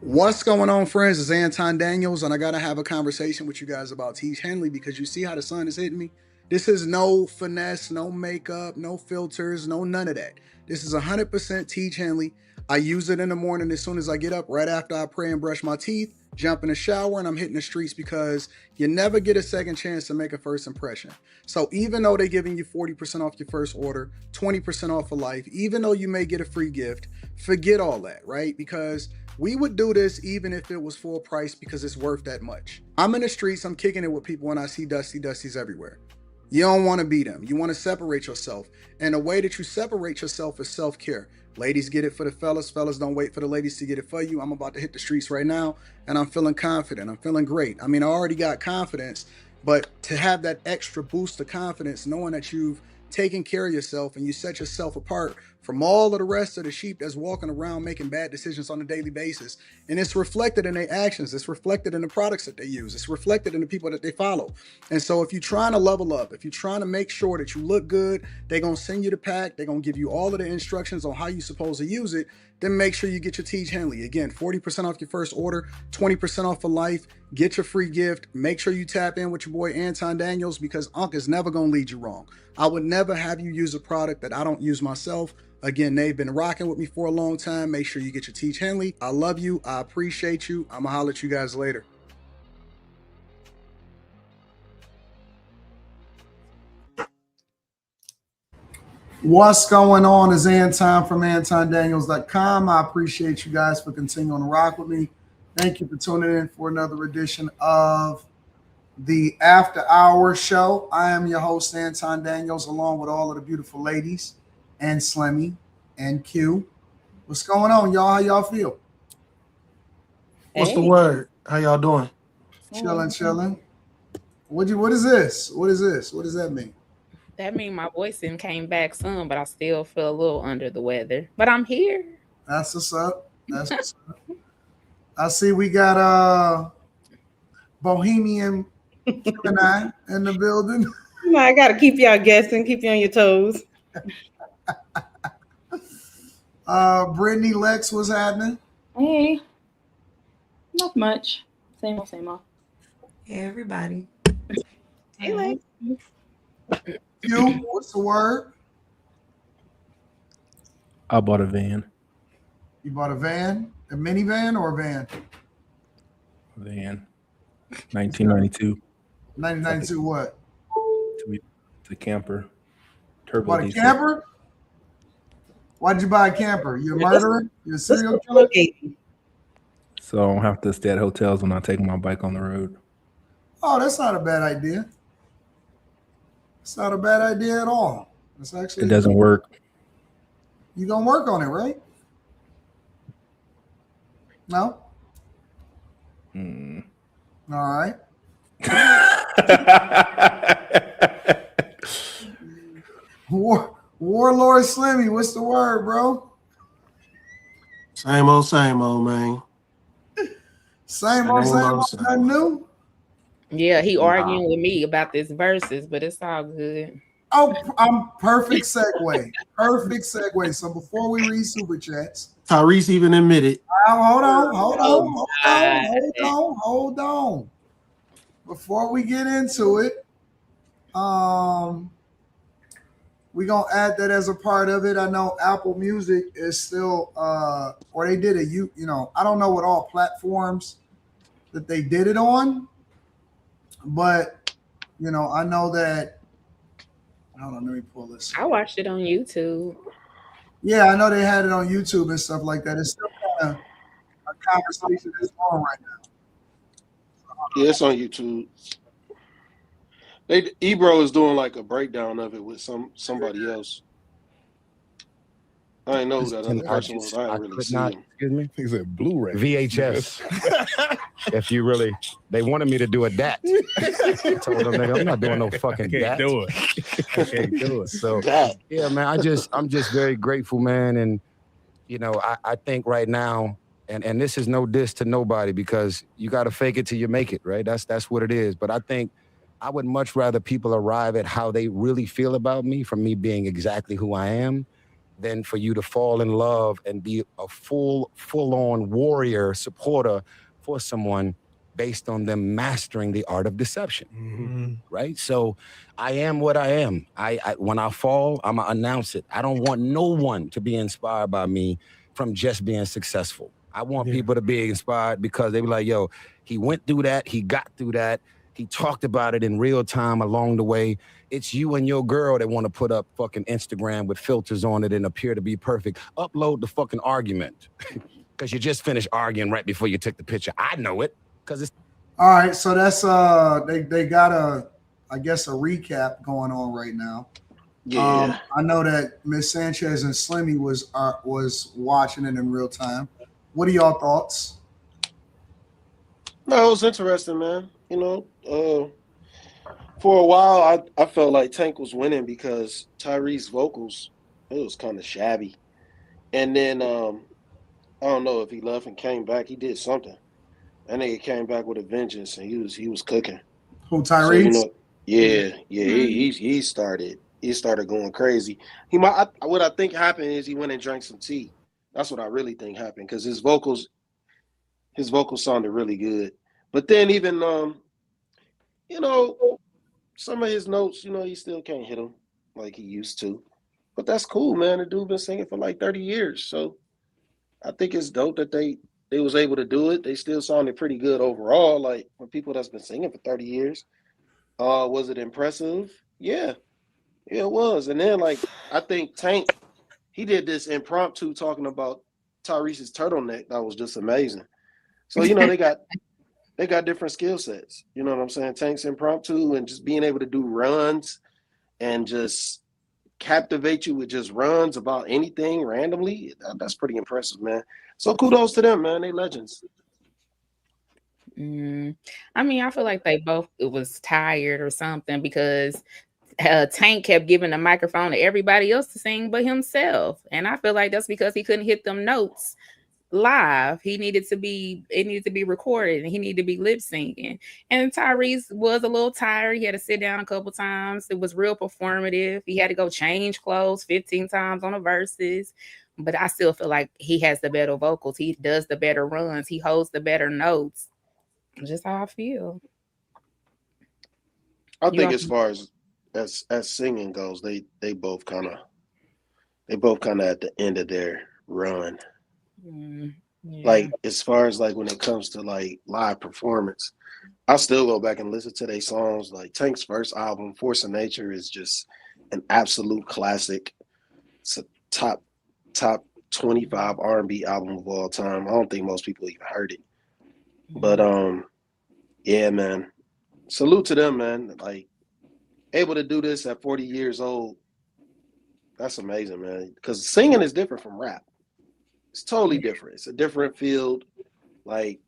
What's going on, friends? It's Anton Daniels, and I gotta have a conversation with you guys about Teach Henley because you see how the sun is hitting me. This is no finesse, no makeup, no filters, no none of that. This is 100% Teach Henley. I use it in the morning as soon as I get up, right after I pray and brush my teeth, jump in the shower, and I'm hitting the streets because you never get a second chance to make a first impression. So even though they're giving you 40% off your first order, 20% off for life, even though you may get a free gift, forget all that, right? Because we would do this even if it was full price because it's worth that much. I'm in the streets, I'm kicking it with people and I see Dusties everywhere. You don't want to be them. You want to separate yourself. And the way that you separate yourself is self-care. Ladies get it for the fellas. Fellas don't wait for the ladies to get it for you. I'm about to hit the streets right now and I'm feeling confident. I'm feeling great. I mean, I already got confidence, but to have that extra boost of confidence, knowing that you've taken care of yourself and you set yourself apart from all of the rest of the sheep that's walking around making bad decisions on a daily basis. And it's reflected in their actions. It's reflected in the products that they use. It's reflected in the people that they follow. And so if you're trying to level up, if you're trying to make sure that you look good, they're going to send you the pack. They're going to give you all of the instructions on how you're supposed to use it. Then make sure you get your Teach Henley. Again, 40% off your first order, 20% off for life. Get your free gift. Make sure you tap in with your boy Anton Daniels because Unc is never going to lead you wrong. I would never have you use a product that I don't use myself. Again, they've been rocking with me for a long time. Make sure you get your Teach Henley. I love you. I appreciate you. I'm going to holler at you guys later. What's going on is Anton from AntonDaniels.com. I appreciate you guys for continuing to rock with me. Thank you for tuning in for another edition of the After Hours Show. I am your host, Anton Daniels, along with all of the beautiful ladies and Slimmy and Q. What's going on, y'all? How y'all feel? What's the word? How y'all doing? Chilling. What is this? What is this? What does that mean? That means my voice came back some, but I still feel a little under the weather. But I'm here. That's what's up. That's what's up. I see we got Bohemian Gemini in the building. I gotta keep y'all guessing, keep you on your toes. Brittany Lex, what's happening? Hey, not much. Same old. Hey, everybody. Hey, Lex. You, what's the word? I bought a van. You bought a van? A minivan or a van? Van. 1992. 1992 what? The camper. Turbo Bought a diesel. camper? Why'd you buy a camper? You a murderer? You a serial killer? So I don't have to stay at hotels when I take my bike on the road. Oh, that's not a bad idea. It's not a bad idea at all. It's actually It doesn't work. You gonna work on it, right? No? All right. Warlord Slimmy, what's the word, bro? Same old, man. Same old, nothing new. Yeah, he arguing with me about this Verzuz, but it's all good. Oh, perfect segue. Perfect segue. So before we read super chats, Tyrese even admitted. Hold on. Before we get into it, we're gonna add that as a part of it. I know Apple Music is still or they did a I don't know what all platforms that they did it on, but I know that. Hold on, let me pull this. I watched it on YouTube. Yeah, I know they had it on YouTube and stuff like that. It's still kind of a conversation that's on right now. Yeah, it's on YouTube. Ebro is doing like a breakdown of it with somebody else. I didn't know who that other person was. I didn't really see him. Excuse me? He said Blu-ray. VHS. If you really, they wanted me to do a DAT. I told them, nigga, I'm not doing no fucking DAT. I can't do it. So, yeah, man, I'm just very grateful, man. And, I think right now, and this is no diss to nobody because you got to fake it till you make it, right? That's what it is. But I think I would much rather people arrive at how they really feel about me from me being exactly who I am than for you to fall in love and be a full-on warrior supporter for someone based on them mastering the art of deception, right? So I am what I am. I when I fall, I'm gonna announce it. I don't want no one to be inspired by me from just being successful. I want people to be inspired because they be like, yo, he went through that, he got through that, he talked about it in real time along the way. It's you and your girl that want to put up fucking Instagram with filters on it and appear to be perfect. Upload the fucking argument because you just finished arguing right before you took the picture. I know it. It's all right, so that's they got I guess a recap going on right now. Yeah. I know that Miss Sanchez and Slimmy was watching it in real time. What are y'all thoughts? No, it was interesting, man. You know, for a while I felt like Tank was winning because Tyrese vocals, it was kind of shabby. And then I don't know if he left and came back. He did something. That nigga came back with a vengeance, and he was cooking. Who, Tyrese? So, you know, he started going crazy. What I think happened is he went and drank some tea. That's what I really think happened because his vocals sounded really good. But then even you know, some of his notes, you know, he still can't hit them like he used to. But that's cool, man. The dude been singing for like 30 years, so I think it's dope that they was able to do it. They still sounded pretty good overall. Like for people that's been singing for 30 years. Was it impressive? Yeah, it was. And then like I think Tank, he did this impromptu talking about Tyrese's turtleneck. That was just amazing. So you know they got different skill sets. You know what I'm saying? Tank's impromptu and just being able to do runs and just captivate you with just runs about anything randomly. That's pretty impressive, man. So kudos to them, man. They legends. I mean, I feel like they both was tired or something because Tank kept giving the microphone to everybody else to sing but himself. And I feel like that's because he couldn't hit them notes live. It needed to be recorded and he needed to be lip syncing. And Tyrese was a little tired. He had to sit down a couple times. It was real performative. He had to go change clothes 15 times on the verses. But I still feel like he has the better vocals. He does the better runs. He holds the better notes. Just how I feel. I think as far as singing goes, they both kind of at the end of their run. Like as far as like when it comes to like live performance, I still go back and listen to their songs. Like Tank's first album, Force of Nature, is just an absolute classic. It's a top 25 R&B album of all time. I don't think most people even heard it. But yeah, man. Salute to them, man. Like able to do this at 40 years old. That's amazing, man. Because singing is different from rap. It's totally different. It's a different field. Like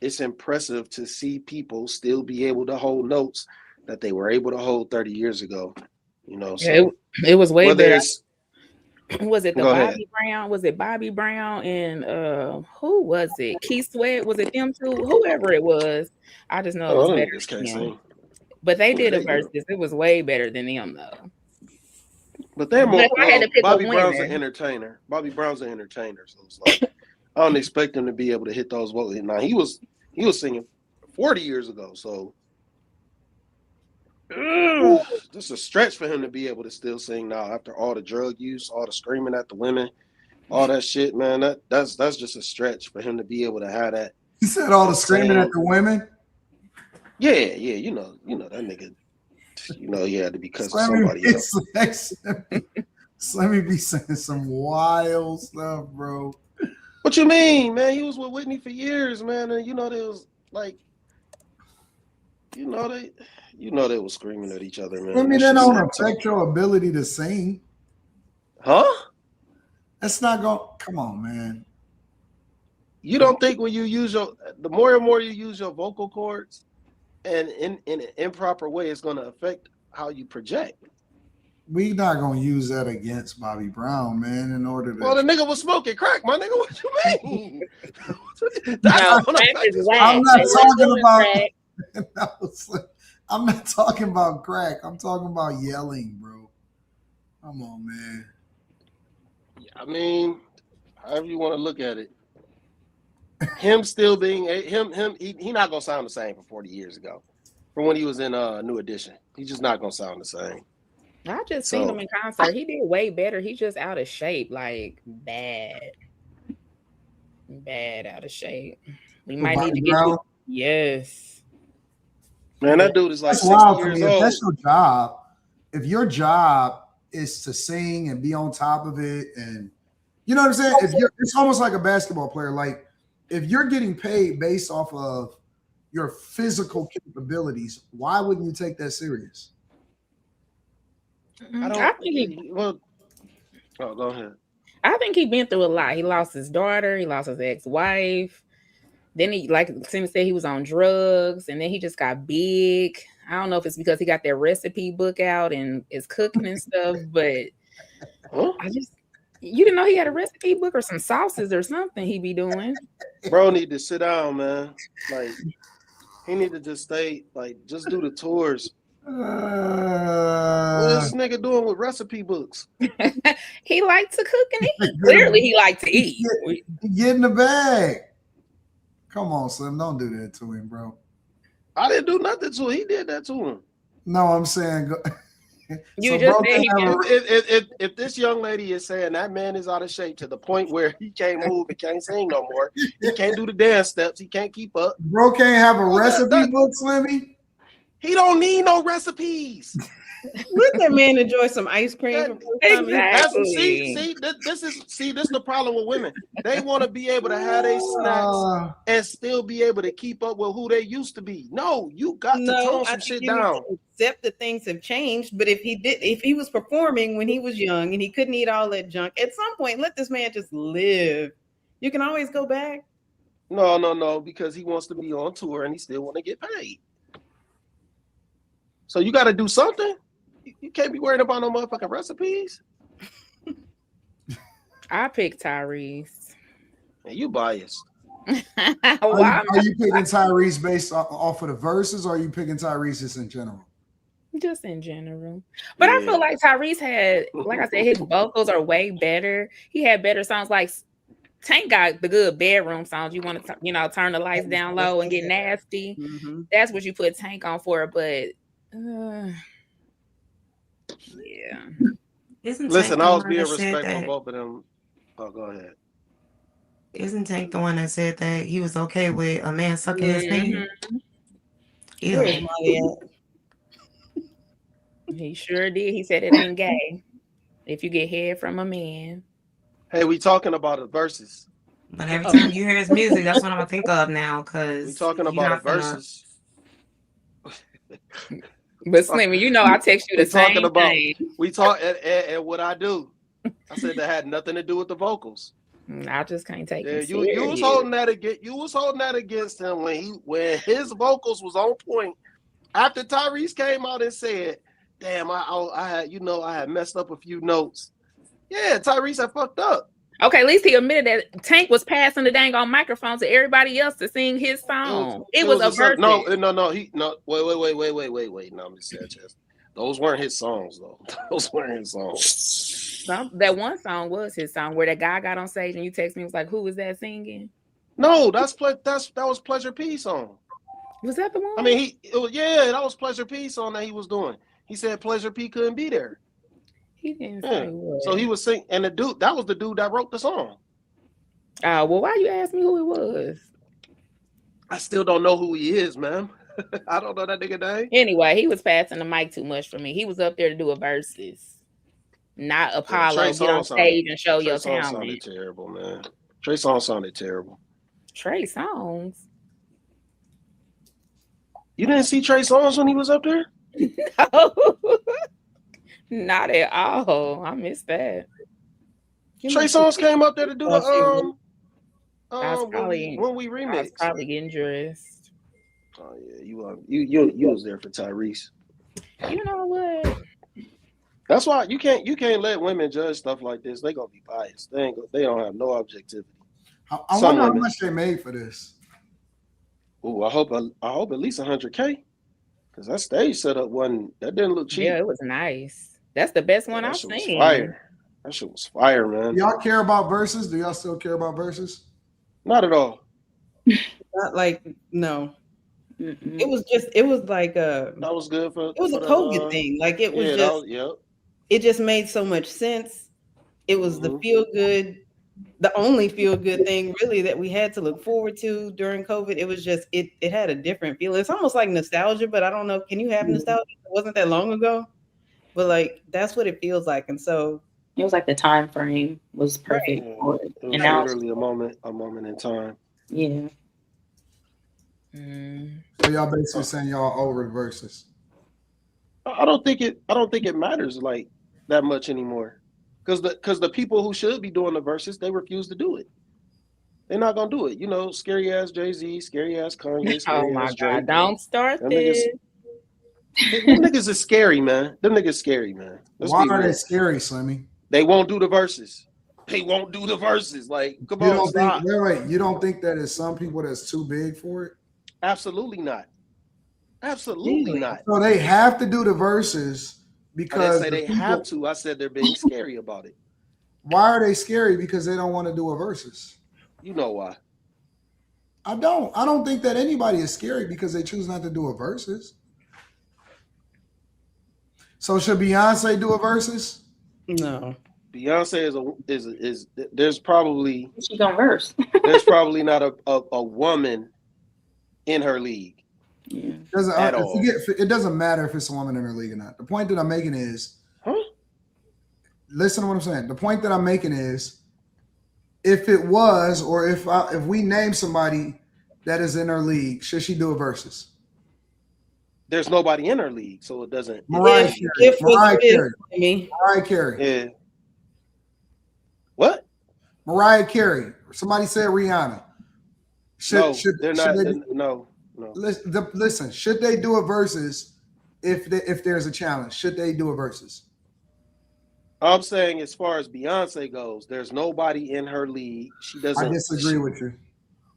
it's impressive to see people still be able to hold notes that they were able to hold 30 years ago. You know, so it was way better. Was it Bobby Brown? Was it Bobby Brown and who was it? Keith Sweat? Was it them two? Whoever it was. I just know it was better than him. But they did a versus. It was way better than them though. But they're more Bobby Brown's an entertainer. Bobby Brown's an entertainer. So it's like I don't expect him to be able to hit those vocals. Now he was singing 40 years ago, so just a stretch for him to be able to still sing now after all the drug use, all the screaming at the women, all that shit, man. That's just a stretch for him to be able to have that. He said all the screaming at the women. Yeah, you know that nigga. You know he had to be cussing somebody else. Let me be saying some wild stuff, bro. What you mean, man? He was with Whitney for years, man, and you know they was like, they were screaming at each other, man. I mean, that don't affect your ability to sing. Huh? That's not going. Come on, man. You don't think when you use the more and more you use your vocal cords, and in an improper way, it's going to affect how you project. We not going to use that against Bobby Brown, man. In order to. Well, the nigga was smoking crack, my nigga. What you mean? I'm not talking about. I'm not talking about crack. I'm talking about yelling, bro. Come on, man. I mean, however you want to look at it. Him still being he not gonna sound the same from 40 years ago, from when he was in New Edition. He's just not gonna sound the same. I just seen him in concert. He did way better. He's just out of shape, like bad out of shape. We might need to get yes. Man, that dude is like 60 years old. If that's your job, if your job is to sing and be on top of it, and you know what I'm saying, it's almost like a basketball player. Like if you're getting paid based off of your physical capabilities, why wouldn't you take that serious? Go ahead. I think he been through a lot. He lost his daughter. He lost his ex-wife. Then he, like Tim said, he was on drugs, and then he just got big. I don't know if it's because he got that recipe book out and is cooking and stuff, but you didn't know he had a recipe book or some sauces or something he be doing. Bro need to sit down, man. Like he need to just stay, like just do the tours. What is this nigga doing with recipe books? He liked to cook and eat. Clearly, he liked to eat. Get in the bag. Come on, Slim. Don't do that to him, bro. I didn't do nothing to him. He did that to him. No, I'm saying you just said if this young lady is saying that man is out of shape to the point where he can't move and can't sing no more, he can't do the dance steps, he can't keep up. Bro can't have a recipe book, Slimmy. He don't need no recipes. Let that man enjoy some ice cream. Exactly. This is the problem with women. They want to be able to have their snacks and still be able to keep up with who they used to be. No, you got to tone some shit down. Accept that things have changed, but if he was performing when he was young and he couldn't eat all that junk, at some point, let this man just live. You can always go back. No, because he wants to be on tour and he still want to get paid. So you got to do something. You can't be worried about no motherfucking recipes. I picked Tyrese. And you biased. Are you picking Tyrese based off of the verses, or are you picking Tyrese just in general? Just in general. But I feel like Tyrese had, like I said, his vocals are way better. He had better songs. Like Tank got the good bedroom songs. You want to, turn the lights down low and get nasty. Mm-hmm. That's what you put Tank on for. But yeah. Listen, I was being respectful of both of them. Oh, go ahead. Isn't Tank the one that said that he was okay with a man sucking his hand? Yeah. He sure did. He said it ain't gay if you get head from a man. Hey, we talking about the verses. But every time you hear his music, that's what I'm gonna think of now. Cause we talking about the verses. But Slimmy, I text you the same thing. We talk and what I do. I said that had nothing to do with the vocals. I just can't take it. You was holding that against him when his vocals was on point. After Tyrese came out and said, "Damn, I had messed up a few notes." Yeah, Tyrese had fucked up. Okay, at least he admitted that Tank was passing the dang on microphone to everybody else to sing his song. It was a verse. No. Wait. No, Miss Sanchez. Those weren't his songs, though. Those weren't his songs. That one song was his song where that guy got on stage and you text me and was like, "Who was that singing?" No, that was Pleasure P song. Was that the one? I mean, that was Pleasure P song that he was doing. He said Pleasure P couldn't be there. He didn't say what. So he was singing, and that was the dude that wrote the song. Well, why you ask me who it was? I still don't know who he is, man. I don't know that nigga name. Anyway, he was passing the mic too much for me. He was up there to do a verses, not Apollo. Get on stage and show your talent. Sounded terrible, man. Trey Songz sounded terrible. Trey Songz. You didn't see Trey Songz when he was up there? No. Not at all. I missed that. Trey Songz came up there to do the when we remixed. I was probably getting dressed. Oh yeah, you was there for Tyrese. You know what? That's why you can't let women judge stuff like this. They gonna be biased. They don't have no objectivity. I wonder how much they made for this. Oh, I hope at least $100K. Because that stage setup didn't look cheap. Yeah, it was nice. That's the best one I've seen. Fire. That shit was fire, man. Y'all care about verses? Do y'all still care about verses? Not at all. Not like no. Mm-mm. It was like that was good for. It was a COVID thing. Like it was it just made so much sense. It was the feel good, the only feel good thing really that we had to look forward to during COVID. It was just it had a different feel. It's almost like nostalgia, but I don't know. Can you have nostalgia? It wasn't that long ago, but like that's what it feels like. And so it was like the time frame was perfect for it. It was literally a moment in time. Yeah. So y'all basically saying y'all over the verses. I don't think it matters like that much anymore. Because the people who should be doing the verses, they refuse to do it. They're not gonna do it. You know, scary ass Jay-Z, scary ass Kanye, scary ass Drake. Don't start this. Them niggas is scary, man. Them niggas scary, man. Why are they scary, Slimmy? They won't do the verses. They won't do the verses. Like, come on, stop. Wait. You don't think that is some people that's too big for it? Absolutely not. Absolutely not. So they have to do the verses because I didn't say they have to. I said they're being scary about it. Why are they scary? Because they don't want to do a verses. You know why? I don't think that anybody is scary because they choose not to do a verses. So should Beyonce do a verses? No. Beyonce is there's probably she gonna verse. There's probably not a woman in her league. Yeah. It doesn't matter if it's a woman in her league or not. The point that I'm making is, listen to what I'm saying. The point that I'm making is, if it was, or if we name somebody that is in her league, should she do a versus? There's nobody in her league, so it doesn't. Mariah Carey. Yeah. What? Mariah Carey. Somebody said Rihanna. No. Listen, should they do a versus if there's a challenge? Should they do a versus? I'm saying as far as Beyonce goes, there's nobody in her league. She doesn't. I disagree with you.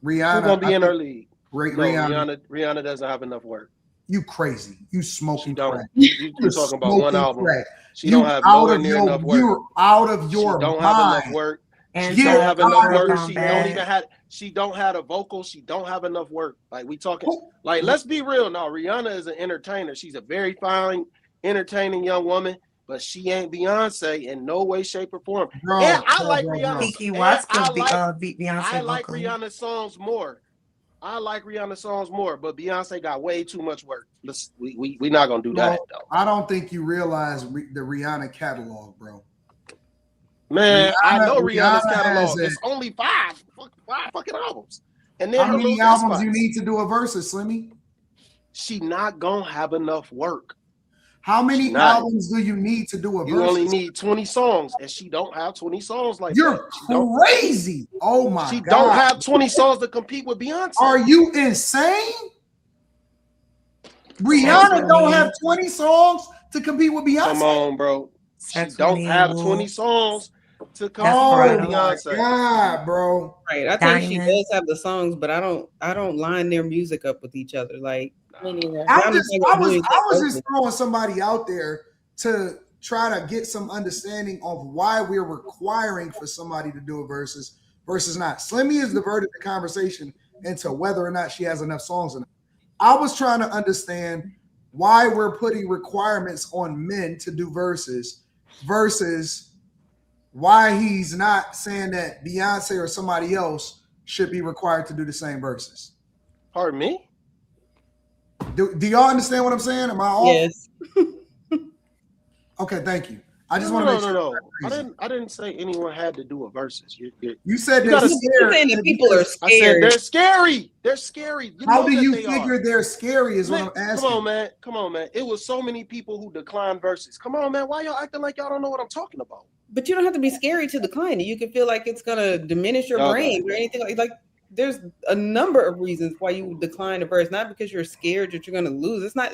Rihanna. Who's gonna be in her league? Rihanna doesn't have enough work. You crazy. You smoking crack. You're talking about one album. Crack. She don't have nowhere near enough work. You're out of your mind. She don't have enough work. And she don't have enough work. She don't have a vocal. She don't have enough work. Like we talking. Like let's be real now. Rihanna is an entertainer. She's a very fine, entertaining young woman, but she ain't Beyonce in no way, shape, or form. I like Rihanna. Kiki Watts could beat Beyonce. I like Rihanna's songs more. But Beyonce got way too much work. We not gonna do that though. I don't think you realize the Rihanna catalog, bro. Man, I know Rihanna's catalog. It's only five fucking albums. And then how many albums you need to do a versus, Slimmy? She not gonna have enough work. How many albums do you need to do a versus? You only need 20 songs, and she don't have 20 songs like You're crazy. Oh my God. She don't have 20 songs to compete with Beyonce. Are you insane? Rihanna don't have 20 songs to compete with Beyonce. Come on, bro. She don't have 20 songs to compete with Beyonce. God, bro. Right. I think she does have the songs, but I don't line their music up with each other. Like I was just throwing somebody out there to try to get some understanding of why we're requiring for somebody to do a versus not. Slimmy has diverted the conversation into whether or not she has enough songs or not. I was trying to understand why we're putting requirements on men to do versus why he's not saying that Beyonce or somebody else should be required to do the same verses. Pardon me? Do y'all understand what I'm saying? Am I off? Yes. Okay, thank you. I just want to make sure. No. I didn't say anyone had to do a versus. You said they're scared. That people are scared. I said they're scary. They're scary. How do you figure they're scary is what I'm asking. Come on, man. It was so many people who declined versus. Come on, man. Why y'all acting like y'all don't know what I'm talking about? But you don't have to be scary to decline it. You can feel like it's gonna diminish your brain or anything like. There's a number of reasons why you would decline a verse, not because you're scared that you're going to lose. It's not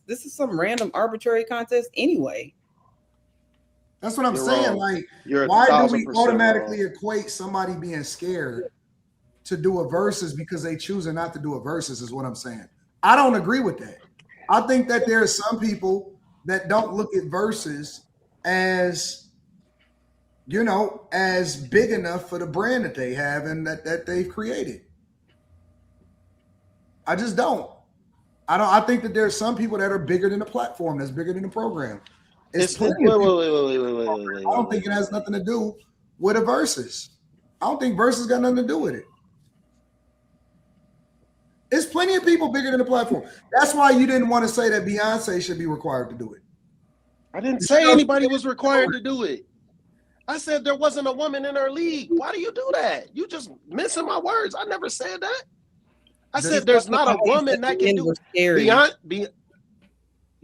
this is some random arbitrary contest anyway. That's what I'm saying. Like, why do we automatically equate somebody being scared to do a versus because they choosing not to do a versus is what I'm saying. I don't agree with that. I think that there are some people that don't look at verses as you know, as big enough for the brand that they have and that they've created. I just don't. I think that there's some people that are bigger than the platform, that's bigger than the program. It's plenty of people. Wait. I don't think it has nothing to do with a Verzuz. I don't think Verzuz got nothing to do with it. It's plenty of people bigger than the platform. That's why you didn't want to say that Beyonce should be required to do it. I didn't say anybody was required to do it. I said there wasn't a woman in her league. Why do you do that? You just missing my words. I never said that. I said there's not a woman that can do beyond. You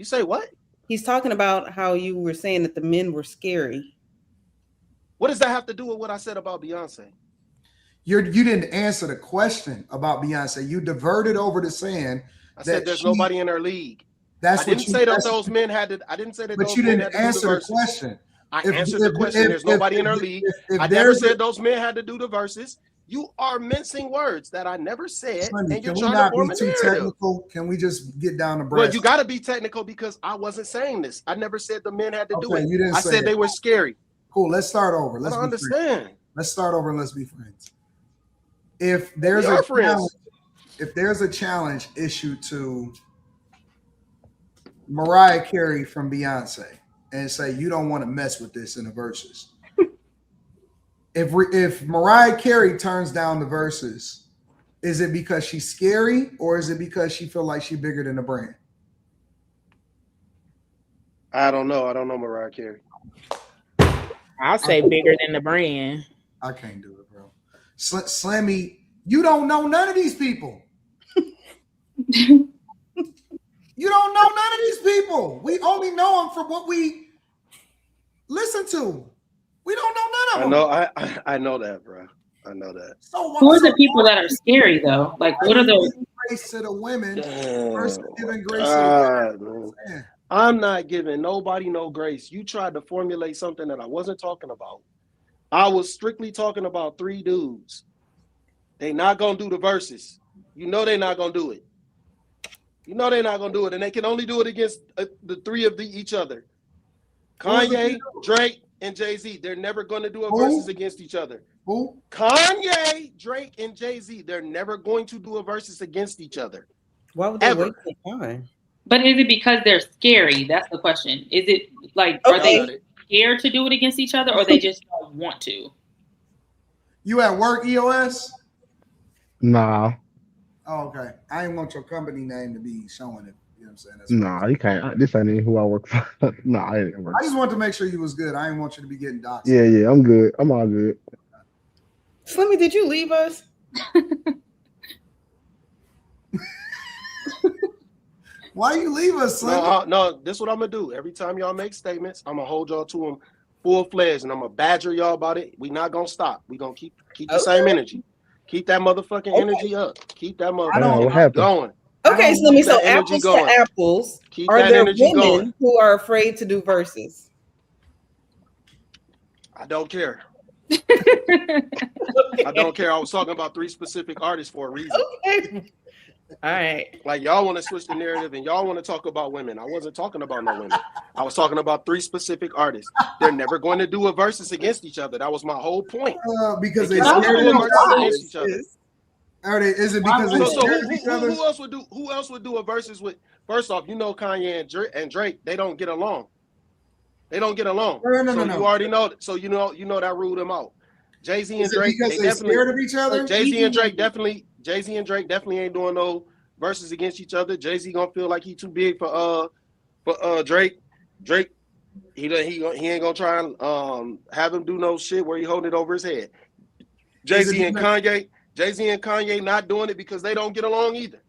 say what? He's talking about how you were saying that the men were scary. What does that have to do with what I said about Beyonce? You didn't answer the question about Beyonce. You diverted over to saying I said there's nobody in her league. That's I didn't say that those men had to. I didn't say that. But you didn't answer the question. I answered the question. There's nobody in her league. I never said those men had to do the verses. You are mincing words that I never said, and you're trying to form a narrative. Technical? Can we just get down to brass? Well, you got to be technical because I wasn't saying this. I never said the men had to do it. You didn't I said they were scary. Cool. Let's start over. I don't understand. Let's start over and let's be friends. If there's a challenge issued to Mariah Carey from Beyonce and say you don't want to mess with this in the Verzuz. If Mariah Carey turns down the Verzuz, is it because she's scary or is it because she feel like she's bigger than the brand? I don't know. I don't know Mariah Carey. I'll say bigger than the brand. I can't do it, bro. Slammy, you don't know none of these people. You don't know none of these people. We only know them from what we listen to. We don't know none of them. I know that, bro. I know that. Who are the people that are scary though? Like, what are those? Grace to the women versus giving grace to the men. I'm not giving nobody no grace. You tried to formulate something that I wasn't talking about. I was strictly talking about 3 dudes. They not gonna do the verses. You know they're not gonna do it. You know they're not gonna do it, and they can only do it against the 3 of each other. Kanye, Drake, and Jay-Z. They're never gonna do a verses against each other. Who? Kanye, Drake, and Jay-Z. They're never going to do a verses against each other. Why would they waste their time? But is it because they're scary? That's the question. Is it like are they scared to do it against each other, or they just don't want to? You at work, EOS? Nah. Oh, okay. I didn't want your company name to be showing it. You know what I'm saying? Nah, you can't. This ain't even who I work for. Nah, I ain't work. I just wanted to make sure you was good. I didn't want you to be getting doxxed. Yeah, I'm good. I'm all good. Slimmy, did you leave us? Why you leave us, Slimmy? No, this is what I'm gonna do. Every time y'all make statements, I'm gonna hold y'all to them full-fledged, and I'm gonna badger y'all about it. We're not gonna stop. We're gonna keep the same energy. Keep that motherfucking energy up. Keep that motherfucking going. Okay, Slimmy, so apples to apples. Are there women who are afraid to do verses? I don't care. I don't care. I was talking about 3 specific artists for a reason. Okay. All right. Like y'all want to switch the narrative and y'all want to talk about women. I wasn't talking about no women. I was talking about 3 specific artists. They're never going to do a versus against each other. That was my whole point. Because they're scared of against each other. Is it because they're scared of each other? Who else would do a versus with? First off, you know Kanye and Drake. They don't get along. They don't get along. No. You already know. So you know that ruled them out. Jay-Z and Drake. Because they're scared of each other. Jay-Z and Drake definitely ain't doing no verses against each other. Jay-Z gonna feel like he too big for Drake. Drake, he ain't gonna try and have him do no shit where he holding it over his head. Jay-Z and Kanye not doing it because they don't get along either.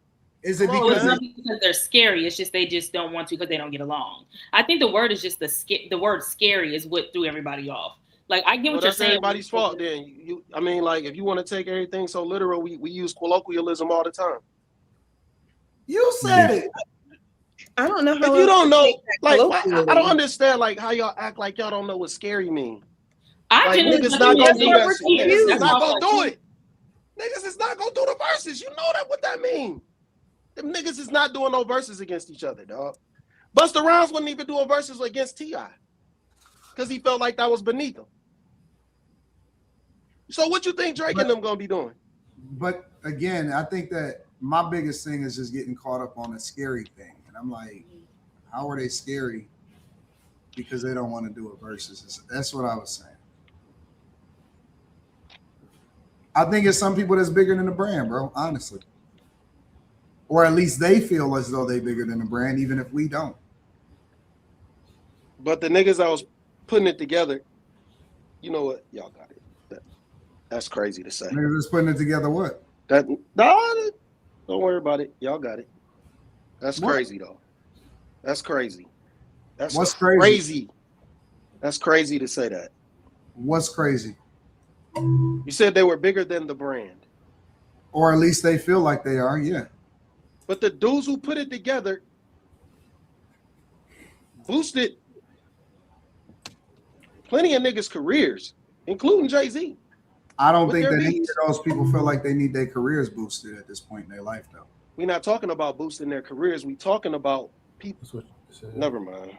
Is it because it's not because they're scary? It's just they just don't want to because they don't get along. I think the word is just the word scary is what threw everybody off. Like I get what you're saying. Everybody's fault. Then I mean, like if you want to take everything so literal, we use colloquialism all the time. You said it. I don't know how. If you don't know, like I don't understand, like how y'all act like y'all don't know what scary mean. Niggas not gonna do that shit. Niggas is not gonna do it. Niggas is not gonna do the verses. You know that what that mean? Them niggas is not doing no verses against each other, dog. Busta Rhymes wouldn't even do a verses against T.I. because he felt like that was beneath him. So what you think Drake and them gonna be doing? But again, I think that my biggest thing is just getting caught up on a scary thing. And I'm like, how are they scary? Because they don't want to do a versus. That's what I was saying. I think it's some people that's bigger than the brand, bro, honestly. Or at least they feel as though they're bigger than the brand, even if we don't. But the niggas I was putting it together, you know what? Y'all got it. That's crazy to say. Niggas is putting it together what? Don't worry about it. Y'all got it. That's crazy, though. That's crazy. What's crazy? That's crazy to say that. What's crazy? You said they were bigger than the brand. Or at least they feel like they are, yeah. But the dudes who put it together boosted plenty of niggas' careers, including Jay-Z. I don't think that any of those people feel like they need their careers boosted at this point in their life, though. We're not talking about boosting their careers. We're talking about people. Never mind.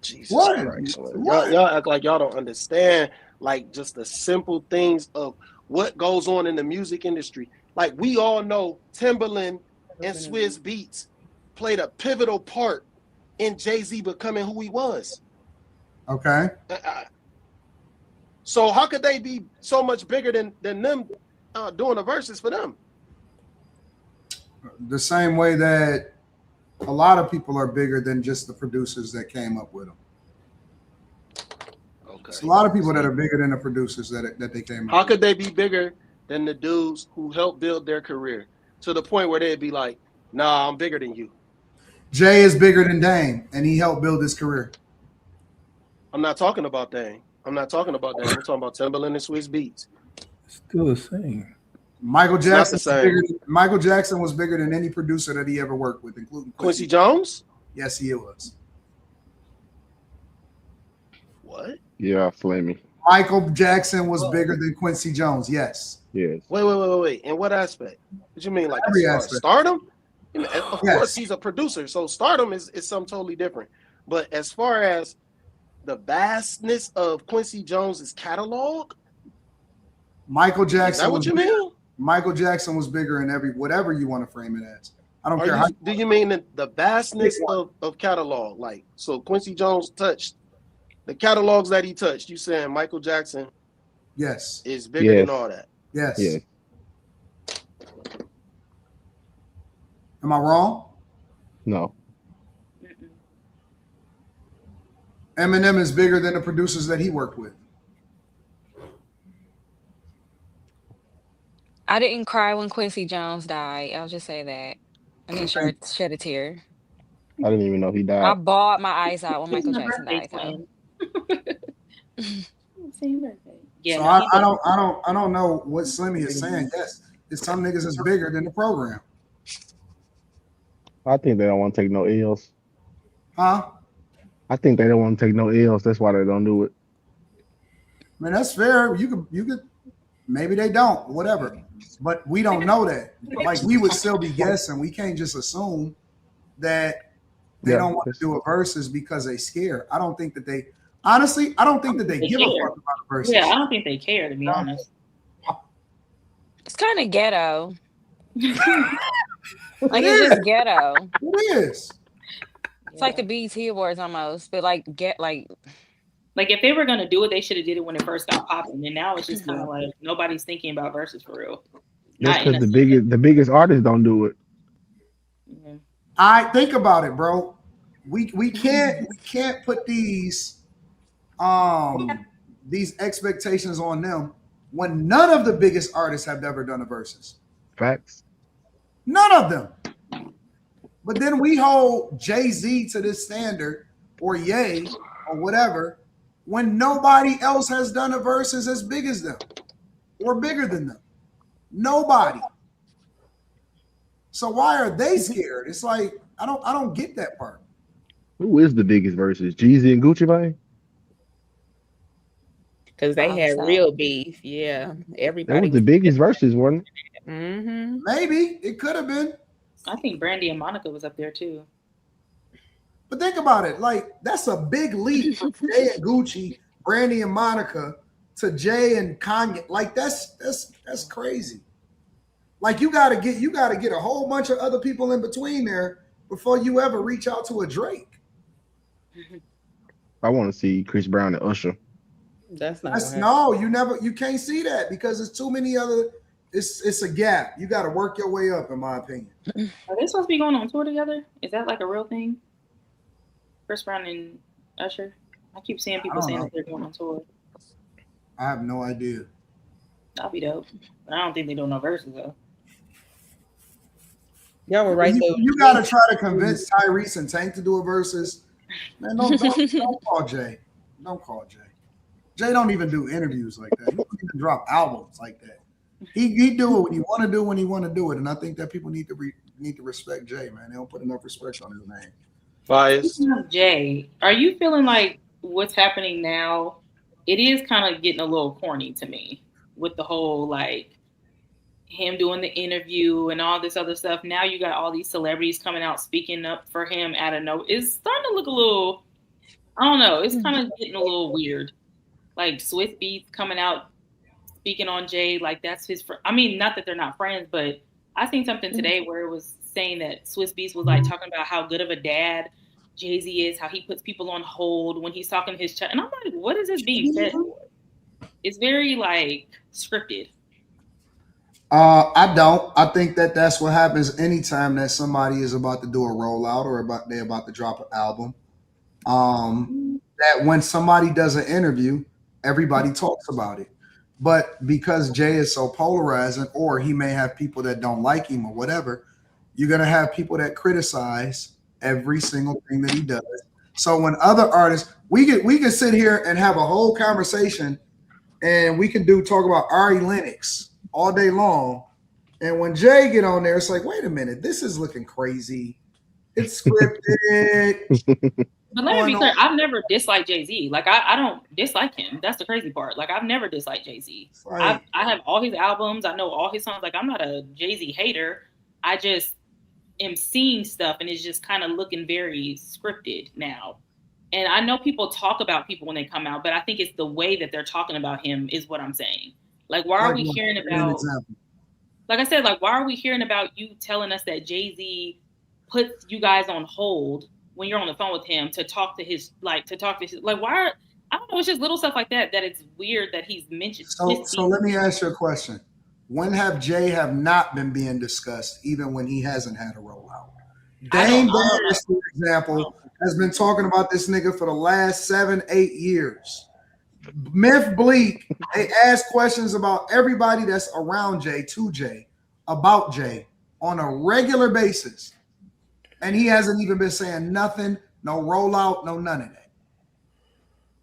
Jesus Christ. Y'all act like y'all don't understand, like, just the simple things of what goes on in the music industry. Like, we all know Timbaland and Swizz Beatz played a pivotal part in Jay-Z becoming who he was. Okay. So how could they be so much bigger than them doing the verses for them? The same way that a lot of people are bigger than just the producers that came up with them. Okay. It's a lot of people that are bigger than the producers that they came up with. How could they be bigger than the dudes who helped build their career to the point where they'd be like, nah, I'm bigger than you? Jay is bigger than Dame, and he helped build his career. I'm not talking about Dame. I'm talking about Timbaland and Swizz Beatz. Still the same. Michael Jackson was bigger than any producer that he ever worked with, including Quincy Jones. Yes, he was. What? Yeah, Flammy. Michael Jackson was bigger than Quincy Jones. Yes. Yes. Wait. In what aspect? What you mean, like stardom? Of course, he's a producer, so stardom is something totally different. But as far as the vastness of Quincy Jones's catalog, Michael Jackson. Is that what you mean? Michael Jackson was bigger in whatever you want to frame it as. I don't care. Do you mean the vastness of catalog? Like, so Quincy Jones touched the catalogs that he touched. You saying Michael Jackson? Yes. Is bigger than all that? Yes. Yes. Am I wrong? No. Eminem is bigger than the producers that he worked with. I didn't cry when Quincy Jones died. I'll just say that. I didn't shed a tear. I didn't even know he died. I bawled my eyes out when Michael Jackson died, though. Yeah, so I don't know what Slimmy is saying. Yes, it's some niggas is bigger than the program. I think they don't want to take no L's. Huh? I think they don't want to take no L's. That's why they don't do it. I mean, that's fair. You could. Maybe they don't. Whatever. But we don't know that. Like, we would still be guessing. We can't just assume that they don't want to do a versus because they scared. I don't think that they. Honestly, I don't think that they give a fuck about a versus. Yeah, I don't think they care, to be honest. It's kind of ghetto. Like, it's just ghetto. It is. It's like the BET Awards almost, but like if they were gonna do it, they should have did it when it first got popping, and now it's just kind of like nobody's thinking about versus for real. That's because the biggest artists don't do it. Yeah. I think about it, bro. We can't put these expectations on them when none of the biggest artists have ever done a versus. Facts. None of them. But then we hold Jay-Z to this standard, or Ye, or whatever, when nobody else has done a versus as big as them or bigger than them. Nobody. So why are they scared? It's like I don't get that part. Who is the biggest versus? Jeezy and Gucci Mane? Because they had real beef. Yeah. Everybody. That was the biggest versus, wasn't it? Mm-hmm. Maybe it could have been. I think Brandy and Monica was up there too. But think about it. Like, that's a big leap from Jay and Gucci, Brandy and Monica to Jay and Kanye. Like that's crazy. Like you gotta get a whole bunch of other people in between there before you ever reach out to a Drake. I want to see Chris Brown and Usher. You can't see that because there's too many other. It's a gap. You got to work your way up, in my opinion. Are they supposed to be going on tour together? Is that like a real thing? Chris Brown and Usher. I keep seeing people saying that they're going on tour. I have no idea. That'll be dope. But I don't think they're doing no verses though. Y'all were right though. You got to try to convince Tyrese and Tank to do a versus. Man, don't call Jay. Don't call Jay. Jay don't even do interviews like that. He don't even drop albums like that. He do it when he want to do when he want to do it, and I think that people need to respect Jay, man. They don't put enough respect on his name. Bias. Jay, are you feeling like what's happening now? It is kind of getting a little corny to me with the whole like him doing the interview and all this other stuff. Now you got all these celebrities coming out speaking up for him out of nowhere. It's starting to look a little, I don't know. It's kind of getting a little weird. Like Swiss Beats coming out speaking on Jay, like that's his I mean, not that they're not friends, but I seen something today where it was saying that Swiss Beats was like talking about how good of a dad Jay-Z is, how he puts people on hold when he's talking to his child. And I'm like, what is this being said for? It's very like scripted. I don't. I think that that's what happens anytime that somebody is about to do a rollout or they're about to drop an album. That when somebody does an interview, everybody talks about it. But because Jay is so polarizing, or he may have people that don't like him or whatever, you're gonna have people that criticize every single thing that he does. So when other artists, we can sit here and have a whole conversation, and we can talk about Ari Lennox all day long. And when Jay get on there, it's like, wait a minute, this is looking crazy. It's scripted. But let me be clear, I've never disliked Jay-Z. Like I don't dislike him. That's the crazy part. Like I've never disliked Jay-Z. Right. I have all his albums. I know all his songs. Like I'm not a Jay-Z hater. I just am seeing stuff and it's just kind of looking very scripted now. And I know people talk about people when they come out, but I think it's the way that they're talking about him is what I'm saying. Like why are we hearing about, like I said, like why are we hearing about you telling us that Jay-Z puts you guys on hold when you're on the phone with him to talk to his why I don't know, it's just little stuff like that it's weird that he's mentioned. So let me ask you a question. When have Jay not been being discussed even when he hasn't had a rollout? Dame Dash, for example, has been talking about this nigga for the last 7-8 years. Myth Bleak, they ask questions about everybody that's around Jay, to Jay, about Jay on a regular basis. And he hasn't even been saying nothing, no rollout, no none of that.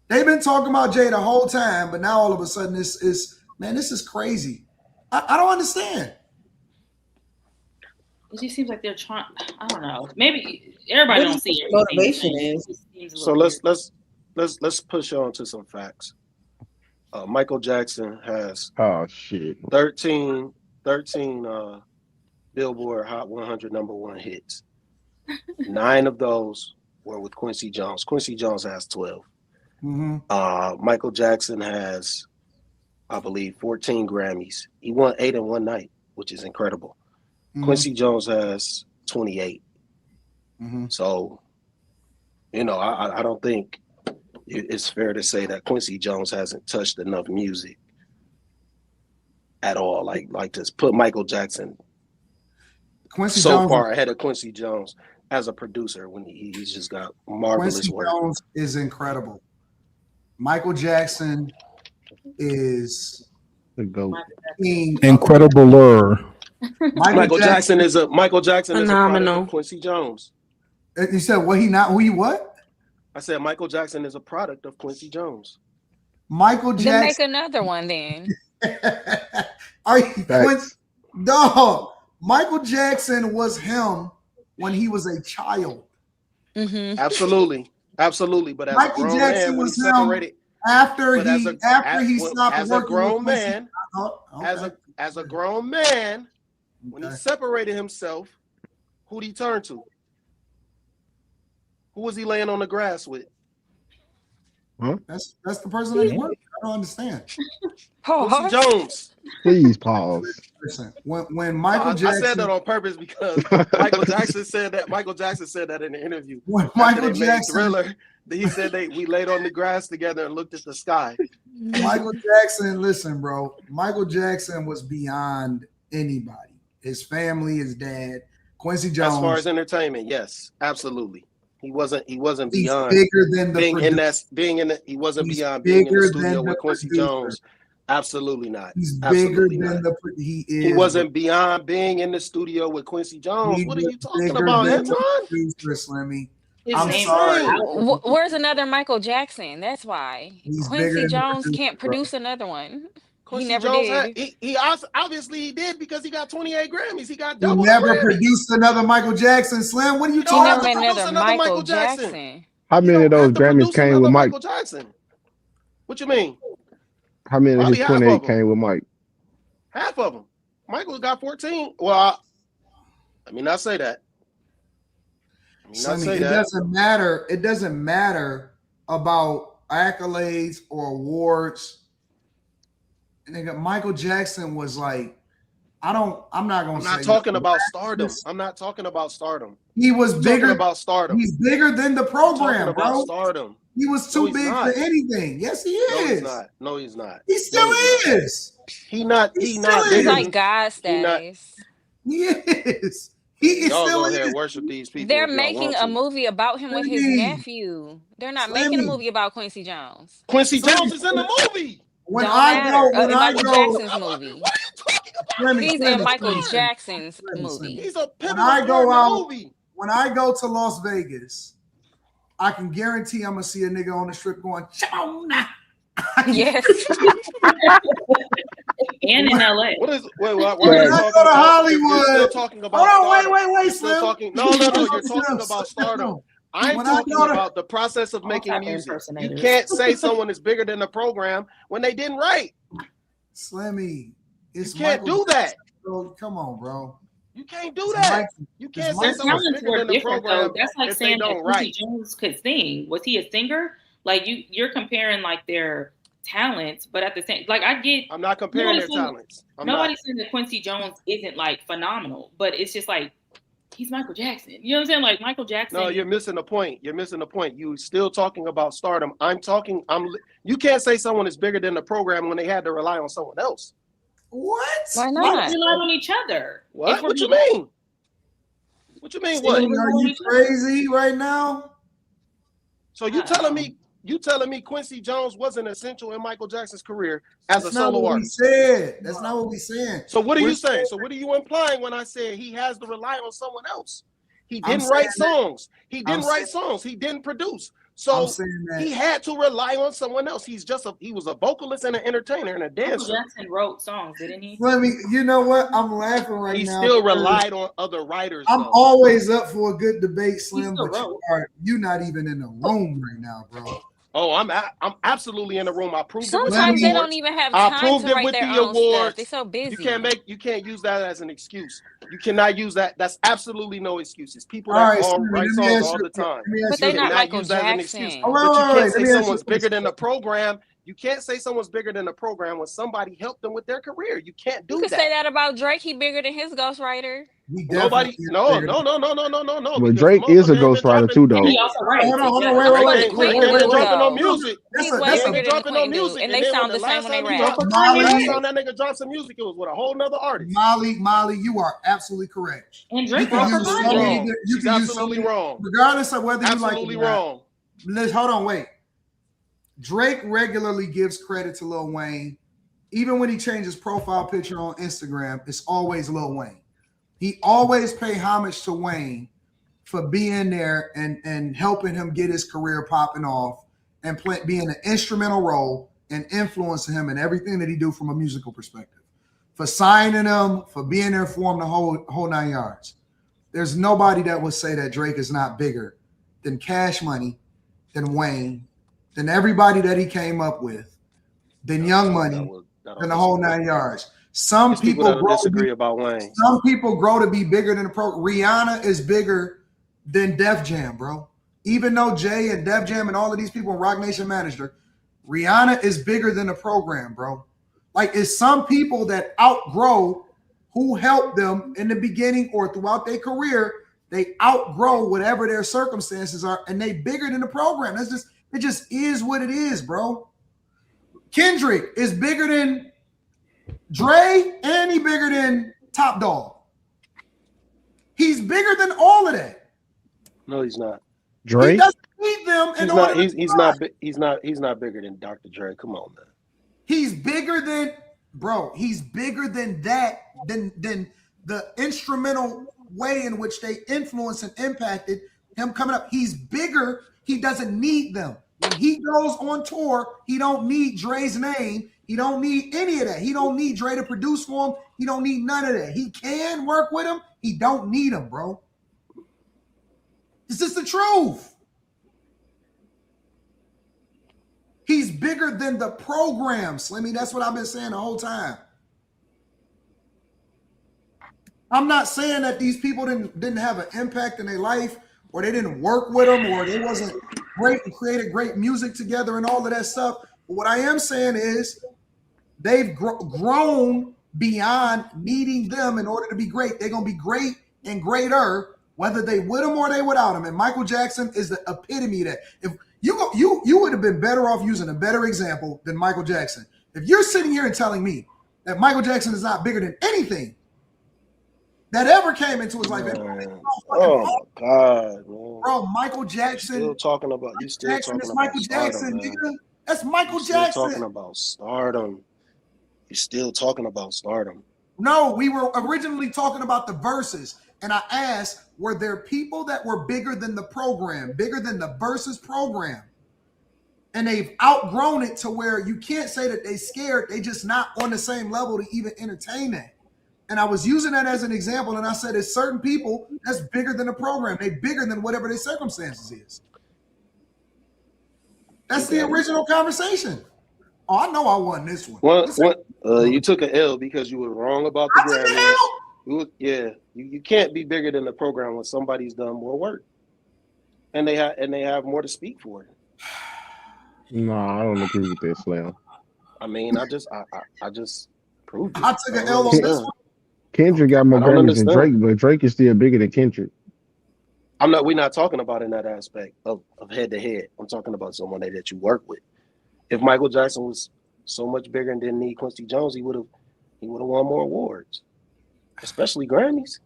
They've been talking about Jay the whole time, but now all of a sudden this is crazy. I don't understand. It just seems like they're trying. I don't know. Maybe everybody don't see it. Motivation is. So let's push on to some facts. Michael Jackson has 13 Billboard Hot 100 #1 hits. 9 of those were with Quincy Jones. Quincy Jones has 12. Mm-hmm. Michael Jackson has, I believe, 14 Grammys. He won 8 in one night, which is incredible. Mm-hmm. Quincy Jones has 28. Mm-hmm. So, I don't think it's fair to say that Quincy Jones hasn't touched enough music at all. Like to put Michael Jackson far ahead of Quincy Jones as a producer when he's just got marvelous work. Quincy Jones is incredible. Michael Jackson is the GOAT. Incredible. Michael Jackson is a product of Quincy Jones. You said what? Who he what? I said Michael Jackson is a product of Quincy Jones. Michael Jackson. Then make another one then. Are you dog? Michael Jackson was him when he was a child. Mm-hmm. Absolutely. But as Michael a grown Jackson man, was him after he stopped as working a grown with man, as a grown man, when he separated himself, who'd he turn to? Who was he laying on the grass with? Huh? That's the person that he worked. don't understand. Quincy Jones. Please pause. Listen, when Michael Jackson, I said that on purpose because Michael Jackson said that. Michael Jackson said that in the interview. When Michael Jackson, Thriller, he said we laid on the grass together and looked at the sky. Michael Jackson, listen, bro. Michael Jackson was beyond anybody. His family, his dad, Quincy Jones. As far as entertainment, yes, absolutely. He wasn't beyond bigger than the being in the studio with Quincy Jones. Absolutely not. He's absolutely bigger than He wasn't beyond being in the studio with Quincy Jones. What are you talking about, Anton? Slimmy. I'm sorry. Where's another Michael Jackson? That's why Quincy Jones can't produce another one. Quincy he never Jones did. He obviously he did because he got 28 Grammys. He got double. He never produced another Michael Jackson. Slim, what are you talking about? He never made another Michael Jackson. How many of those Grammys came with Mike? Michael Jackson. What you mean? How many of his 28 came with Mike? Half of them. Michael got 14. Well, I mean, I say that. Doesn't matter. It doesn't matter about accolades or awards. Nigga, Michael Jackson was like, I'm not talking about stardom. I'm not talking about stardom. He was bigger about stardom. He's bigger than the program, bro. Stardom. He was too big for anything. Yes, he is. No, he's not. He still is. He's not. He's like God status. He is. He Y'all still go is. ahead and worship these people. They're making a movie about him with his nephew. They're not making a movie about Quincy Jones. Quincy Jones is in the movie. When I go, Michael Jackson's movie. He's in Michael Jackson's movie. He's a pivotal movie. When I go to Las Vegas, I can guarantee I'm gonna see a nigga on the strip going, Chona. Yes. And in LA. What is wait, why when I go to Hollywood, you're still talking about wait, Slim. No, you're talking about stardom. I'm talking about the process of making music. You can't say someone is bigger than the program when they didn't write. Slimmy, you can't do that. Bro, come on, bro. You can't do that. You can't say someone's bigger than the program. That's like saying that Quincy Jones could sing. Was he a singer? Like you're comparing like their talents, but at the same, like I'm not comparing their talents. Nobody's saying that Quincy Jones isn't like phenomenal, but it's just like he's Michael Jackson. You know what I'm saying? Like Michael Jackson. No, you're missing the point. You still talking about stardom. You can't say someone is bigger than the program when they had to rely on someone else. What? Why not? They rely on each other. What? What you mean? What you mean? What? Are you crazy right now? So you telling me Quincy Jones wasn't essential in Michael Jackson's career as a solo artist? That's not what we said. So what are you saying? So what are you implying when I said he has to rely on someone else? He didn't write songs. He didn't produce. So he had to rely on someone else. He was a vocalist and an entertainer and a dancer. Michael Jackson wrote songs, didn't he? You know what? I'm laughing now. He still relied on other writers. I'm always up for a good debate, Slim, but you're not even in the room right now, bro. Oh, I'm absolutely in the room. I proved Sometimes they don't even have time to write their own stuff. They're so busy. You can't use that as an excuse. You cannot use that. That's absolutely no excuses. People that write songs all the time. But they're not Michael Jackson. But you can't say someone's bigger than the program. You can't say someone's bigger than the program when somebody helped them with their career. You can't do that. You could say that about Drake. He bigger than his ghostwriter. No. But Drake is a ghostwriter too, though. He also writes. Hold on, wait. They're dropping on music. He's way bigger than Quentin dude, and they sound the same when they rap. Last time that nigga dropped some music, it was with a whole nother artist. Molly, you are absolutely correct. And Drake She's absolutely wrong. Regardless of whether you like it. Absolutely wrong. Hold on, wait. Drake regularly gives credit to Lil Wayne. Even when he changes profile picture on Instagram, it's always Lil Wayne. He always pay homage to Wayne for being there and helping him get his career popping off and being an instrumental role and influencing him in everything that he do from a musical perspective. For signing him, for being there for him the whole 9 yards. There's nobody that would say that Drake is not bigger than Cash Money, than Wayne, than everybody that he came up with, than Young Money, than the whole 9 yards. Some people disagree about Wayne. Some people grow to be bigger than the pro. Rihanna is bigger than Def Jam, bro. Even though Jay and Def Jam and all of these people in Rock Nation managed her, Rihanna is bigger than the program, bro. Like, it's some people that outgrow who helped them in the beginning or throughout their career. They outgrow whatever their circumstances are, and they bigger than the program. It just is what it is, bro. Kendrick is bigger than Dre, and he bigger than Top Dog. He's bigger than all of that. No, he's not. Dre? He doesn't need them. He's not bigger than Dr. Dre. Come on, man. He's bigger than, bro. He's bigger than that. Than the instrumental way in which they influenced and impacted him coming up. He's bigger. He doesn't need them. When he goes on tour, he don't need Dre's name. He don't need any of that. He don't need Dre to produce for him. He don't need none of that. He can work with him. He don't need him, bro. It's just the truth. He's bigger than the program, Slimmy. That's what I've been saying the whole time. I'm not saying that these people didn't have an impact in their life, or they didn't work with them, or they wasn't great and created great music together and all of that stuff. But what I am saying is they've grown beyond needing them in order to be great. They're going to be great and greater, whether they with them or they without them. And Michael Jackson is the epitome of that. If you would have been better off using a better example than Michael Jackson. If you're sitting here and telling me that Michael Jackson is not bigger than anything that ever came into his life. Oh my God, man. Bro, Michael Jackson. You still talking about Michael Jackson, nigga. That's Michael Jackson. Still talking about stardom. You're still talking about stardom. No, we were originally talking about the Verzuz, and I asked, were there people that were bigger than the program, bigger than the Verzuz program? And they've outgrown it to where you can't say that they scared. They just not on the same level to even entertain that. And I was using that as an example, and I said there's certain people that's bigger than the program. They're bigger than whatever their circumstances is. That's the original conversation. Oh, I know I won this one. You took an L because you were wrong about the Grammys. You can't be bigger than the program when somebody's done more work, and they have more to speak for. No, I don't agree with that, Slam. I mean, I just proved it. I took an L on this one. Kendrick got more Grammys than Drake, but Drake is still bigger than Kendrick. We're not talking about in that aspect of head to head. I'm talking about someone that you work with. If Michael Jackson was so much bigger and didn't need Quincy Jones, he would have won more awards, especially Grammys.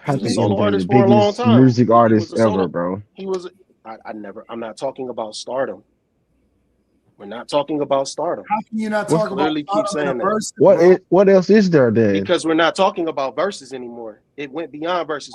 I think solo artist the for a long time. Music artist ever, bro. He was. I'm not talking about stardom. We're not talking about stardom. How can you not talk about clearly keep saying that? What else is there then? Because we're not talking about Verzuz anymore. It went beyond Verzuz.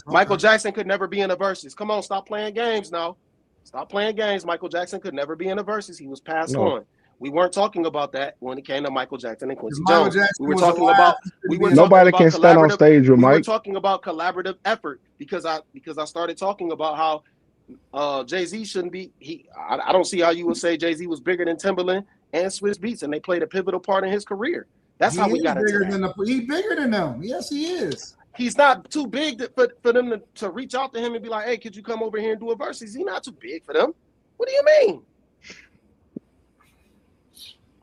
Michael Jackson could never be in a Verzuz. Come on, stop playing games now. Stop playing games. Michael Jackson could never be in a Verzuz. He was passed on. We weren't talking about that when it came to Michael Jackson and Quincy Jones. We were talking about nobody can stand on stage with Mike. We were talking about collaborative effort because I started talking about how Jay-Z shouldn't be. I don't see how you would say Jay-Z was bigger than Timberland and Swiss Beats, and they played a pivotal part in his career. That's how we got into that. He's bigger than them. Yes, he is. He's not too big for them to reach out to him and be like, "Hey, could you come over here and do a verse?" He's not too big for them. What do you mean?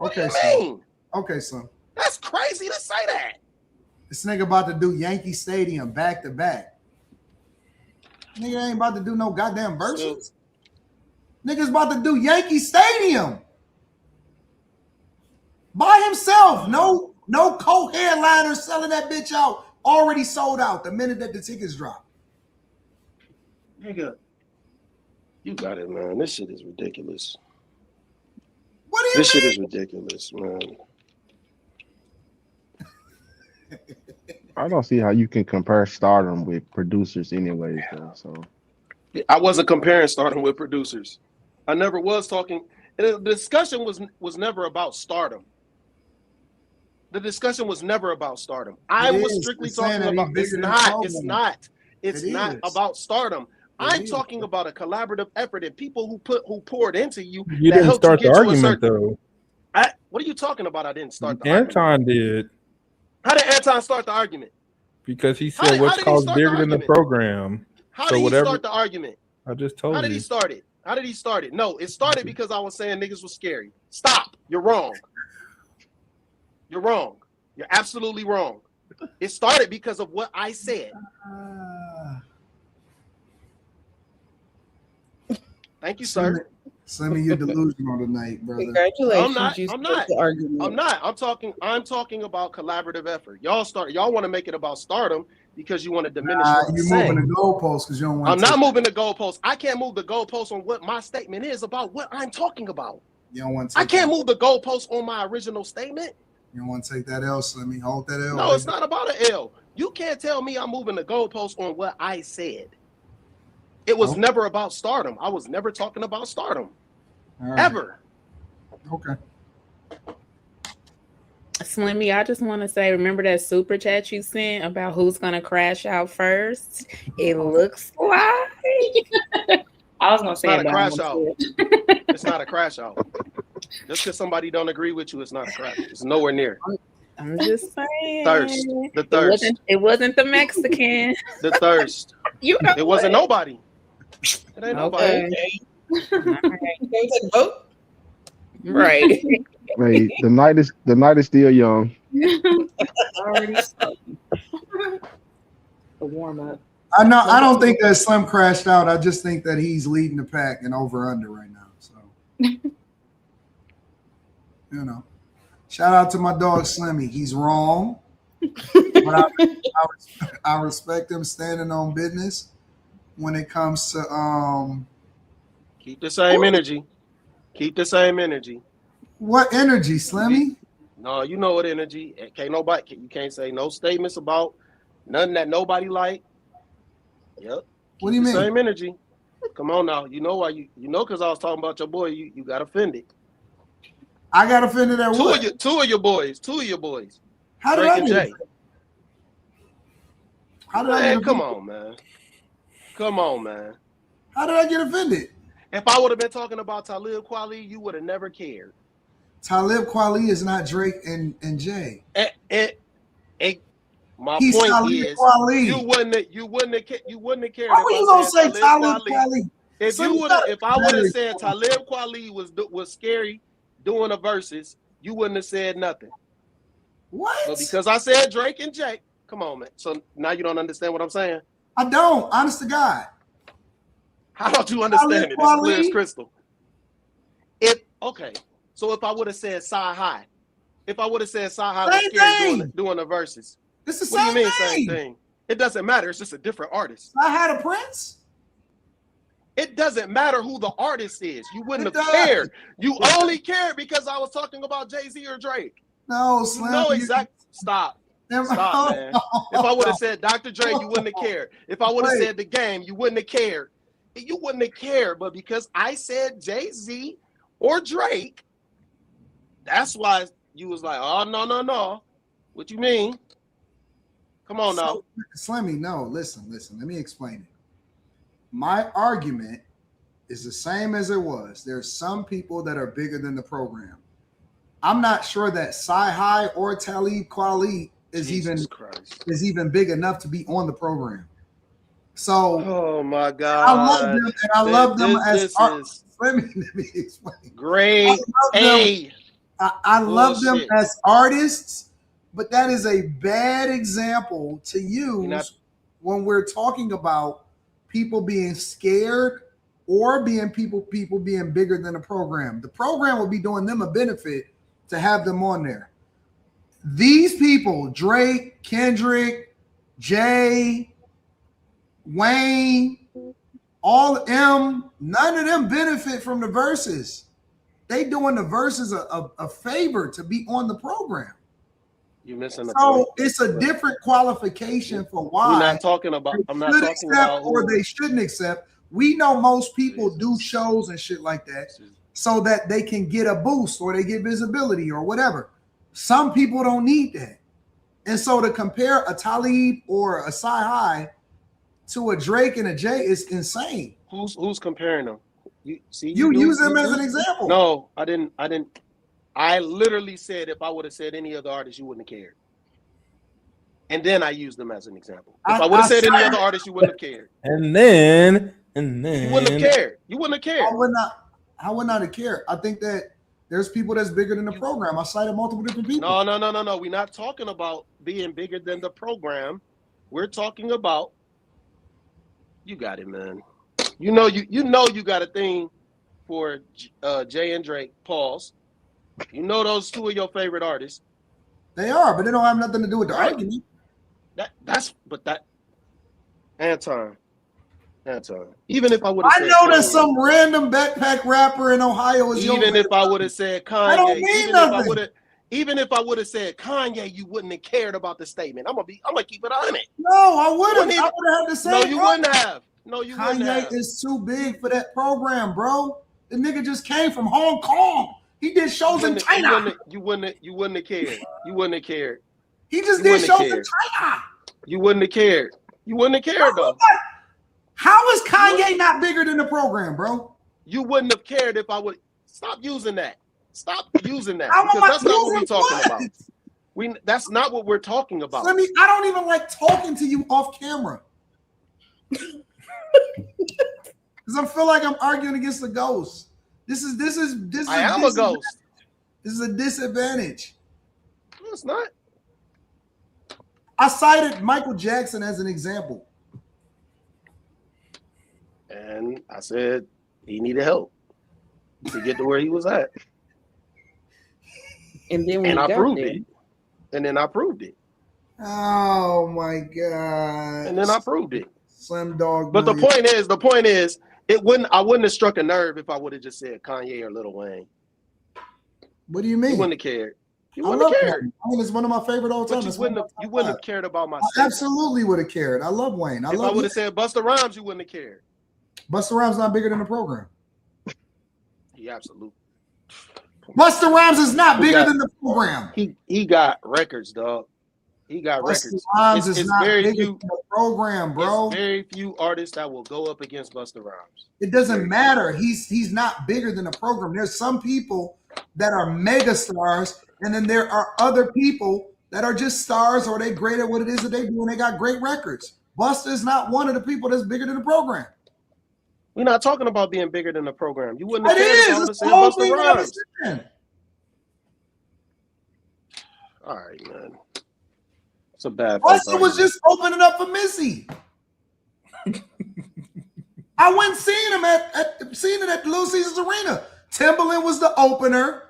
Okay, son. That's crazy to say that. This nigga about to do Yankee Stadium back to back. Nigga ain't about to do no goddamn verses. Nigga's about to do Yankee Stadium by himself. No co-headliner selling that bitch out. Already sold out the minute that the tickets drop. Nigga, you got it, man. This shit is ridiculous. What do you mean? This shit is ridiculous, man. I don't see how you can compare stardom with producers anyways, though. So I wasn't comparing stardom with producers. I never was talking. The discussion was never about stardom. The discussion was never about stardom. I was strictly talking about it's not about stardom. I'm talking about a collaborative effort and people who poured into you. You didn't start the argument though. What are you talking about? I didn't start the Anton argument. did. How did Anton start the argument? Because he said what's called bigger than the program. How did he start the argument? I just told you. How did he start it? How did he start it? No, it started because I was saying niggas was scary. Stop. You're wrong. You're wrong. You're absolutely wrong. It started because of what I said. Thank you, sir. Slimmy, you're delusional tonight, brother. Congratulations. I'm not. I'm talking about collaborative effort. Y'all want to make it about stardom because you want to diminish what I'm saying. You're moving the goalposts because you don't want I'm not moving the goalposts. I can't move the goalposts on what my statement is about what I'm talking about. You don't want to I can't move the goalposts on my original statement. You don't want to take that L, Slimmy. Hold that L. No, it's not about an L. You can't tell me I'm moving the goalposts on what I said. It was never about stardom. I was never talking about stardom. Right. Ever. Okay. Slimmy, I just want to say, remember that super chat you sent about who's going to crash out first? It looks like... I was going to say it's not a crash out. It's not a crash out. Just because somebody don't agree with you, it's not a crash. It's nowhere near. I'm just saying. The thirst. It wasn't the Mexican. The thirst. It wasn't nobody. It ain't nobody. Right. Wait, the night is still young. Already the warm up. I don't think that Slim crashed out. I just think that he's leading the pack and over under right now. So you know. Shout out to my dog Slimmy. He's wrong. But I respect him standing on business when it comes to keep the same energy. Keep the same energy. What energy, Slimmy? No, you know what energy. You can't say no statements about nothing that nobody like. Yep. What do you mean? Same energy. Come on now. You know why because I was talking about your boy, you got offended. I got offended at what? Two of your boys. How did I get offended? Come on, man. How did I get offended? If I would have been talking about Talib Kweli, you would have never cared. Talib Kweli is not Drake and Jay. My point is, you wouldn't have cared. Why were you gonna say Talib Kweli? If I would have said Talib Kweli was scary doing a versus, you wouldn't have said nothing. What? But because I said Drake and Jay, come on, man. So now you don't understand what I'm saying? I don't. Honest to God. How don't you understand it? It's clear as crystal. So if I would have said Sci-Hi, was scary doing the verses. It's the what same do you mean thing. Same thing? It doesn't matter. It's just a different artist. I had a Prince. It doesn't matter who the artist is. You wouldn't have cared. You only cared because I was talking about Jay-Z or Drake. No, Slim. No, exactly. Stop, man. If I would have said Dr. Dre, you wouldn't have cared. If I would have said The Game, you wouldn't have cared. You wouldn't have cared. But because I said Jay-Z or Drake, that's why you was like, oh, no. What you mean? Come on now. Slimmy, no, listen. Let me explain it. My argument is the same as it was. There's some people that are bigger than the program. I'm not sure that Sci-Hi or Talib Kweli is even big enough to be on the program. So, oh my God, I love them as artists. Let me explain. Great. I love them as artists, but that is a bad example to use when we're talking about people being scared or people being bigger than the program. The program will be doing them a benefit to have them on there. These people, Drake, Kendrick, Jay, Wayne, none of them benefit from the verses. They doing the verses a favor to be on the program. You're missing the point. So it's a different qualification for why I'm not talking about or they shouldn't accept. We know most people do shows and shit like that so that they can get a boost or they get visibility or whatever. Some people don't need that. And so to compare a Talib or a Sci-Hi to a Drake and a Jay is insane. Who's comparing them? You use them as an example. No, I didn't. I literally said if I would have said any other artist, you wouldn't have cared. And then I used them as an example. If I would have said any other artist, you wouldn't have cared. And then And then you wouldn't have cared. You wouldn't have cared. I would not have cared. I think that there's people that's bigger than the program. I cited multiple different people. No. We're not talking about being bigger than the program. We're talking about, you got it, man. You know you got a thing for Jay and Drake. Pause. You know those two of your favorite artists. They are, but they don't have nothing to do with the argument. Anton. Even if I would have said, I know that some random backpack rapper in Ohio is. Even if I would have said Kanye, I don't mean nothing. Even if I would have said Kanye, you wouldn't have cared about the statement. I'm gonna keep it on it. No, I wouldn't. I would have had to say. No, you wouldn't have. No, you wouldn't have. Kanye is too big for that program, bro. The nigga just came from Hong Kong. He did shows in China. You wouldn't have cared. You wouldn't have cared. He just did shows in China. You wouldn't have cared. You wouldn't have cared though. How is Kanye not bigger than the program, bro? You wouldn't have cared if I would. Stop using that. Stop using that. Because that's not what we're talking about. That's not what we're talking about. I don't even like talking to you off camera. Because I feel like I'm arguing against a ghost. This is I am a ghost. This is a disadvantage. No, it's not. I cited Michael Jackson as an example. And I said he needed help to get to where he was at. And I proved it. And then I proved it. Oh my God. And then I proved it. Slim dog. But the point is, I wouldn't have struck a nerve if I would have just said Kanye or Lil Wayne. What do you mean? You wouldn't have cared. You wouldn't have cared. I mean, it's one of my favorite all time. You wouldn't have cared about my I absolutely would have cared. I love Wayne. If I would have said Busta Rhymes, you wouldn't have cared. Busta Rhymes not bigger than the program. He absolutely. Busta Rhymes is not bigger than the program. He got records, dog. He got records. Busta Rhymes is not bigger than the program, bro. There's very few artists that will go up against Busta Rhymes. It doesn't matter. He's not bigger than the program. There's some people that are mega stars, and then there are other people that are just stars, or they great at what it is that they do, and they got great records. Busta is not one of the people that's bigger than the program. We're not talking about being bigger than the program. You wouldn't have cared if I would have said Busta Rhymes. All right, man. It's a bad. Busta was just opening up for Missy. I went and seen him seen it at the Little Caesars Arena. Timberland was the opener,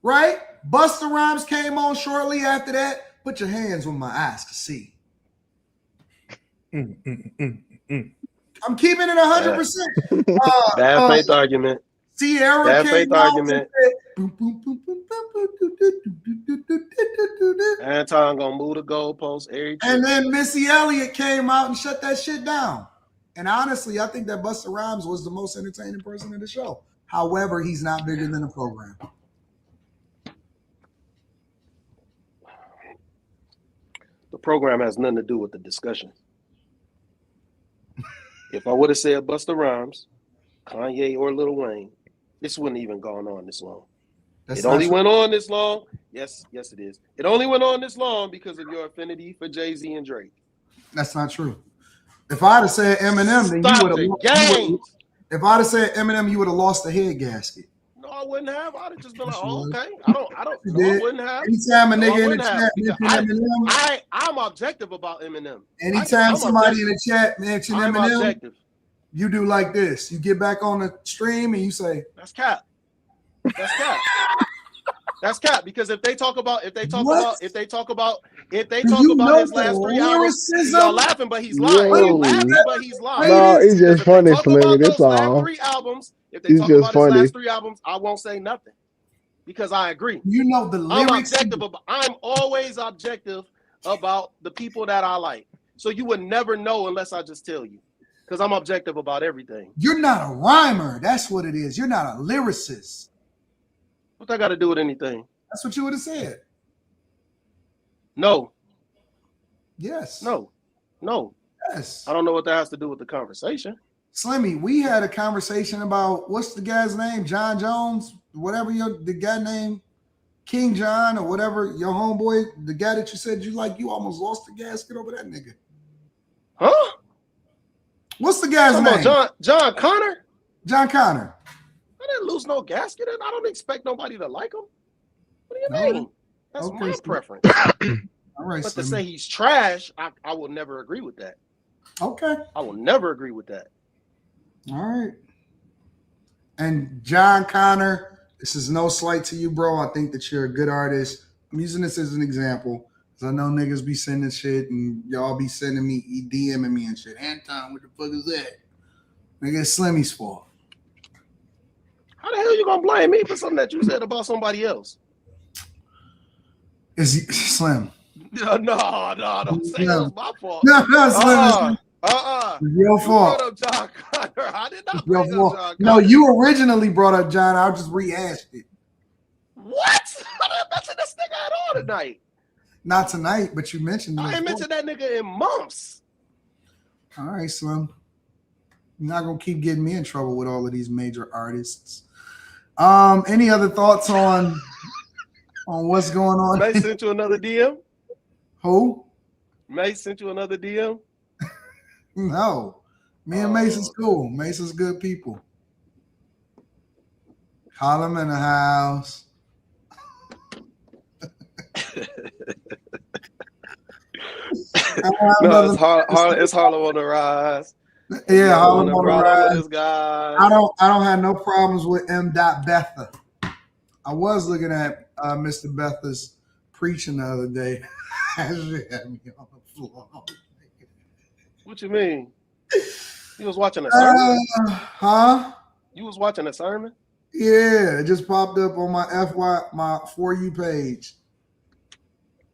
right? Busta Rhymes came on shortly after that. Put your hands where my eyes can see. I'm keeping it 100%. Bad faith argument. Sierra Bad came faith out argument. Anton gonna move the goalposts every time. And then Missy Elliott came out and shut that shit down. And honestly, I think that Busta Rhymes was the most entertaining person in the show. However, he's not bigger than the program. The program has nothing to do with the discussion. If I would have said Busta Rhymes, Kanye, or Lil Wayne, this wouldn't even gone on this long. It only went on this long. Yes, it is. It only went on this long because of your affinity for Jay-Z and Drake. That's not true. If I'd have said Eminem, then you would have. If I'd have said Eminem, you would have lost the head gasket. No, I wouldn't have. I'd have just been like, oh, okay. I don't. No, I wouldn't have. Anytime a nigga in the chat mention Eminem, I'm objective about Eminem. Anytime somebody in the chat mention Eminem, objective. You do like this. You get back on the stream and you say, "That's cap. That's cap." That's cap. Because if they talk about his last 3 hours, y'all laughing, but he's lying. You're laughing, but he's lying. No, it's just funny, Slim. That's all. 3 albums. If they talk about his last 3 albums, I won't say nothing because I agree. You know the lyrics. I'm always objective about the people that I like. So you would never know unless I just tell you. Because I'm objective about everything. You're not a rhymer. That's what it is. You're not a lyricist. What that got to do with anything? That's what you would have said. No. Yes. No. Yes. I don't know what that has to do with the conversation. Slimmy, we had a conversation about what's the guy's name? John Jones, whatever the guy named King John or whatever, your homeboy, the guy that you said you like, you almost lost the gasket over that nigga. Huh? What's the guy's name? John Connor. John Connor. I didn't lose no gasket, and I don't expect nobody to like him. What do you mean? That's my preference. All right, but Slim. to say he's trash, I will never agree with that. Okay. I will never agree with that. All right. And John Connor, this is no slight to you, bro. I think that you're a good artist. I'm using this as an example because I know niggas be sending shit and y'all be sending me, DMing me and shit. Anton, what the fuck is that? Nigga, it's Slimmy's fault. How the hell you gonna blame me for something that you said about somebody else? Is he Slim? No, don't say it was my fault. No, Slim. Your fault. Brought up John Connor. I did not Your bring fault. up John Connor. No, you originally brought up John. I just rehashed it. What? I didn't mention this nigga at all tonight. Not tonight, but you mentioned him. I ain't mentioned that nigga in months. All right, Slim. You're not gonna keep getting me in trouble with all of these major artists. Any other thoughts on what's going on? May sent you another DM. Who? May sent you another DM. No, me and Mason's cool. Mason's good people. Harlem in the house. No, it's Harlem on the rise. Yeah, Harlem on the rise. This guy. I don't have no problems with M. Betha. I was looking at Mr. Betha's preaching the other day. She had me on the floor. What you mean? You was watching a sermon? Huh? You was watching a sermon? Yeah, it just popped up on my For You page.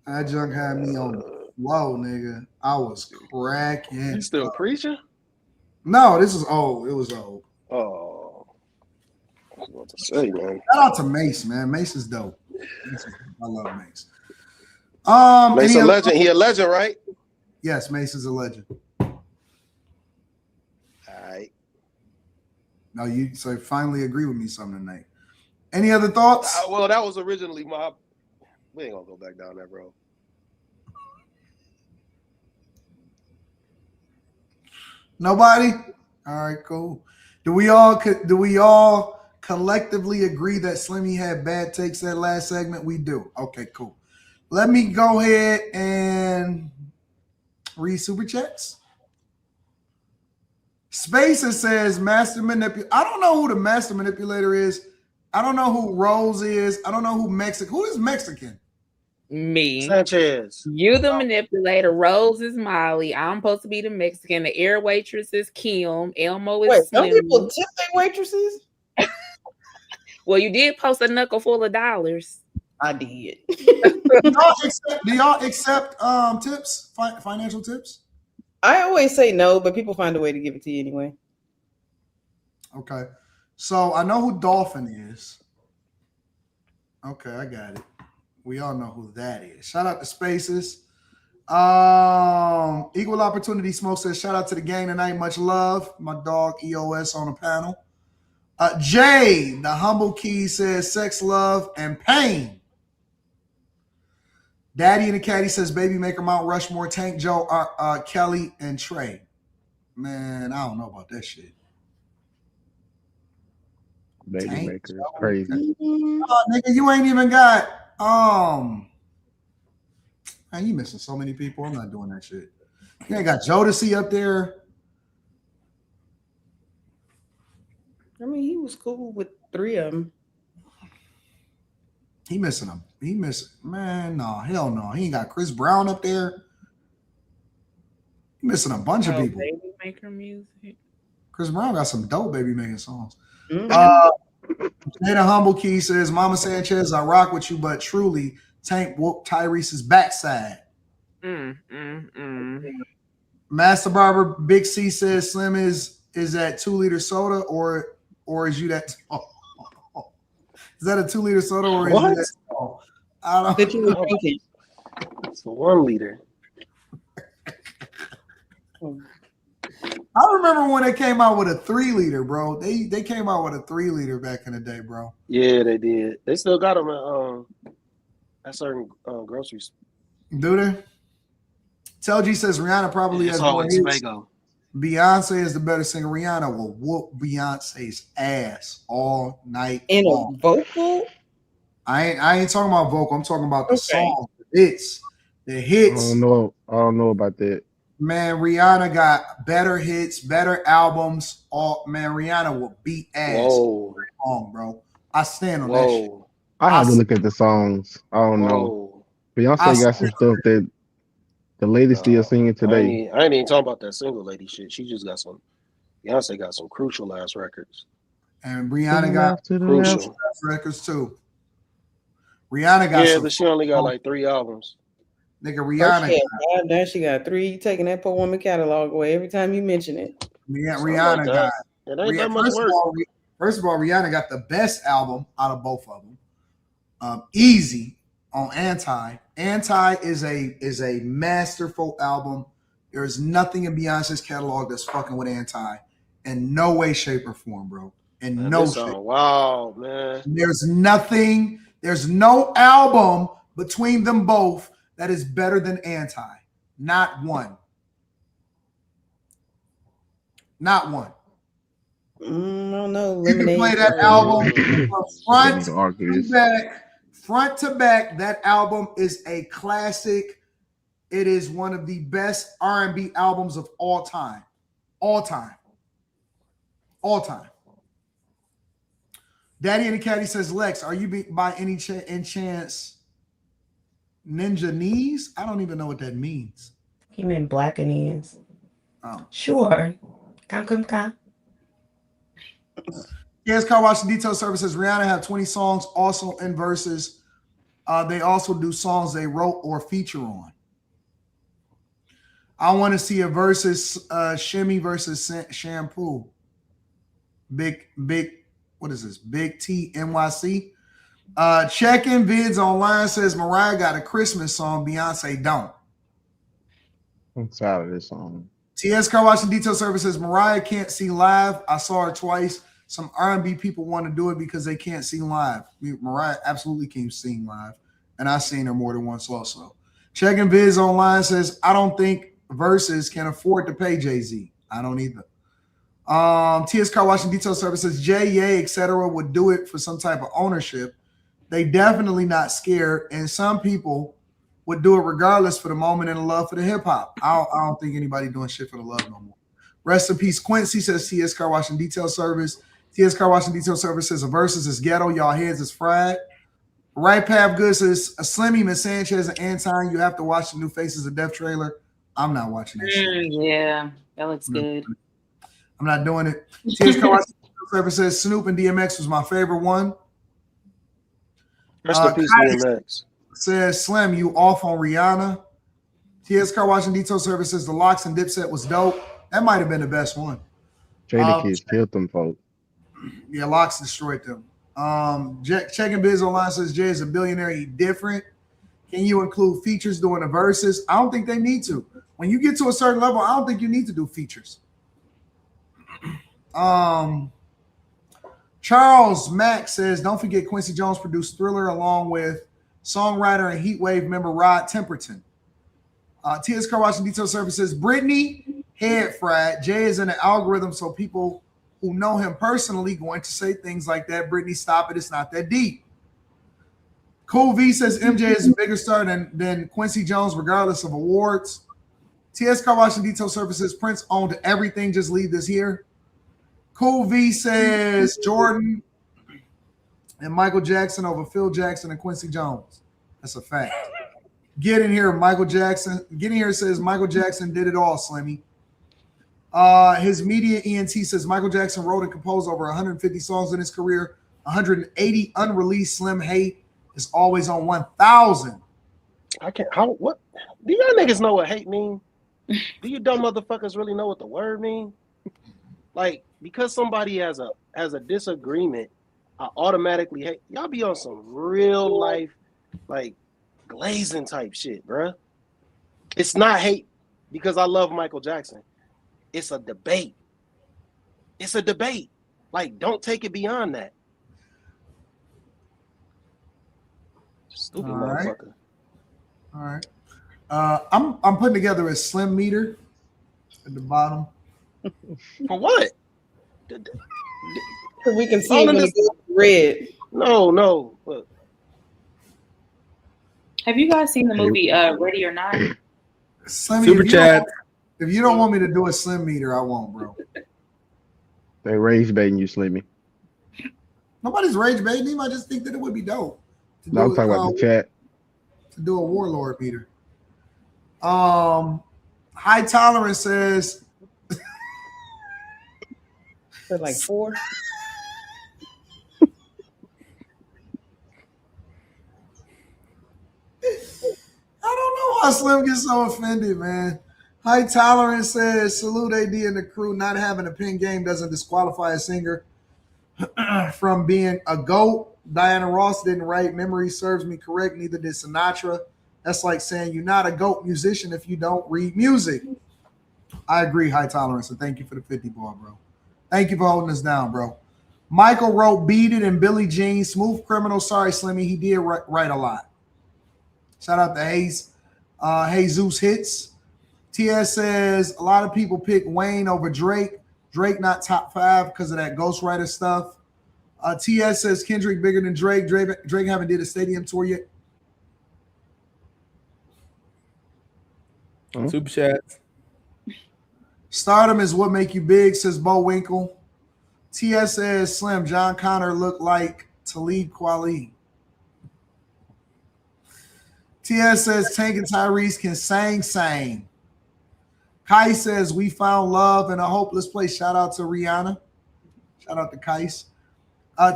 That junk had me on the floor, nigga. I was cracking. You still preaching? No, this is old. It was old. Oh. I was about to say, man. Shout out to Mace, man. Mace is dope. I love Mace. Mace a legend. He a legend, right? Yes, Mace is a legend. Alright. No, you so finally agree with me something tonight. Any other thoughts? Well, that was originally my. We ain't gonna go back down that road. Nobody? All right, cool. Do we all collectively agree that Slimmy had bad takes that last segment? We do. Okay, cool. Let me go ahead and read super chats. Spacer says master manipulator. I don't know who the master manipulator is. I don't know who Rose is. I don't know who Mexican. Who is Mexican? Me. Sanchez. You the manipulator. Rose is Molly. I'm supposed to be the Mexican. The air waitress is Kim. Elmo is Some Slim. people tip their waitresses. Well, you did post a knuckle full of dollars. I did. Do y'all accept tips, financial tips? I always say no, but people find a way to give it to you anyway. Okay. So I know who Dolphin is. Okay, I got it. We all know who that is. Shout out to Spaces. Equal Opportunity Smoke says, shout out to the gang tonight. Much love. My dog EOS on the panel. Jay, the Humble Key says, sex, love, and pain. Daddy and the Caddy says, baby maker, Mount Rushmore, Tank Joe, Kelly, and Trey. Man, I don't know about that shit. Baby maker is crazy. Oh, nigga, you ain't even got man, you missing so many people. I'm not doing that shit. You ain't got Jodeci up there. I mean, he was cool with 3 of them. He missing them. He missing, man. No, hell no. He ain't got Chris Brown up there. He missing a bunch of people. Baby maker music. Chris Brown got some dope baby making songs. Mm-hmm. Jada Humble Key says, Mama Sanchez, I rock with you, but truly, Tank whooped Tyrese's backside. Master Barber Big C says, Slim is that 2-liter soda or is you that tall? Is that a 2-liter soda or is What? you that tall? I don't That you were drinking. It's a 1 liter. I remember when they came out with a 3-liter, bro. They came out with a 3-liter back in the day, bro. Yeah, they did. They still got them at certain groceries. Do they? Tell G says Rihanna probably has more hits. Fago. Beyonce is the better singer. Rihanna will whoop Beyonce's ass all night in long. a vocal. I ain't talking about vocal. I'm talking about the song. The hits. I don't know about that. Man, Rihanna got better hits, better albums. Rihanna will beat ass. Long, bro. I stand on that shit. I have to look at the songs. I don't know. Beyonce got some stuff that the lady still singing today. I ain't even talking about that single lady shit. She just got some. Beyonce got some crucial ass records. And Rihanna got crucial records too. Rihanna got but she only got like 3 albums. Nigga, Rihanna. Now she got 3. You taking that poor woman catalog away every time you mention it. Rihanna got. It ain't that much work. First of all, Rihanna got the best album out of both of them. Easy on Anti. Anti is a masterful album. There is nothing in Beyonce's catalog that's fucking with Anti in no way, shape, or form, bro. In no shape. Wow, man. There's nothing. There's no album between them both that is better than Anti. Not one. Not one. I don't know. You can play that album from front to back. That album is a classic. It is one of the best R&B albums of all time. All time. All time. Daddy and the Caddy says, Lex, are you by any chance ninja knees? I don't even know what that means. He meant blacker knees. Oh. Sure. Yes, Car Wash and Detail Services. Rihanna have 20 songs also in verses. They also do songs they wrote or feature on. I want to see a versus Shimmy versus Shampoo. Big, what is this? Big T NYC. Checking vids online says Mariah got a Christmas song, Beyonce don't. I'm tired of this song. TS Car Wash and Detail Services. Mariah can't see live. I saw her twice. Some R&B people want to do it because they can't see live. Mariah absolutely can't sing live, and I've seen her more than once also. Checking vids online says I don't think Verzuz can afford to pay Jay-Z. I don't either. TS Car Wash and Detail Services, Jay, etc. would do it for some type of ownership. They definitely not scared, and some people would do it regardless for the moment and the love for the hip hop. I don't think anybody doing shit for the love no more. Rest in peace, Quincy says TS Car Wash and Detail Service. TS Car Wash and Detail Service says a Verzuz is ghetto. Y'all heads is fried. Right Path Good says a Slimmy, Miss Sanchez, and Anton. You have to watch the New Faces of Death trailer. I'm not watching that shit. Yeah, that looks good. I'm not doing it. TS Car Wash and Detail Service says Snoop and DMX was my favorite one. Rest in peace, DMX. Says Slim, you off on Rihanna. TS Car Wash and Detail Services, the Locks and Dipset was dope. That might have been the best one. Jada Kids killed them folks. Yeah, Locks destroyed them. Checking Biz Online says Jay is a billionaire. He different. Can you include features doing the verses? I don't think they need to. When you get to a certain level, I don't think you need to do features. Charles Mack says, don't forget Quincy Jones produced Thriller along with songwriter and Heatwave member Rod Temperton. TS Car Wash and Detail Services, Brittany head fried. Jay is in the algorithm, so people who know him personally going to say things like that. Brittany, stop it. It's not that deep. Cool V says MJ is a bigger star than Quincy Jones, regardless of awards. TS Car Wash and Detail Services, Prince owned everything. Just leave this here. Cool V says Jordan and Michael Jackson over Phil Jackson and Quincy Jones. That's a fact. Get in here, Michael Jackson. Get in here says Michael Jackson did it all, Slimmy. His media ENT says Michael Jackson wrote and composed over 150 songs in his career. 180 unreleased. Slim hate is always on 1,000. I can't. What? Do y'all niggas know what hate mean? Do you dumb motherfuckers really know what the word mean? Like, because somebody has a disagreement, I automatically hate. Y'all be on some real life, like, glazing type shit, bruh. It's not hate because I love Michael Jackson. It's a debate. It's a debate. Like, don't take it beyond that. Stupid motherfucker. All right. I'm putting together a Slim meter at the bottom. For what? So we can see when it goes red. No. Have you guys seen the movie Ready or Not? Slimmy, Super chat. If you don't want me to do a slim meter, I won't, bro. They rage baiting you, Slimmy. Nobody's rage baiting him. I just think that it would be dope. No, I'm talking about the chat. To do a warlord meter. High Tolerance says for like 4. I don't know why Slim gets so offended, man. High Tolerance says, salute AD and the crew. Not having a pin game doesn't disqualify a singer from being a GOAT. Diana Ross didn't write Memory Serves Me Correct, neither did Sinatra. That's like saying you're not a GOAT musician if you don't read music. I agree, High Tolerance, and thank you for the 50 ball, bro. Thank you for holding us down, bro. Michael wrote Beat It and Billie Jean. Smooth Criminal. Sorry, Slimmy. He did write a lot. Shout out to Jesus Hits. TS says a lot of people pick Wayne over Drake. Drake not top 5 because of that ghostwriter stuff. TS says Kendrick bigger than Drake. Drake haven't did a stadium tour yet. Super chats. Stardom is what make you big, says Bo Winkle. TS says Slim, John Connor looked like Talib Kweli. TS says Tank and Tyrese can sing. Kai says we found love in a hopeless place. Shout out to Rihanna. Shout out to Kais.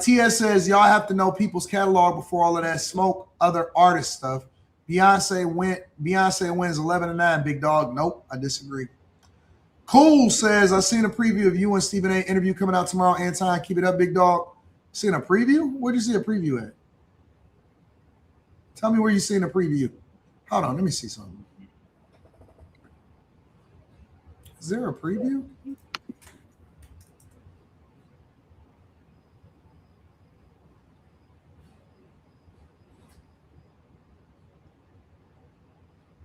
TS says y'all have to know people's catalog before all of that smoke other artist stuff. Beyonce wins 11-9. Big dog. Nope, I disagree. Cool says I seen a preview of you and Stephen A. interview coming out tomorrow. Anton, keep it up, big dog. Seen a preview? Where'd you see a preview at? Tell me where you seen a preview. Hold on, let me see something. Is there a preview?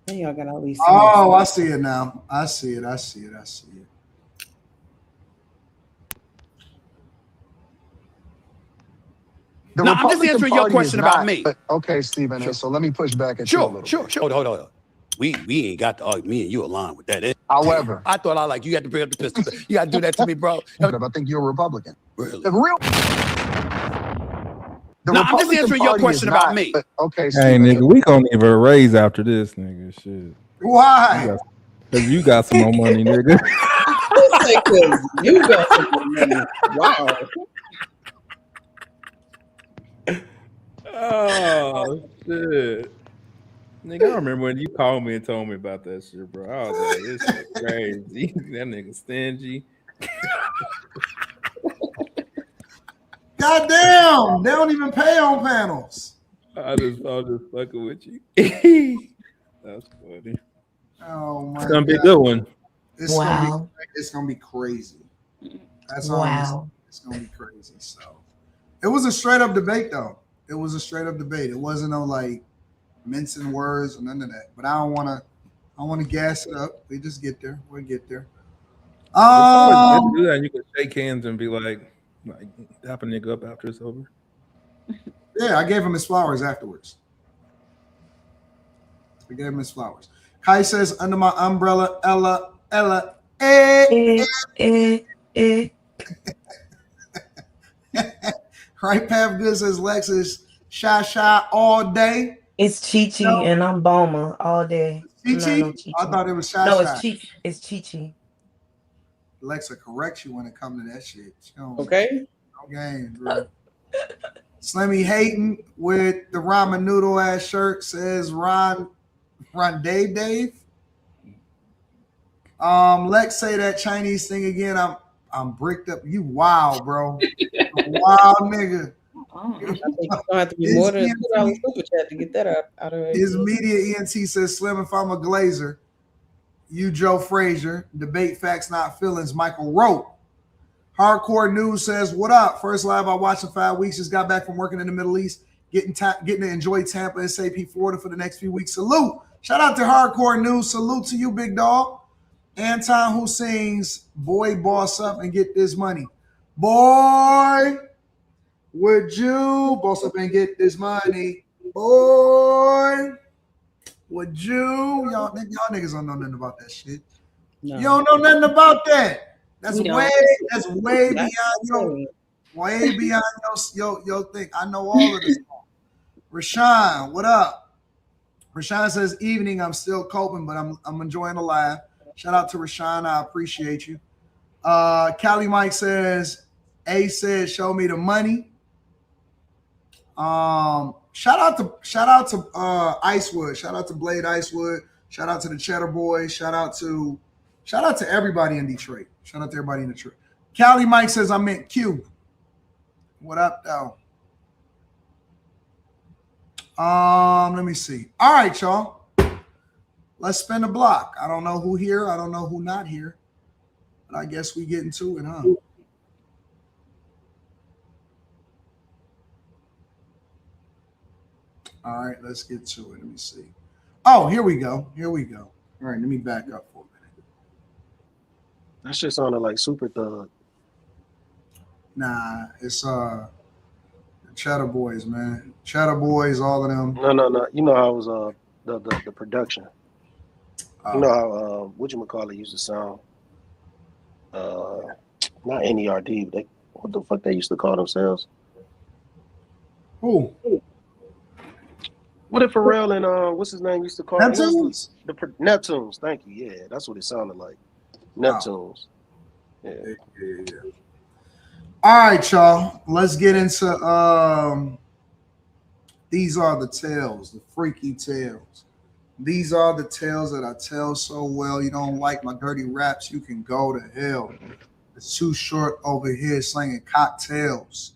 Y'all got all these. Oh, I see it now. I see it. No, I'm just answering your question about me. Okay, Stephen. Sure. So let me push back at you a little bit. Hold on. We ain't got to argue. Me and you align with that. However, I thought I like you had to bring up the pistol. You got to do that to me, bro. I think you're a Republican. Really? I'm just answering your question about me. Okay, hey, nigga, we gonna give her a raise after this, nigga. Shit. Why? Because you got some more money, nigga. You got some more money. Wow. Oh shit, nigga! I remember when you called me and told me about that shit, bro. I was like, "This shit crazy." That nigga stingy. Goddamn! They don't even pay on panels. I was just fucking with you. That's funny. Oh my! It's gonna be a good one. It's gonna be crazy. That's all. It's gonna be crazy. So, it was a straight up debate, though. It was a straight up debate. It wasn't no like mincing words or none of that. But I don't want to gas it up. We just get there. We'll get there. Do that. And you can shake hands and be like dap a nigga up after it's over. Yeah, I gave him his flowers afterwards. I gave him his flowers. Kai says, under my umbrella, Ella, Right Path Good says Lexus, shy all day. It's Chi-Chi and I'm Boma all day. Chi-Chi? I thought it was shy. No, it's Chi-Chi. Alexa corrects you when it comes to that shit. Okay. No game, bro. Slimmy hating with the ramen noodle ass shirt says Ron Dave. Lex say that Chinese thing again. I'm bricked up. You wild, bro. Wild nigga. I think you're gonna have to be more than $2 super chat to get that out of it. His media ENT says, Slim, if I'm a glazer, you Joe Frazier. Debate facts, not feelings. Michael Rowe. Hardcore News says, what up? First live I watched in 5 weeks. Just got back from working in the Middle East. Getting to enjoy Tampa and SAP Florida for the next few weeks. Salute. Shout out to Hardcore News. Salute to you, big dog. Anton who sings "Boy, Boss Up and Get This Money." Boy, would you boss up and get this money? Boy, would you? Y'all niggas don't know nothing about that shit. No. You don't know nothing about that. That's way beyond your thing. I know all of this. Rashawn, what up? Rashawn says, evening, I'm still coping, but I'm enjoying the laugh. Shout out to Rashawn. I appreciate you. Cali Mike says, A says, show me the money. Shout out to Icewood. Shout out to Blade Icewood. Shout out to the Cheddar Boys. Shout out to everybody in Detroit. Shout out to everybody in Detroit. Cali Mike says, I meant Q. What up, though? Let me see. All right, y'all. Let's spin the block. I don't know who here. I don't know who not here. But I guess we get into it, huh? All right, let's get to it. Let me see. Oh, here we go. All right, let me back up for a minute. That shit sounded like Super Thug. Nah, it's the Cheddar Boys, man. Cheddar Boys, all of them. No. You know how it was the production. You know how whatchamacallit used to sound. Not NERD, but what the fuck they used to call themselves? Who? What if Pharrell and what's his name used to call Neptunes? The Neptunes. Thank you. Yeah, that's what it sounded like. Neptunes. Yeah. All right, y'all. Let's get into these are the tales, the freaky tales. These are the tales that I tell so well. You don't like my dirty raps, you can go to hell. It's too short over here slinging cocktails.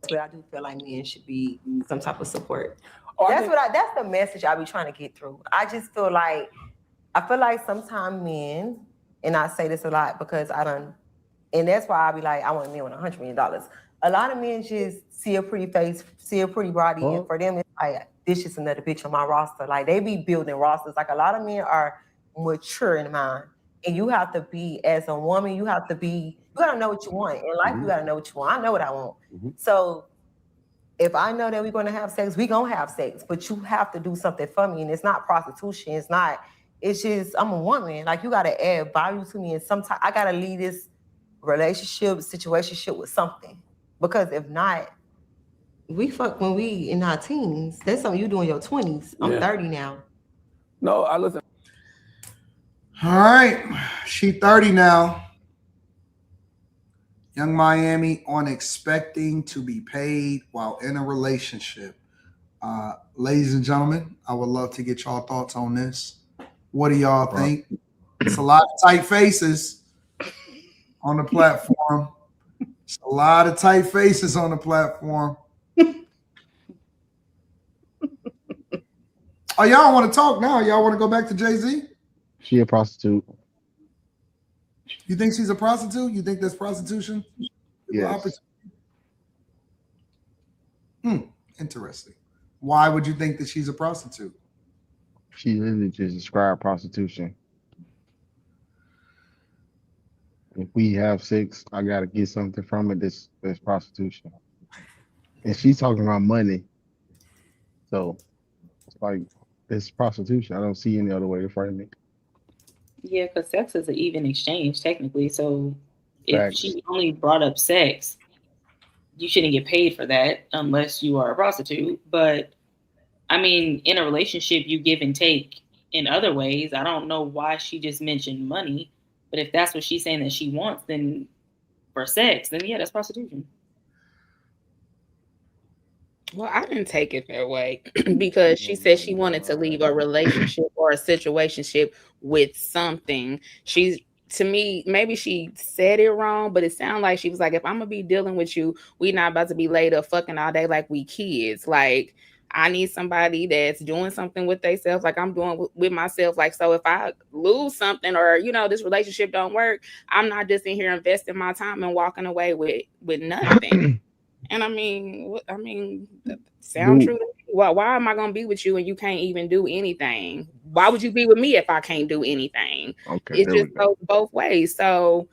But I do feel like men should be some type of support. That's the message I be trying to get through. I feel like sometimes men, and I say this a lot because and that's why I be like, I want a man with $100 million. A lot of men just see a pretty face, see a pretty body, and for them it's like, this is another bitch on my roster. Like they be building rosters. Like a lot of men are mature in mind, and you have to be, as a woman, you gotta know what you want. In life, you gotta know what you want. I know what I want. So if I know that we're gonna have sex, we gonna have sex. But you have to do something for me, and it's not prostitution. It's just I'm a woman. Like you gotta add value to me, and sometimes I gotta leave this situationship with something. Because if not, we fuck when we in our teens. That's something you do in your 20s. I'm 30 now. No, I listen. All right, she 30 now. Young Miami on expecting to be paid while in a relationship. Ladies and gentlemen, I would love to get y'all thoughts on this. What do y'all think? It's a lot of tight faces on the platform. It's a lot of tight faces on the platform. Oh, y'all want to talk now? Y'all want to go back to Jay-Z? She a prostitute. You think she's a prostitute? You think that's prostitution? Yes. Interesting. Why would you think that she's a prostitute? She literally just described prostitution. If we have sex, I gotta get something from it. That's prostitution. And she's talking about money. So it's like it's prostitution. I don't see any other way to frame it. Yeah, because sex is an even exchange, technically. So if she only brought up sex, you shouldn't get paid for that unless you are a prostitute. But I mean, in a relationship, you give and take in other ways. I don't know why she just mentioned money. But if that's what she's saying that she wants, then for sex, then yeah, that's prostitution. Well, I didn't take it that way because she said she wanted to leave a relationship or a situationship with something. To me, maybe she said it wrong, but it sounded like she was like, if I'm gonna be dealing with you, we not about to be laid up fucking all day like we kids. Like, I need somebody that's doing something with themselves like I'm doing with myself. Like, so if I lose something or, this relationship don't work, I'm not just in here investing my time and walking away with nothing. And sound true to why am I gonna be with you and you can't even do anything? Why would you be with me if I can't do anything? Okay, It there we just go. goes both ways. So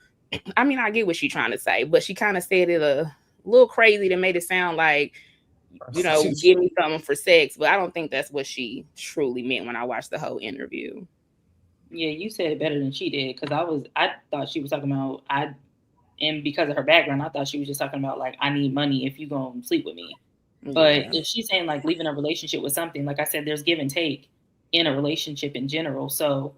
I mean, I get what she's trying to say, but she kind of said it a little crazy that made it sound like, you know, give me something for sex, but I don't think that's what she truly meant when I watched the whole interview. Yeah, you said it better than she did, because I thought she was talking about and because of her background, I thought she was just talking about like, I need money if you gonna sleep with me. But if she's saying like leaving a relationship with something, like I said, there's give and take in a relationship in general. So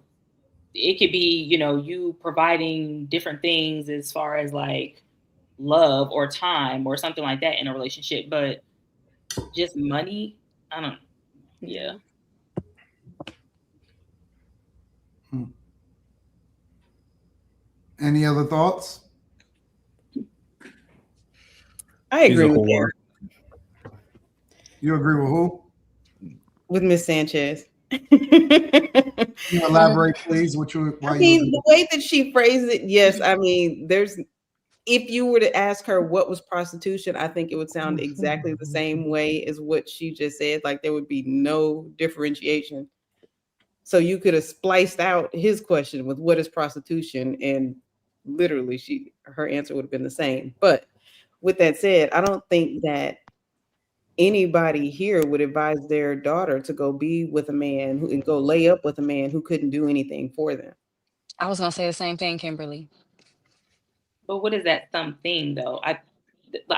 it could be, you know, you providing different things as far as like love or time or something like that in a relationship, but just money, I don't. Yeah. Any other thoughts? I agree with her. You agree with who? With Miss Sanchez. Can you elaborate, please? I mean, the way that she phrased it, yes. I mean, if you were to ask her what was prostitution, I think it would sound exactly the same way as what she just said. Like there would be no differentiation. So you could have spliced out his question with what is prostitution, and literally her answer would have been the same. But with that said, I don't think that anybody here would advise their daughter to go be with a man and go lay up with a man who couldn't do anything for them. I was gonna say the same thing, Kimberly. But what is that something though? I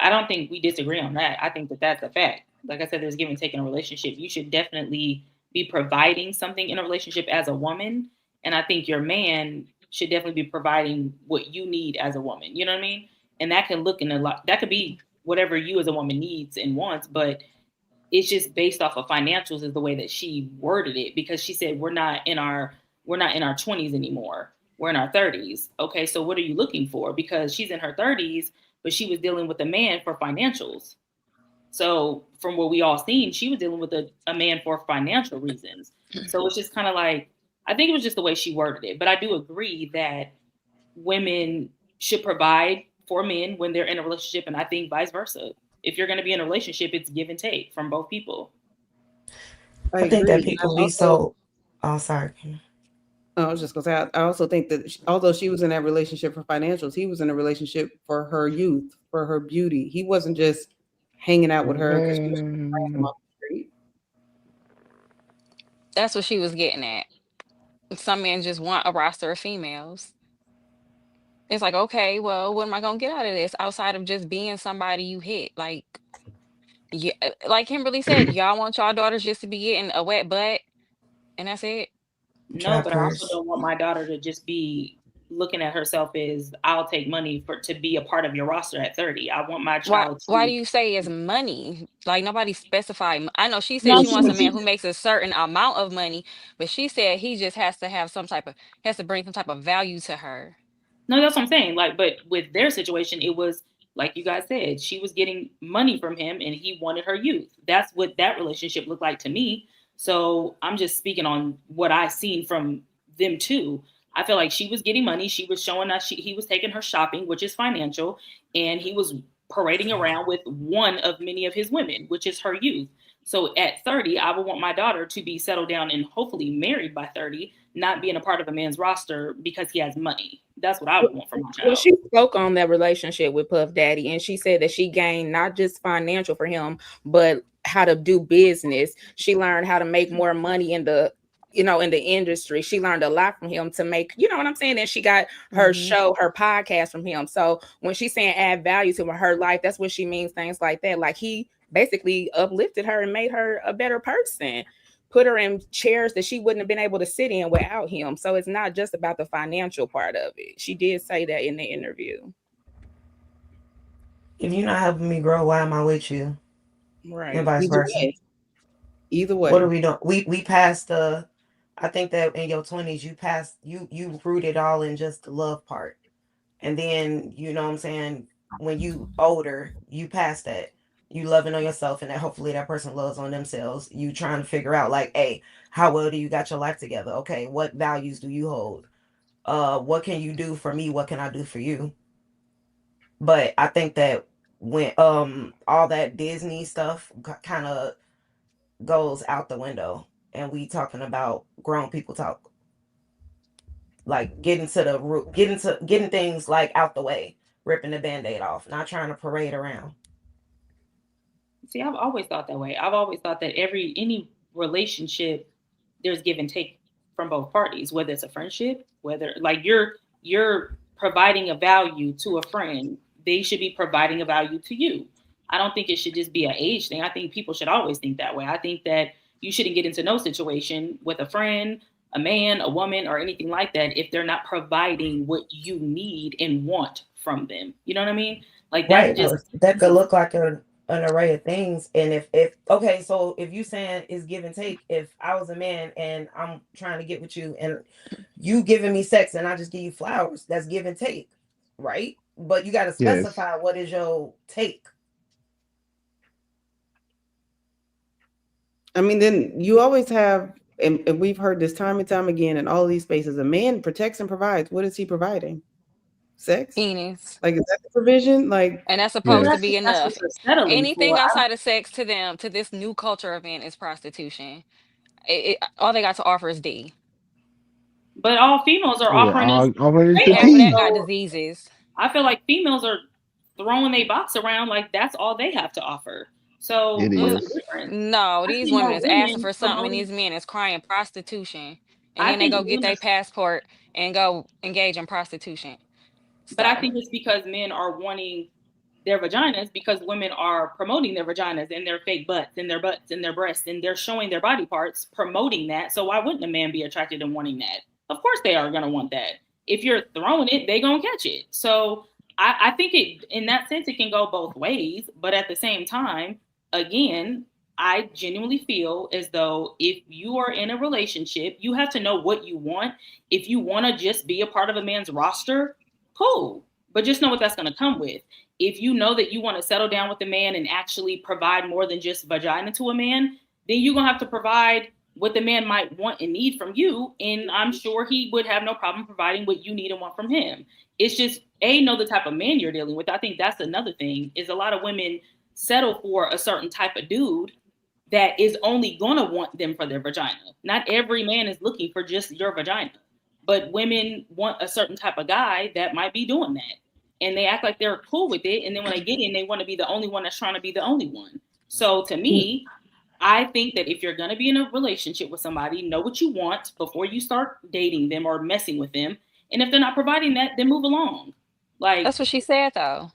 don't think we disagree on that. I think that that's a fact. Like I said, there's give and take in a relationship. You should definitely be providing something in a relationship as a woman, and I think your man should definitely be providing what you need as a woman. You know what I mean? And that can look in a lot. That could be whatever you as a woman needs and wants, but it's just based off of financials is the way that she worded it, because she said we're not in our 20s anymore. We're in our 30s. Okay, so what are you looking for? Because she's in her 30s, but she was dealing with a man for financials. So from what we all seen, she was dealing with a man for financial reasons. So it's just kind of like, I think it was just the way she worded it. But I do agree that women should provide for men when they're in a relationship, and I think vice versa. If you're going to be in a relationship, it's give and take from both people. I think that people be so. Oh, sorry. I was just gonna say, I also think that although she was in that relationship for financials, he was in a relationship for her youth, for her beauty. He wasn't just hanging out with her because she was him off the street. That's what she was getting at. Some men just want a roster of females. It's like, okay, well, what am I gonna get out of this outside of just being somebody you hit? Like, yeah, like Kimberly said, y'all want y'all daughters just to be getting a wet butt, and that's it. No, but I also don't want my daughter to just be looking at herself as I'll take money to be a part of your roster at 30. I want my child to. Why do you say it's money? Like nobody specified. I know she said she wants a man who makes a certain amount of money, but she said he just has to have has to bring some type of value to her. No, that's what I'm saying. Like, but with their situation, it was like you guys said, she was getting money from him and he wanted her youth. That's what that relationship looked like to me. So I'm just speaking on what I seen from them too. I feel like she was getting money. She was showing us he was taking her shopping, which is financial, and he was parading around with one of many of his women, which is her youth. So at 30, I would want my daughter to be settled down and hopefully married by 30, not being a part of a man's roster because he has money. That's what I would want for my child. Well, she spoke on that relationship with Puff Daddy, and she said that she gained not just financial for him, but how to do business. She learned how to make more money in the industry. She learned a lot from him to make, you know what I'm saying? And she got her show, her podcast from him. So when she's saying add value to her life, that's what she means, things like that. Like he basically uplifted her and made her a better person, put her in chairs that she wouldn't have been able to sit in without him. So it's not just about the financial part of it. She did say that in the interview. If you're not helping me grow, why am I with you? Right. And vice versa. Either way. What are we doing? We passed the. I think that in your 20s, you rooted all in just the love part, and then you know what I'm saying. When you older, you pass that. You loving on yourself, and that hopefully that person loves on themselves. You trying to figure out like, hey, how well do you got your life together? Okay, what values do you hold? What can you do for me? What can I do for you? But I think that when all that Disney stuff kind of goes out the window, and we talking about grown people talk. Like getting to the root, getting things like out the way, ripping the Band-Aid off, not trying to parade around. See, I've always thought that way. I've always thought that any relationship, there's give and take from both parties, whether it's a friendship, whether like you're providing a value to a friend, they should be providing a value to you. I don't think it should just be an age thing. I think people should always think that way. I think that you shouldn't get into no situation with a friend, a man, a woman, or anything like that if they're not providing what you need and want from them. You know what I mean? Like that that could look like an array of things. And if okay, so if you saying it's give and take, if I was a man and I'm trying to get with you and you giving me sex and I just give you flowers, that's give and take, right? But you got to specify what is your take. I mean, then you always have, and we've heard this time and time again in all these spaces, a man protects and provides. What is he providing? Sex? Penis. Like, is that the provision? Like, and that's supposed to be enough. Anything outside of sex to them, to this new culture of men, is prostitution. All they got to offer is D. But all females are offering us. That got diseases. I feel like females are throwing their box around like that's all they have to offer. So no, these women is asking for something, and these men is crying prostitution, and then they go get their passport and go engage in prostitution. But I think it's because men are wanting their vaginas because women are promoting their vaginas and their fake butts and their breasts, and they're showing their body parts, promoting that. So why wouldn't a man be attracted and wanting that? Of course they are going to want that. If you're throwing it, they going to catch it. So I think in that sense, it can go both ways. But at the same time, again, I genuinely feel as though if you are in a relationship, you have to know what you want. If you want to just be a part of a man's roster, cool. But just know what that's going to come with. If you know that you want to settle down with a man and actually provide more than just vagina to a man, then you're going to have to provide what the man might want and need from you. And I'm sure he would have no problem providing what you need and want from him. It's just, know the type of man you're dealing with. I think that's another thing, is a lot of women settle for a certain type of dude that is only going to want them for their vagina. Not every man is looking for just your vagina, but women want a certain type of guy that might be doing that. And they act like they're cool with it. And then when they get in, they want to be the only one that's trying to be the only one. So to me, I think that if you're going to be in a relationship with somebody, know what you want before you start dating them or messing with them. And if they're not providing that, then move along. Like, that's what she said, though.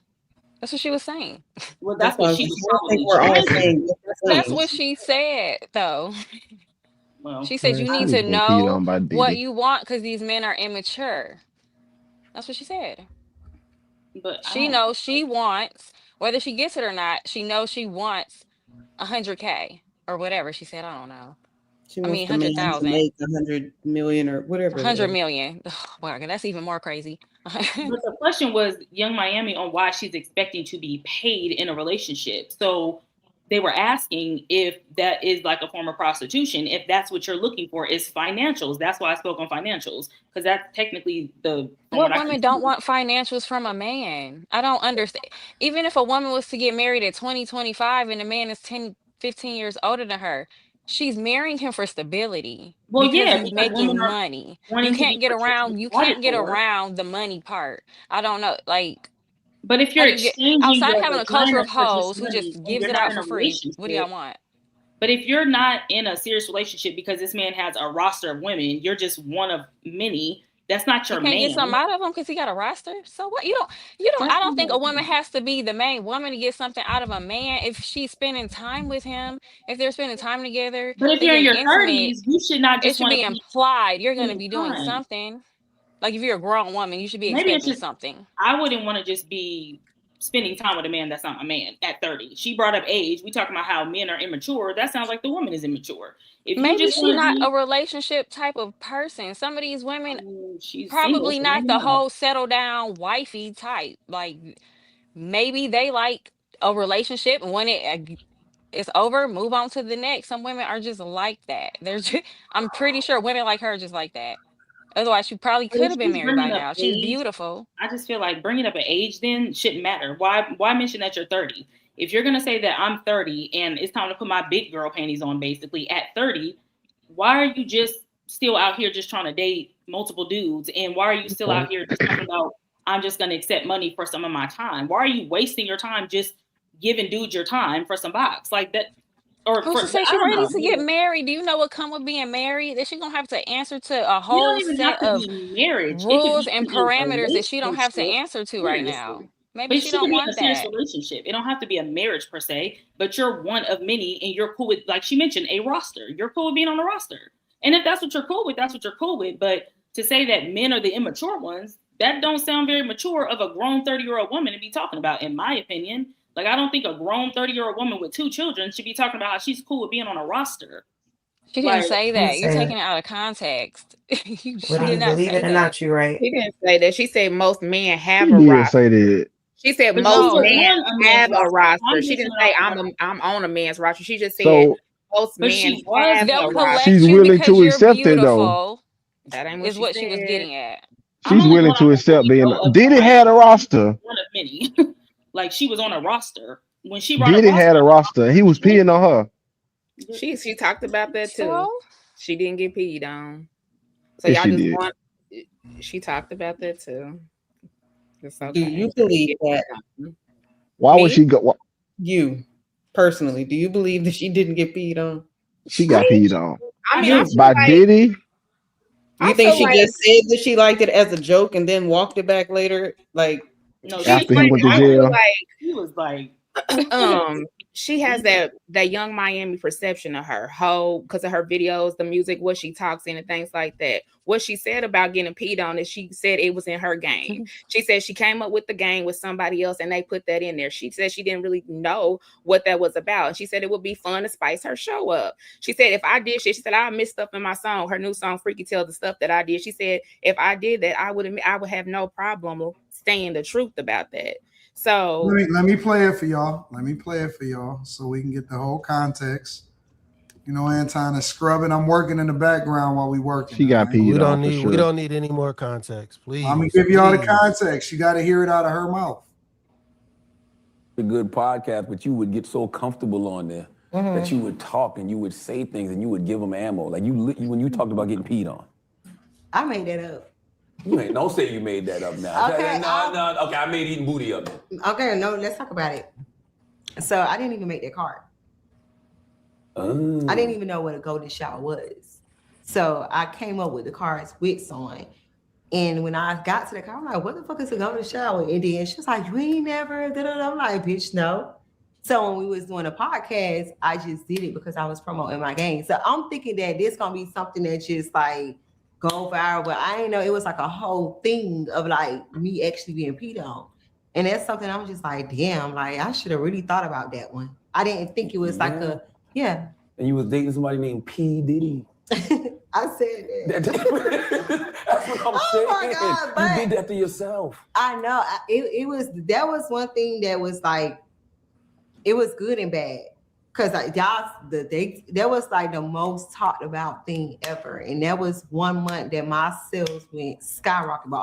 That's what she was saying. Well, that's what she was saying. That's what she said, though. Well, she said you need to know what you want because these men are immature. That's what she said. But she knows she wants, whether she gets it or not, she knows she wants 100K or whatever. She said, I don't know. She wants 100,000 make 100 million or whatever. 100 million. Oh, wow, that's even more crazy. But the question was Young Miami on why she's expecting to be paid in a relationship. So they were asking if that is like a form of prostitution. If that's what you're looking for is financials. That's why I spoke on financials, because that's technically the. What women don't want financials from a man? I don't understand. Even if a woman was to get married at 2025 and the man is 10, 15 years older than her, she's marrying him for stability. Well, because he's making money. You can't get around. You can't get around the money part. I don't know, like. But if you're exchanging outside having a culture of hoes who just gives it out for free, what do y'all want? But if you're not in a serious relationship because this man has a roster of women, you're just one of many. That's not your man. You can't get something out of him because he got a roster. So what? You don't. I don't think a woman has to be the main woman to get something out of a man if she's spending time with him. If they're spending time together. But if you're in your 30s, you should not just. It should be implied you're going to be doing something. Like if you're a grown woman, you should be expecting something. I wouldn't want to just be spending time with a man that's not my man at 30. She brought up age. We talking about how men are immature. That sounds like the woman is immature. If maybe she's not a relationship type of person. Some of these women probably not the whole settle down wifey type. Like maybe they like a relationship and when it's over, move on to the next. Some women are just like that. I'm pretty sure women like her are just like that. Otherwise, she probably could have been married by now. She's beautiful. I just feel like bringing up an age then shouldn't matter. Why mention that you're 30? If you're gonna say that I'm 30 and it's time to put my big girl panties on, basically at 30, why are you just still out here just trying to date multiple dudes? And why are you still out here just talking about I'm just gonna accept money for some of my time? Why are you wasting your time just giving dudes your time for some box like that? Or Who's to say she ready to get married? Do you know what come with being married? That she gonna have to answer to a whole set of rules and parameters that she don't have to answer to right now. Maybe she don't want that. Serious that. Relationship. It don't have to be a marriage per se, but you're one of many, and you're cool with, like she mentioned, a roster. You're cool with being on a roster, and if that's what you're cool with, that's what you're cool with. But to say that men are the immature ones, that don't sound very mature of a grown 30-year-old woman to be talking about, in my opinion. Like, I don't think a grown 30-year-old woman with 2 children should be talking about how she's cool with being on a roster. She didn't say that. You're taking it out of context. You Whether you believe it or not, you're right. She didn't say that. She said most men have She a did roster. say that. She said But most no, men on a have man's a roster. roster. She didn't say I'm on a man's roster. She just said So most But men she have They'll a collect roster. she's you willing because to you're accept it though. beautiful. That ain't what Is what she was said. getting at. She's willing to accept being. Diddy had a roster. One of many. Like, she was on a roster. When she brought Diddy had a roster. He was peeing on her. She talked about that too. So? She didn't get peed on. So Yes, y'all she just did. want. She talked about that too. It's okay. Do you believe that? Why would she go? You personally, do you believe that she didn't get peed on? She got peed on. I mean, I feel by like, Diddy. You think she just said that she liked it as a joke and then walked it back later? Like, no, after he went to I feel jail. like he was like, she has that young Miami perception of her whole because of her videos, the music, what she talks in, and things like that. What she said about getting peed on is she said it was in her game. She said she came up with the game with somebody else and they put that in there. She said she didn't really know what that was about. She said it would be fun to spice her show up. She said if I did shit, she said I missed stuff in my song. Her new song Freaky Tell, the stuff that I did. She said if I did that, I would have no problem saying the truth about that. So let me play it for y'all. Let me play it for y'all so we can get the whole context. You know, Anton is scrubbing. I'm working in the background while we working. She got peed We on. don't we don't need any more context, please. I'm gonna give y'all the context. You got to hear it out of her mouth. A good podcast, but you would get so comfortable on there that you would talk and you would say things and you would give them ammo. Like you when you talked about getting peed on. I made that up. You ain't don't say you made that up now. Okay, No. Okay, I made eating booty up. Okay, no, let's talk about it. So I didn't even make that card. I didn't even know what a golden shower was. So I came up with the cards with someone. And when I got to the car, I'm like, what the fuck is a golden shower? And then she was like, you ain't never, da-da-da. I'm like, bitch, no. So when we was doing a podcast, I just did it because I was promoting my game. So I'm thinking that this gonna be something that just like go viral, but I didn't know it was like a whole thing of like me actually being peed on. And that's something I'm just like, damn, like I should have really thought about that one. I didn't think it was like a, yeah. And you was dating somebody named P. Diddy. I said that. That's what I'm saying. My God, but you did that to yourself. I know. That was one thing that was like, it was good and bad. Cause like that was like the most talked about thing ever. And that was 1 month that my sales went skyrocket, but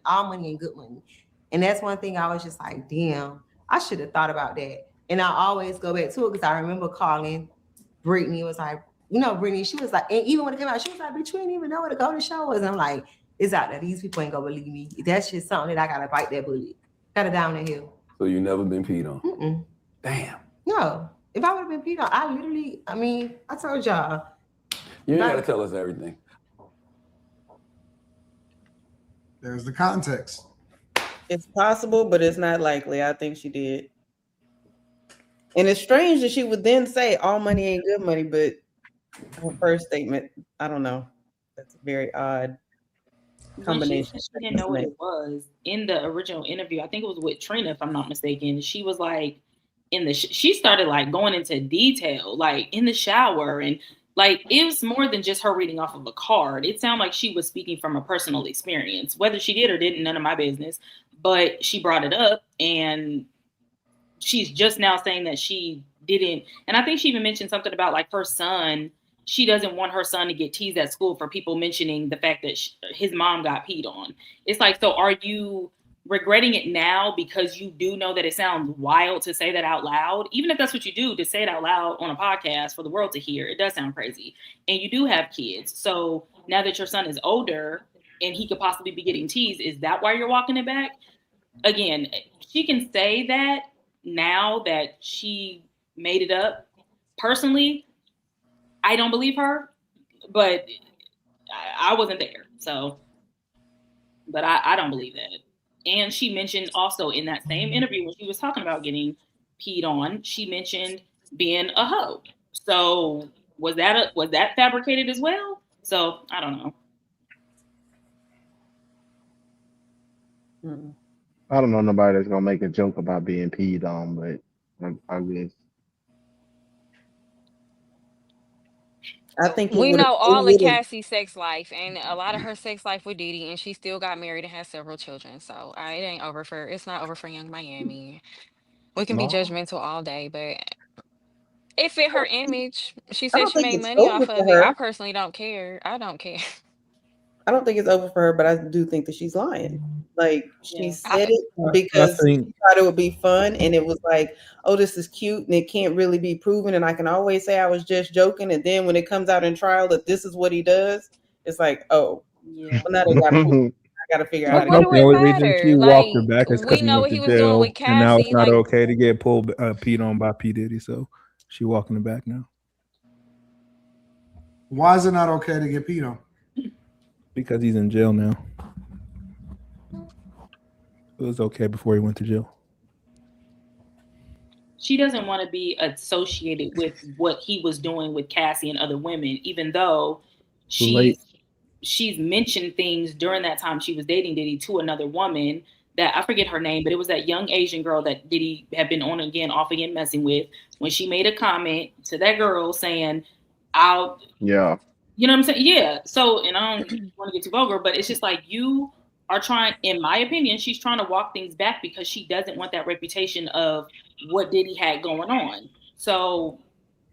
all money and good money. And that's one thing I was just like, damn, I should have thought about that. And I always go back to it because I remember calling Brittany, was like, you know, Brittany, she was like, and even when it came out, she was like, bitch, you didn't even know what a golden shower was. And I'm like, it's out there. These people ain't gonna believe me. That's just something that I gotta bite that bullet. Gotta down the hill. So you never been peed on? Mm-mm. Damn. No. If I would have been peed on, I told y'all. You ain't gotta tell us everything. There's the context. It's possible, but it's not likely. I think she did. And it's strange that she would then say all money ain't good money, but her first statement, I don't know. That's a very odd combination. She didn't know what it was. In the original interview, I think it was with Trina, if I'm not mistaken, she was like, she started like going into detail, like in the shower, and like it was more than just her reading off of a card. It sounded like she was speaking from a personal experience. Whether she did or didn't, none of my business. But she brought it up, and she's just now saying that she didn't. And I think she even mentioned something about like her son. She doesn't want her son to get teased at school for people mentioning the fact that his mom got peed on. It's like, so are you regretting it now because you do know that it sounds wild to say that out loud. Even if that's what you do, to say it out loud on a podcast for the world to hear, it does sound crazy. And you do have kids. So now that your son is older and he could possibly be getting teased, is that why you're walking it back? Again, she can say that now that she made it up. Personally, I don't believe her, but I wasn't there. So, but I don't believe that. And she mentioned also in that same interview when she was talking about getting peed on, she mentioned being a hoe. So was that fabricated as well? So I don't know. I don't know nobody that's gonna make a joke about being peed on, but I guess. I think We know all of Cassie's sex life and a lot of her sex life with Diddy, and she still got married and has several children. So it ain't over for. It's not over for Young Miami. We can be No. judgmental all day, but it fit her image. She I said don't she think made it's money over off for of it. I her. personally don't care. I don't care. I don't think it's over for her, but I do think that she's lying. Like she said it I because think she thought it would be fun, and it was like, oh, this is cute, and it can't really be proven. And I can always say I was just joking, and then when it comes out in trial that this is what he does, it's like, oh, yeah. well, now they got to prove. I got to figure out how to What get do the it only reason she matter? walked her Like back is because we he know went what to he was doing with jail, and now it's Cassie. not Like okay to get peed on by P Diddy. So she walking it back now Why is it not okay to get peed on? because he's in jail now. It was okay before he went to jail. She doesn't want to be associated with what he was doing with Cassie and other women, even though she's mentioned things during that time she was dating Diddy to another woman that I forget her name, but it was that young Asian girl that Diddy had been on again, off again messing with, when she made a comment to that girl saying, Yeah. you know what I'm saying? Yeah. So, and I don't want to get too vulgar, but it's just like you are trying, in my opinion, she's trying to walk things back because she doesn't want that reputation of what Diddy had going on. So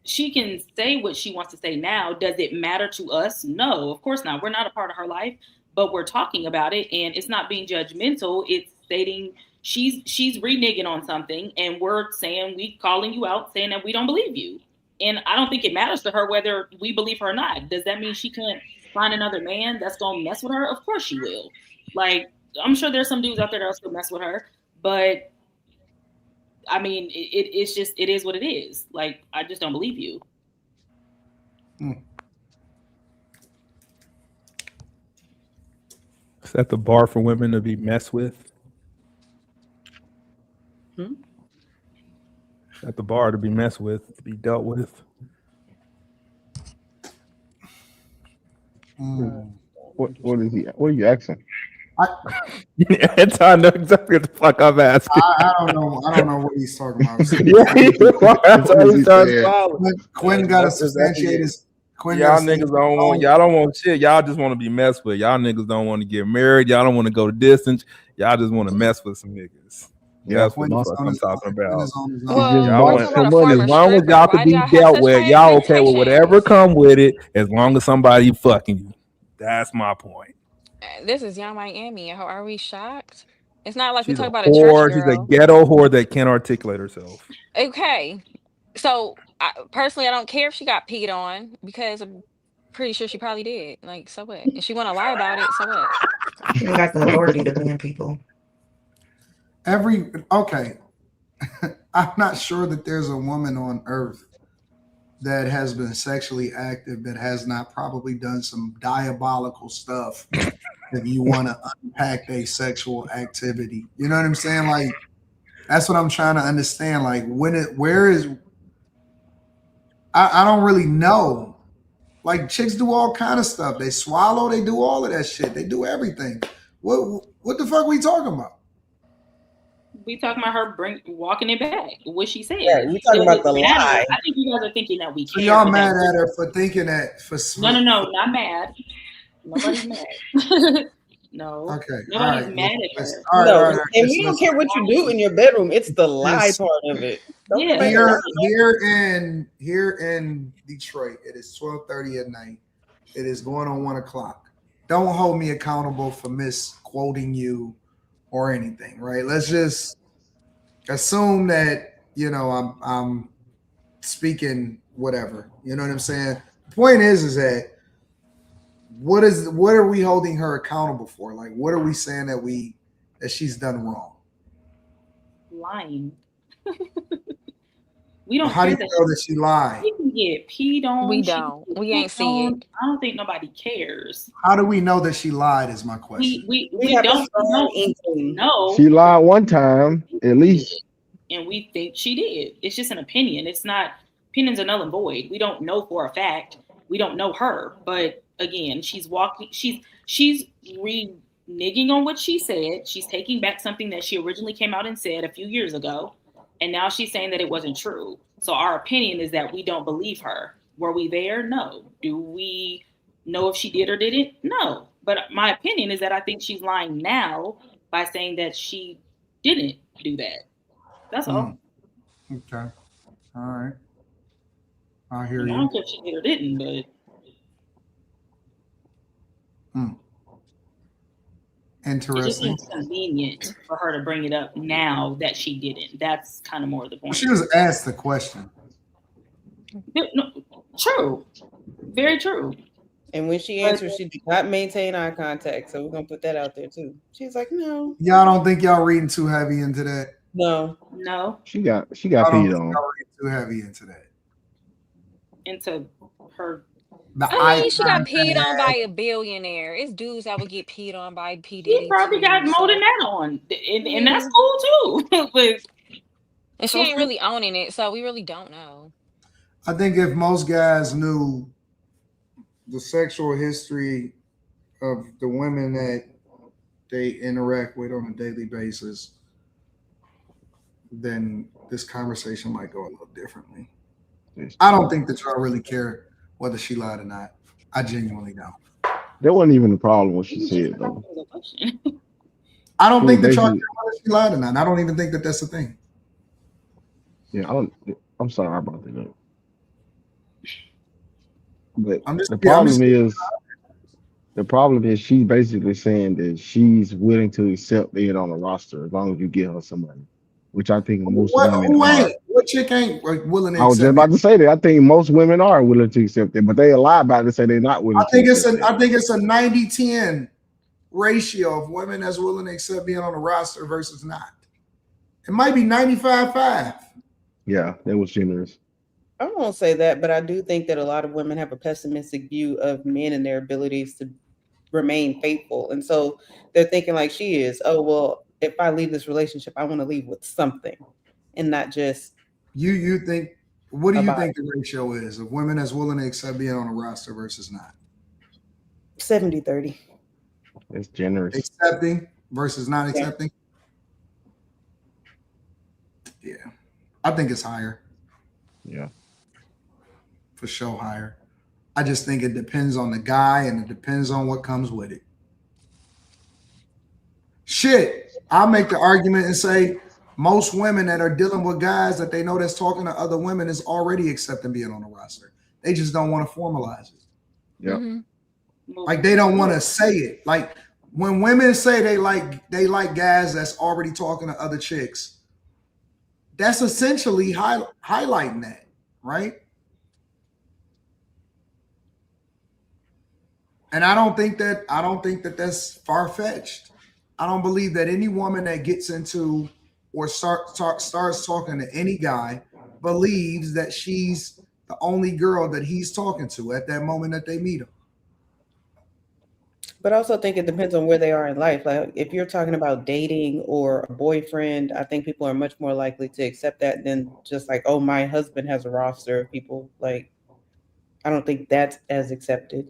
she can say what she wants to say now. Does it matter to us? No, of course not. We're not a part of her life, but we're talking about it, and it's not being judgmental. It's stating she's reneging on something, and we're saying, we calling you out, saying that we don't believe you. And I don't think it matters to her whether we believe her or not. Does that mean she can't find another man that's gonna mess with her? Of course she will. Like, I'm sure there's some dudes out there that'll still mess with her, but I mean, it's just, it is what it is. Like, I just don't believe you. Is that the bar for women to be messed with? At the bar to be messed with, to be dealt with. What is he? What are you asking? Anton knows exactly what the fuck I'm asking. I don't know. I don't know what he's talking about. Quinn got to substantiate his. Y'all niggas don't want. Y'all don't want shit. Y'all just want to be messed with. Y'all niggas don't want to get married. Y'all don't want to go to distance. Y'all just want to mess with some niggas. Yeah, that's what the fuck I'm talking about. Well, As long as y'all can be dealt with, y'all okay with whatever come with it, as long as somebody fucking you. That's my point. this is Young Miami. Are we shocked? It's not like we She's talk a about a whore. church She's girl. a ghetto whore that can't articulate herself. Okay, so personally, I don't care if she got peed on because I'm pretty sure she probably did. Like, so what? If she want to lie about it, so what? You got the authority to ban people. Okay. I'm not sure that there's a woman on earth that has been sexually active that has not probably done some diabolical stuff. If you want to unpack a sexual activity, you know what I'm saying? Like, that's what I'm trying to understand. Like, I don't really know. Like, chicks do all kind of stuff. They swallow, they do all of that shit. They do everything. What the fuck we talking about? We talking about her walking it back. What she said. Yeah, we talking about the lie. I think you guys are thinking that we care. So y'all mad at her for thinking that? No, not mad. Nobody's mad. No. Okay. Nobody's mad at her. No, and we don't care what you do in your bedroom. It's the lie part of it. Here in Detroit, it is 12:30 at night. It is going on 1 o'clock. Don't hold me accountable for misquoting you or anything, right? Let's just assume that, you know, I'm speaking whatever. You know what I'm saying? The point is that what are we holding her accountable for? Like, what are we saying that she's done wrong? Lying. We don't. How do you know that she lied? She can get peed on. We don't. We ain't see it. I don't think nobody cares. How do we know that she lied? Is my question. We don't know. She lied one time, at least. And we think she did. It's just an opinion. It's not. Opinions are null and void. We don't know for a fact. We don't know her. But again, she's walking. She's reneging on what she said. She's taking back something that she originally came out and said a few years ago. And now she's saying that it wasn't true. So our opinion is that we don't believe her. Were we there? No. Do we know if she did or didn't? No. But my opinion is that I think she's lying now by saying that she didn't do that. That's all. Okay. All right. I hear you. I don't care if she did or didn't, but interesting. It's just inconvenient for her to bring it up now that she didn't. That's kind of more the point. She was asked the question. No, true. Very true. And when she answered, she did not maintain eye contact. So we're gonna put that out there too. She's like, no. Y'all don't think y'all reading too heavy into that? No. She got peed on. Y'all reading too heavy into that. Into her. I mean, she got peed on by a billionaire. It's dudes that would get peed on by P. Diddy. She probably got more than that on, and that's cool too. But and she ain't really owning it, so we really don't know. I think if most guys knew the sexual history of the women that they interact with on a daily basis, then this conversation might go a little differently. I don't think that y'all really care whether she lied or not. I genuinely don't. That wasn't even the problem what she said, though. I don't think that y'all care whether she lied or not. I don't even think that that's the thing. Yeah, I'm sorry I brought that up. But the problem is she's basically saying that she's willing to accept being on a roster as long as you give her some money, which I think most women are. What chick ain't willing to accept? I was just about to say that. I think most women are willing to accept it, but they lie about it and say they're not willing. I think it's a 90-10 ratio of women that's willing to accept being on a roster versus not. It might be 95-5. Yeah, that was generous. I won't say that, but I do think that a lot of women have a pessimistic view of men and their abilities to remain faithful. And so they're thinking like she is, oh, well, if I leave this relationship, I want to leave with something and not just. You think, what do you think the ratio is of women that's willing to accept being on a roster versus not? 70-30. It's generous. Accepting versus not accepting? Yeah. I think it's higher. Yeah. For sure higher. I just think it depends on the guy and it depends on what comes with it. Shit, I'll make the argument and say most women that are dealing with guys that they know that's talking to other women is already accepting being on a roster. They just don't want to formalize it. Yeah. Mm-hmm. Like they don't want to say it. Like when women say they like guys that's already talking to other chicks, that's essentially highlighting that, right? And I don't think that that's far-fetched. I don't believe that any woman that gets into or starts talking to any guy believes that she's the only girl that he's talking to at that moment that they meet him. But I also think it depends on where they are in life. Like if you're talking about dating or a boyfriend, I think people are much more likely to accept that than just like, oh, my husband has a roster of people. Like, I don't think that's as accepted.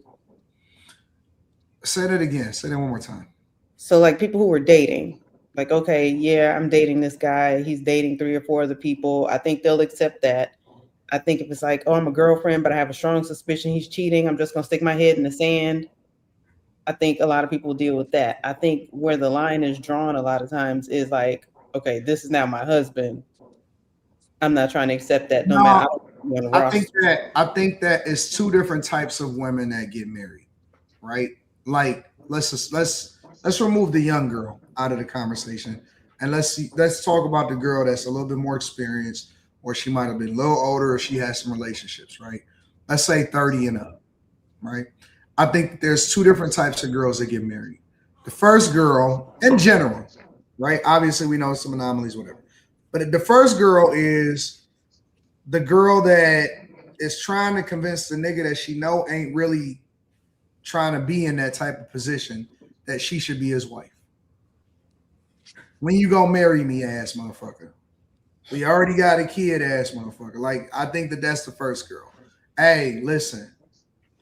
Say that again. Say that one more time. So like people who are dating, like, okay, yeah, I'm dating this guy. He's dating 3 or 4 other people. I think they'll accept that. I think if it's like, oh, I'm a girlfriend, but I have a strong suspicion he's cheating, I'm just going to stick my head in the sand. I think a lot of people deal with that. I think where the line is drawn a lot of times is like, okay, this is now my husband. I'm not trying to accept that no matter how. I think that it's 2 different types of women that get married, right? Like let's let's remove the young girl out of the conversation, and let's talk about the girl that's a little bit more experienced, or she might have been a little older, or she has some relationships, right? Let's say 30 and up, right? I think there's two different types of girls that get married. The first girl, in general, right? Obviously, we know some anomalies, whatever. But the first girl is the girl that is trying to convince the nigga that she know ain't really trying to be in that type of position that she should be his wife. When you go marry me, ass motherfucker. We already got a kid, ass motherfucker. Like, I think that's the first girl. Hey, listen,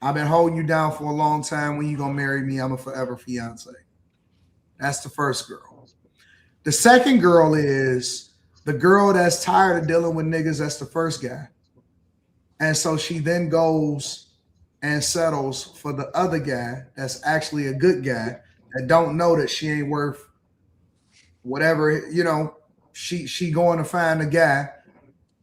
I've been holding you down for a long time. When you gonna marry me, I'm a forever fiance. That's the first girl. The second girl is the girl that's tired of dealing with niggas. That's the first guy. And so she then goes and settles for the other guy that's actually a good guy that don't know that she ain't worth whatever, you know, she going to find a guy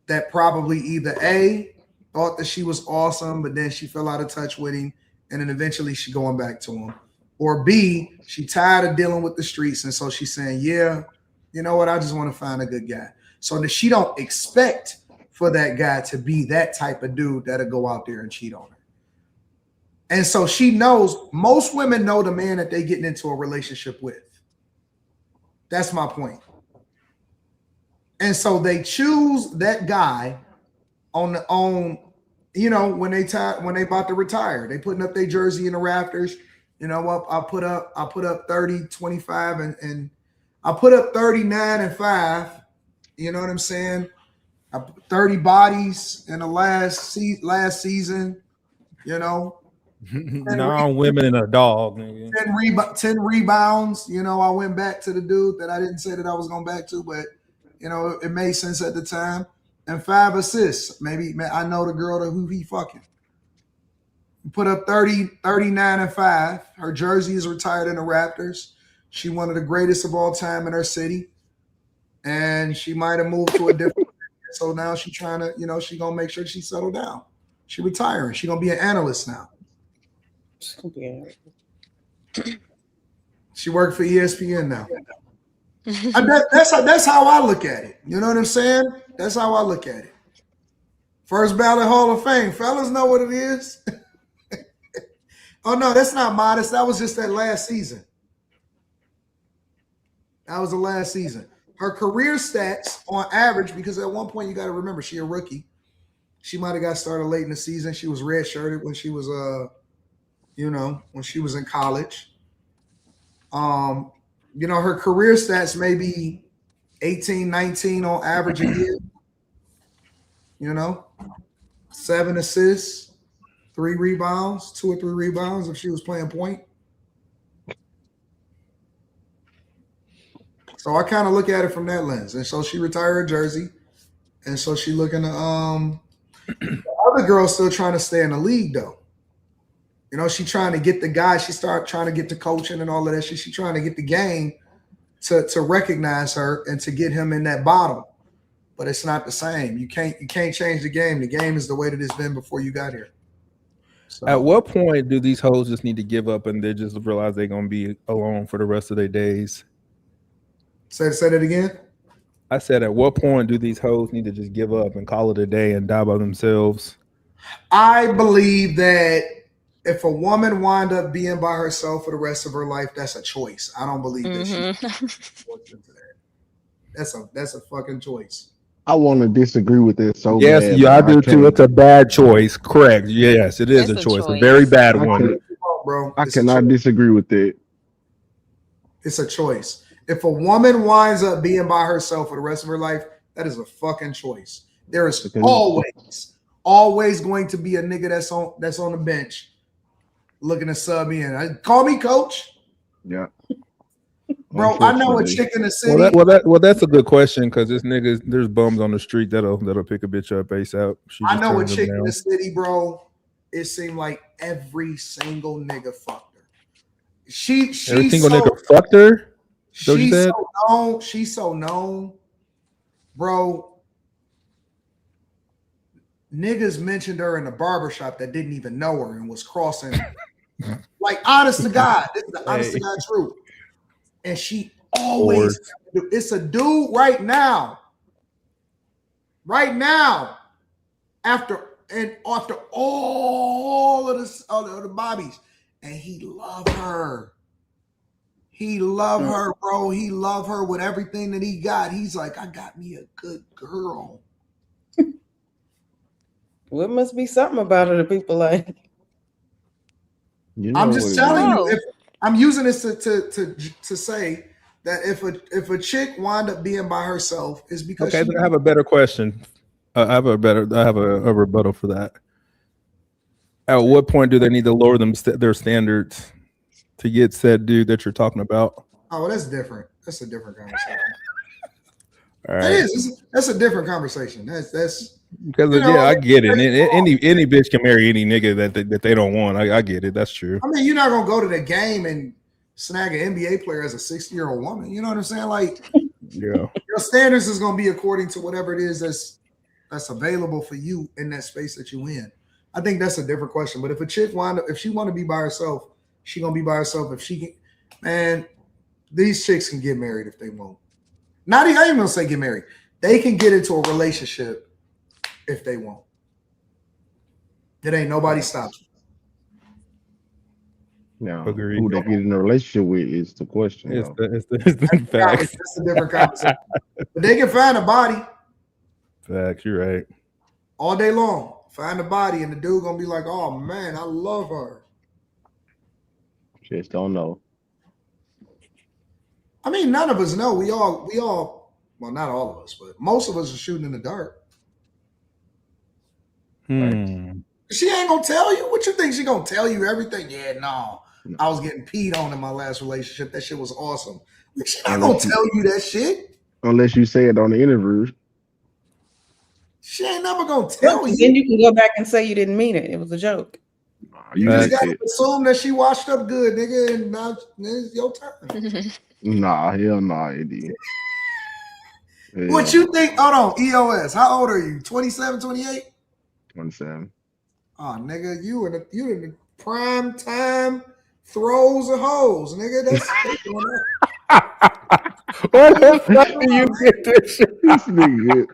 that probably either A, thought that she was awesome, but then she fell out of touch with him, and then eventually she going back to him. Or B, she tired of dealing with the streets, and so she's saying, yeah, you know what, I just want to find a good guy. So that she don't expect for that guy to be that type of dude that'll go out there and cheat on her. And so she knows, most women know the man that they getting into a relationship with. That's my point. And so they choose that guy on you know, when they about to retire, they putting up their jersey in the rafters. You know what? I put up 30, 25, and I put up 39 and 5. You know what I'm saying? I put 30 bodies in the last season. You know, 9 women and a dog. Nigga. 10 rebounds. You know, I went back to the dude that I didn't say that I was going back to, but you know, it made sense at the time. And 5 assists. Maybe I know the girl who he fucking. Put up 30, 39 and 5. Her jersey is retired in the Raptors. She one of the greatest of all time in her city. And she might have moved to a different so now she's trying to, you know, she gonna make sure she settled down. She retiring. She gonna be an analyst now. She worked for ESPN now. That's how I look at it. You know what I'm saying? That's how I look at it. First ballot Hall of Fame. Fellas know what it is. Oh, no, that's not modest. That was just that last season. That was the last season. Her career stats on average, because at one point you got to remember, she a rookie. She might have got started late in the season. She was red-shirted when she was, you know, when she was in college. You know, her career stats may be 18, 19 on average a year. You know, 7 assists, 3 rebounds, 2 or 3 rebounds if she was playing point. So I kind of look at it from that lens. And so she retired her jersey. And so she looking to the other girl's still trying to stay in the league though. You know, she trying to get the guy, she started trying to get the coaching and all of that shit. She trying to get the game to recognize her and to get him in that bottom. But it's not the same. You can't change the game. The game is the way that it's been before you got here. So, at what point do these hoes just need to give up and they just realize they're gonna be alone for the rest of their days? Say that again. I said, at what point do these hoes need to just give up and call it a day and die by themselves? I believe that if a woman wind up being by herself for the rest of her life, that's a choice. I don't believe that she. That's a fucking choice. I want to disagree with this so yes, bad. Yeah, I do too. It's a bad choice. Correct. Yes, it is a choice. A very bad one. Bro, I cannot disagree with it. It's a choice. If a woman winds up being by herself for the rest of her life, that is a fucking choice. There is always going to be a nigga that's on the bench looking to sub in. Call me coach. Yeah. Bro, I know a chick in the city. Well, that's a good question because there's bums on the street that'll pick a bitch up ASAP. I know a chick in the city, bro. It seemed like every single nigga fucked her. Every single nigga fucked her? She's so known, bro. Niggas mentioned her in the barbershop that didn't even know her and was crossing. Like, honest to God, this is the honest to God truth. and she always. It's a dude right now. Right now, after all of the Bobbies, and he loved her. He loved her, bro. He loved her with everything that he got. He's like, I got me a good girl. Well, it must be something about her that people like. I'm just telling you. If I'm using this to say that if a chick wind up being by herself, is because okay. Then I have a better question. I have a rebuttal for that. At what point do they need to lower their standards to get said dude that you're talking about? Oh, that's different. That's a different conversation. All right. That is. That's a different conversation. That's because I get it. Any bitch can marry any nigga that they don't want. I get it. That's true. I mean, you're not gonna go to the game and snag an NBA player as a 60-year-old woman. You know what I'm saying? Like, yeah, your standards is gonna be according to whatever it is that's available for you in that space that you in. I think that's a different question. But if a chick if she want to be by herself, she gonna be by herself. If she can, man, these chicks can get married if they want. I ain't even gonna say get married. They can get into a relationship if they want. It ain't nobody stops. Now, who they get in a relationship with is the question. It's the facts. That's a different conversation. But they can find a body. Facts, you're right. All day long. Find a body, and the dude gonna be like, oh man, I love her. Just don't know. I mean, none of us know. We all, well, not all of us, but most of us are shooting in the dark. She ain't gonna tell you. What you think she gonna tell you everything? Yeah, no. I was getting peed on in my last relationship. That shit was awesome. She not gonna tell you that shit. Unless you say it on the interview. She ain't never gonna tell you. Then you can go back and say you didn't mean it. It was a joke. You just gotta assume that she washed up good, nigga, and now it's your turn. Nah, hell nah, Eddie. What you think? Hold on, EOS. How old are you? 27, 28? 27. Oh, nigga, you in the prime time throws of hoes, nigga. That's Where the fuck do you get this shit? This nigga.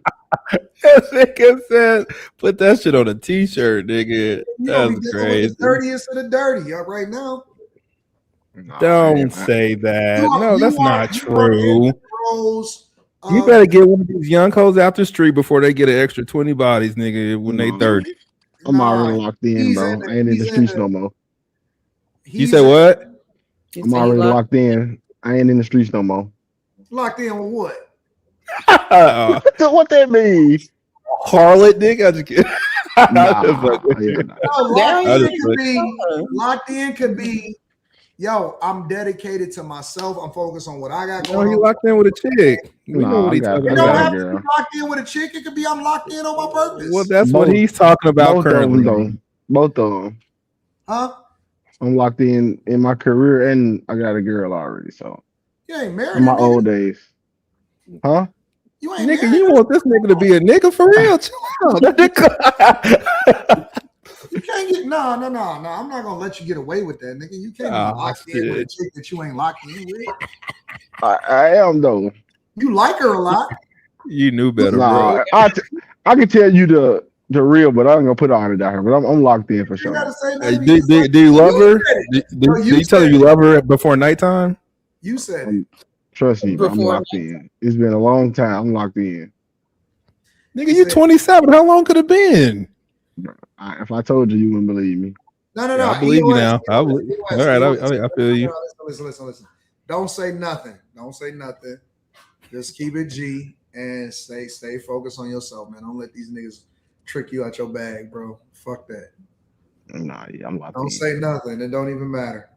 That nigga said, put that shit on a t-shirt, nigga. That's crazy. The dirtiest of the dirty right now. Don't say that. No, that's not true. Throws, you better get one of these young hoes out the street before they get an extra 20 bodies, nigga, when they 30. I'm already locked in, bro. I ain't in the streets no more. You say what? I'm already locked in. I ain't in the streets no more. Locked in with what? What that mean? Harlot, nigga. I just kidding. Locked in could be, yo, I'm dedicated to myself. I'm focused on what I got going on. He locked in with a chick. We know what he's talking about. You don't have to be locked in with a chick. It could be I'm locked in on my purpose. Well, that's what he's talking about currently. Both of them. Huh? I'm locked in my career, and I got a girl already. So you ain't married. In my old days. Huh? You ain't nigga, married. you want this nigga to be a nigga for real? Chill out. You can't get no. I'm not gonna let you get away with that, nigga. You can't be locked in with a chick that you ain't locked in with. I am though. You like her a lot. You knew better, bro. I can tell you the real, but I'm gonna put all it out here. But I'm locked in for sure. Do you love her? Do you tell her you love her before nighttime? You said it. Trust me, bro, I'm locked in. It's been a long time. I'm locked in. Nigga, you 27. How long could it have been? If I told you, you wouldn't believe me. No. I believe you now. All right, I feel you. Listen. Don't say nothing. Just keep it G and stay focused on yourself, man. Don't let these niggas trick you out your bag, bro. Fuck that. Nah, yeah, I'm locked in. Don't say nothing. It don't even matter.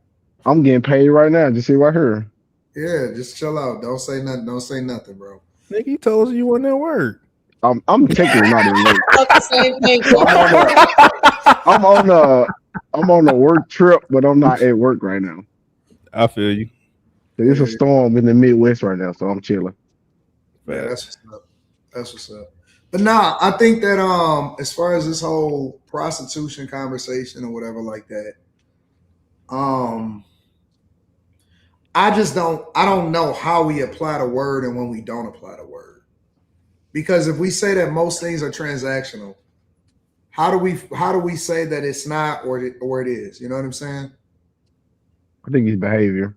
I'm getting paid right now. Just see right here. Yeah, just chill out. Don't say nothing. Don't say nothing, bro. Nigga, you told us you wasn't at work. I'm technically not in work. I'm on a work trip, but I'm not at work right now. I feel you. It's a storm in the Midwest right now, so I'm chilling. Yeah, that's what's up. But nah, I think that as far as this whole prostitution conversation or whatever like that, I don't know how we apply the word and when we don't apply the word. Because if we say that most things are transactional, how do we say that it's not or it is? You know what I'm saying? I think it's behavior.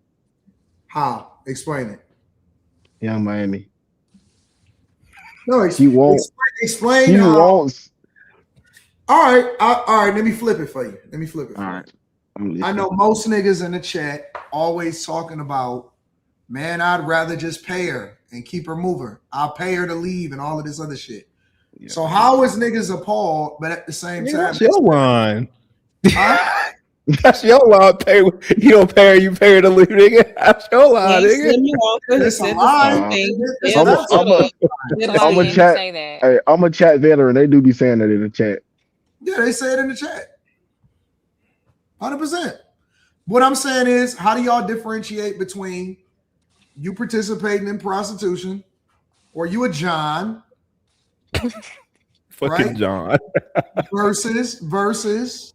How? Explain it. Young Miami. No, explain He how. wants. All right. Let me flip it for you. All right. I know most niggas in the chat always talking about, man, I'd rather just pay her and keep her moving. I'll pay her to leave and all of this other shit. Yeah. So how is niggas appalled, but at the same time, that's your line. Huh? That's your line. You don't pay her, you pay her to leave, nigga. That's your line, nigga. It's a line. I'm a chat veteran. They do be saying that in the chat. Yeah, they say it in the chat. 100%. What I'm saying is, how do y'all differentiate between you participating in prostitution or you a John? Fucking right? John. versus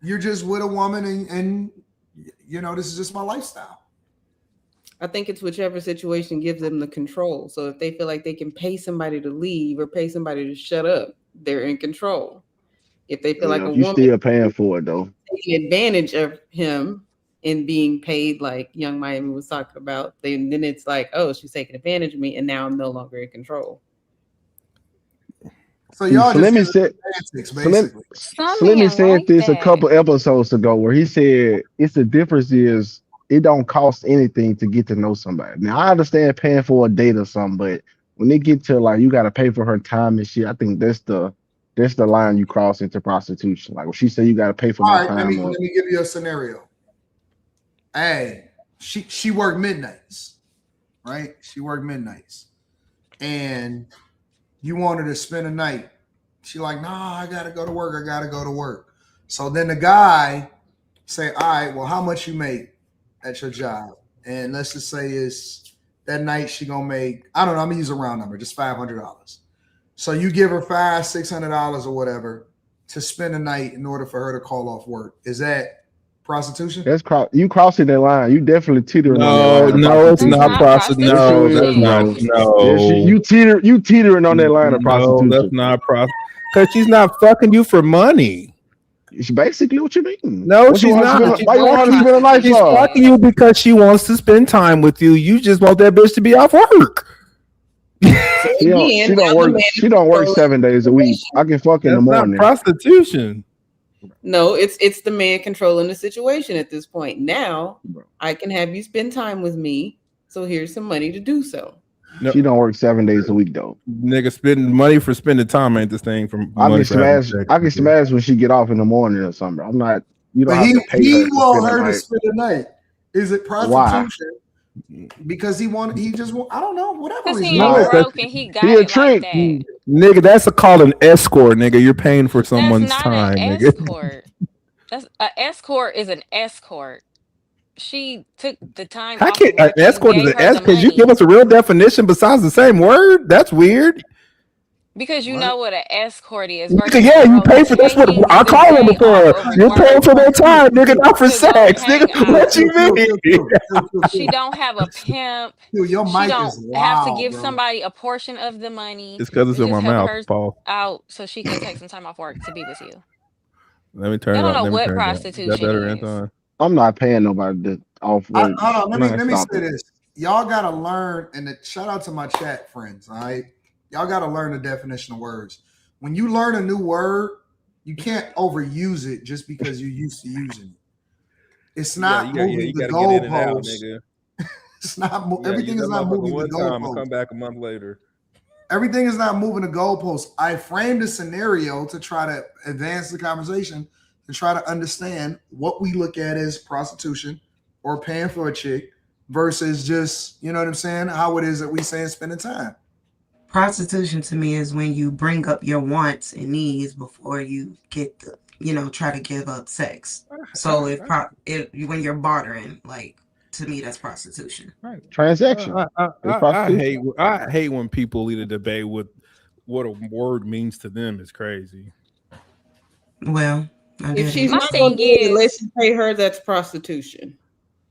you're just with a woman and you know, this is just my lifestyle. I think it's whichever situation gives them the control. So if they feel like they can pay somebody to leave or pay somebody to shut up, they're in control. If they feel like a woman still paying for it though, taking advantage of him and being paid like Young Miami was talking about, then it's like, oh, she's taking advantage of me, and now I'm no longer in control. So y'all Slimmy said this a couple episodes ago where he said it's the difference is it don't cost anything to get to know somebody. Now I understand paying for a date or something, but when they get to like you got to pay for her time and shit, I think that's the line you cross into prostitution. Like when she said you got to pay for my time. Let me give you a scenario. Hey, she worked midnights, right? She worked midnights, and you want her to spend a night. She like, nah, I gotta go to work. So then the guy say, all right, well, how much you make at your job? And let's just say is that night she gonna make, I don't know, I'm gonna use a round number, just $500. So you give her $600 or whatever to spend a night in order for her to call off work. Is that prostitution? That's you crossing that line. You definitely teetering on that line. No, it's not prostitution. No, that's not. No, you teetering on that line of prostitution. No, that's not prostitution. Because she's not fucking you for money. It's basically what you mean. No, she's not. Why you want to spend a night? She's fucking you because she wants to spend time with you. You just want that bitch to be off work. She don't work 7 days a week. I can fuck in the morning. Not prostitution. No, it's the man controlling the situation at this point. Now I can have you spend time with me, so here's some money to do so. No. She don't work 7 days a week though. Nigga, spending money for spending time ain't this thing from. I can smash when she get off in the morning or something. I'm not. You don't have to pay he want her to spend the night. Is it prostitution? Why? Because I don't know, whatever. Because he broke and he got it trick. Like that. Nigga, that's called an escort, nigga. You're paying for someone's time, nigga. Escort. An escort is an escort. She took the time. How can an escort is an escort? Could you give us a real definition besides the same word? That's weird. Because you know what an escort is. Yeah, you pay for that's what I call them before. You're paying for their time, nigga, not for sex, nigga. What you mean? She don't have a pimp. Dude, your mic she don't is have to loud, give bro. somebody a portion of the money. It's because it's in my mouth, Paul. Out so she can take some time off work to be with you. Let me turn it I up. don't know what prostitution is. Better, Anton? I'm not paying nobody to off work. Hold on, let me say this. Y'all gotta learn, and shout out to my chat friends, all right? Y'all gotta learn the definition of words. When you learn a new word, you can't overuse it just because you're used to using it. It's not moving the goalposts. It's not everything is not moving the goalposts. Come back a month later. Everything is not moving the goalposts. I framed a scenario to try to advance the conversation, to try to understand what we look at as prostitution or paying for a chick versus just, you know what I'm saying, how it is that we saying spending time. Prostitution to me is when you bring up your wants and needs before you get the, try to give up sex. So when you're bartering, like, to me, that's prostitution. Right. Transaction. I hate when people lead a debate with what a word means to them. Is crazy. Well, if she's not going to do it unless you pay her, that's prostitution.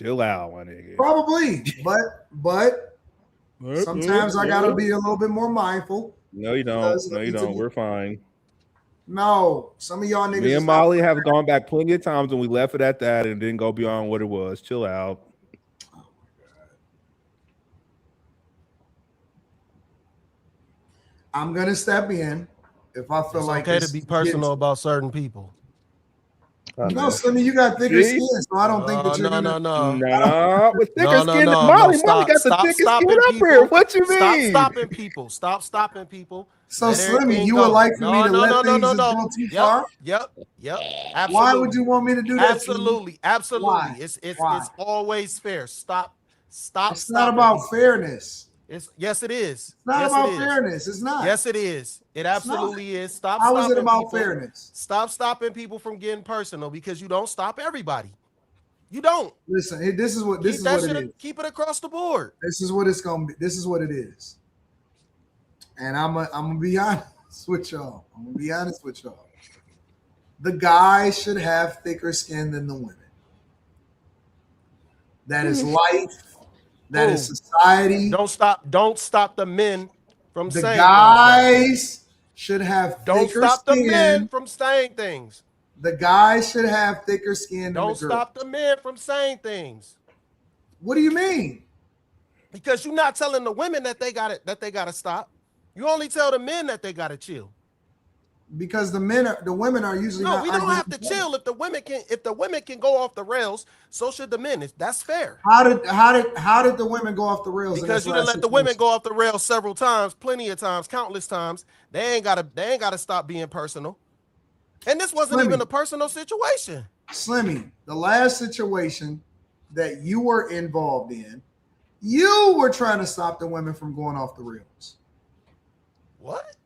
Chill out, my nigga. Probably, but sometimes I gotta be a little bit more mindful. No, you don't. No, you don't. We're fine. No, some of y'all niggas. Me and Molly have gone back plenty of times and we left it at that and didn't go beyond what it was. Chill out. I'm gonna step in if I feel It's like okay to be personal about certain people. No, Slimmy, you got thicker skin, so I don't think that you're gonna. No, with thicker skin. No. Molly Stop, got the stop thickest skin stopping up people. here. What you mean? Stop stopping people. So, Let Slimmy, everything you go. would like for me to let things No. go too far? Yep. Absolutely. Why would you want me to do that? Absolutely. Why? It's always fair. Stop. It's not about people. fairness. Yes, it is. It's not about fairness. It's not. Yes, it is. It absolutely is. Stop. How is it about people. fairness? Stop stopping people from getting personal because you don't stop everybody. You don't. Listen, this is what it is. Keep it across the board. This is what it's gonna be. This is what it is. And I'm gonna be honest with y'all. The guys should have thicker skin than the women. That is life. That is society. Don't stop the men from saying things. The guys should have thicker skin. Don't stop the men from saying things. The guys should have thicker skin than the girls. Don't stop the men from saying things. What do you mean? Because you're not telling the women that they gotta stop. You only tell the men that they gotta chill. Because the women are usually no. We don't have to chill if the women can go off the rails. So should the men. That's fair. How did the women go off the rails? Because you done let the women go off the rails several times, plenty of times, countless times. They ain't gotta stop being personal. And this wasn't even a personal situation. Slimmy, the last situation that you were involved in, you were trying to stop the women from going off the rails. What?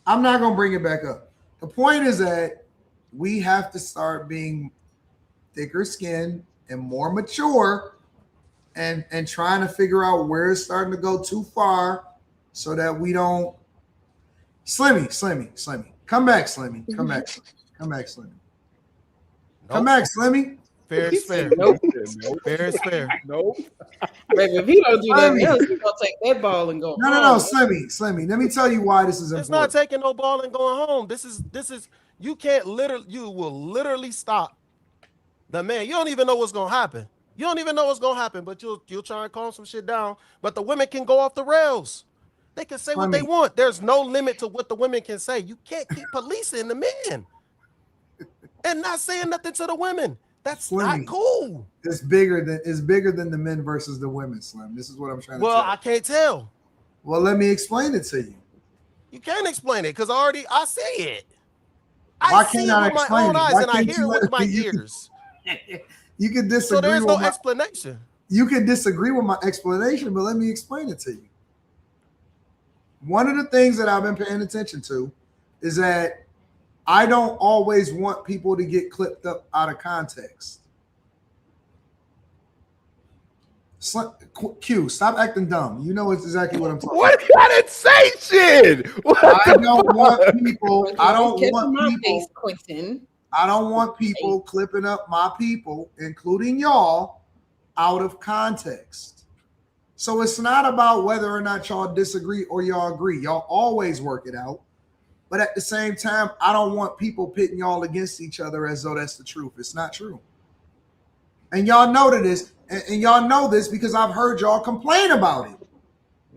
I'm not going to bring it back up. The point is that we have to start being thicker skinned and more mature and trying to figure out where it's starting to go too far so that we don't. Slimmy. Come back, Slimmy. Come back, Slimmy. Come back, Slimmy. Fair is fair. Nope. Fair is fair. Nope. Baby, if he don't do nothing else, he's gonna take that ball and go. No, Slimmy. Let me tell you why this is important. It's not taking no ball and going home. This is you will literally stop the man. You don't even know what's gonna happen. But you'll try and calm some shit down. But the women can go off the rails. They can say what they want. There's no limit to what the women can say. You can't keep policing the men and not saying nothing to the women. That's not cool. It's bigger than the men versus the women, Slim. This is what I'm trying to tell you. Well, I can't tell. Well, let me explain it to you. You can't explain it because I see it. Why I see can't it I with my explain own it? eyes Why and I can't hear you it with my you ears. You can disagree. So there's with no explanation. You can disagree with my explanation, but let me explain it to you. One of the things that I've been paying attention to is that I don't always want people to get clipped up out of context. Q, stop acting dumb. You know exactly what I'm talking about. What? I didn't say shit. I don't want people. I don't want people clipping up my people, including y'all, out of context. So it's not about whether or not y'all disagree or y'all agree. Y'all always work it out. But at the same time, I don't want people pitting y'all against each other as though that's the truth. It's not true. And y'all know this, and y'all know this because I've heard y'all complain about it.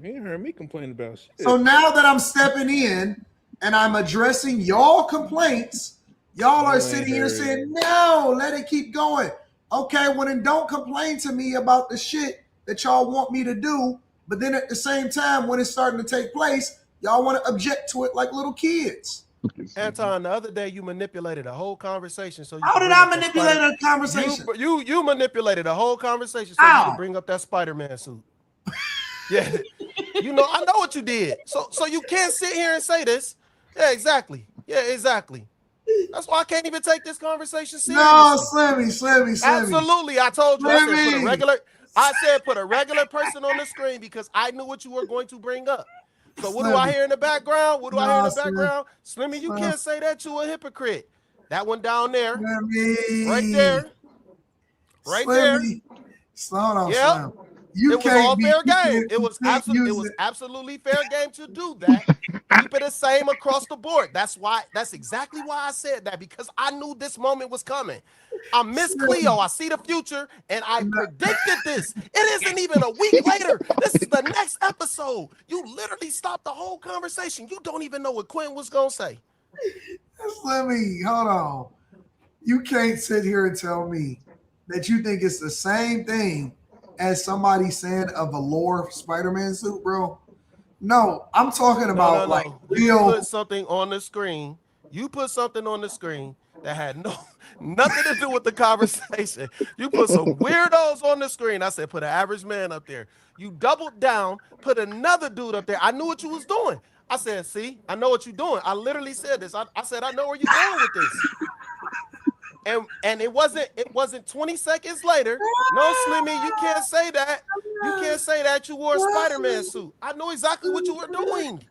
You ain't heard me complain about shit. So now that I'm stepping in and I'm addressing y'all complaints, y'all are sitting here saying, no, let it keep going. Okay, well then don't complain to me about the shit that y'all want me to do. But then at the same time, when it's starting to take place, y'all want to object to it like little kids. Anton, the other day you manipulated a whole conversation. So how did I manipulate a conversation? You manipulated a whole conversation so you could bring up that Spider-Man suit. Yeah, I know what you did. So you can't sit here and say this. Yeah, exactly. That's why I can't even take this conversation seriously. No, Slimmy. Absolutely, I told you. I said put a regular person on the screen because I knew what you were going to bring up. So what do I hear in the background? Slimmy, you can't say that to a hypocrite. That one down there. Right there. Slow down, yep. Slim. It was all fair game. It was absolutely fair game to do that. Keep it the same across the board. That's exactly why I said that, because I knew this moment was coming. I'm Miss Cleo. I see the future, and I predicted this. It isn't even a week later. This is the next episode. You literally stopped the whole conversation. You don't even know what Quinn was gonna say. Slimmy, hold on. You can't sit here and tell me that you think it's the same thing as somebody saying a velour Spider-Man suit, bro. No, I'm talking about like real. You put something on the screen. You put something on the screen that had nothing to do with the conversation. You put some weirdos on the screen. I said, put an average man up there. You doubled down, put another dude up there. I knew what you was doing. I said, see, I know what you're doing. I literally said this. I said, I know where you're going with this. And it wasn't 20 seconds later. No, Slimmy, you can't say that. You can't say that you wore a Spider-Man suit. I know exactly what you were doing.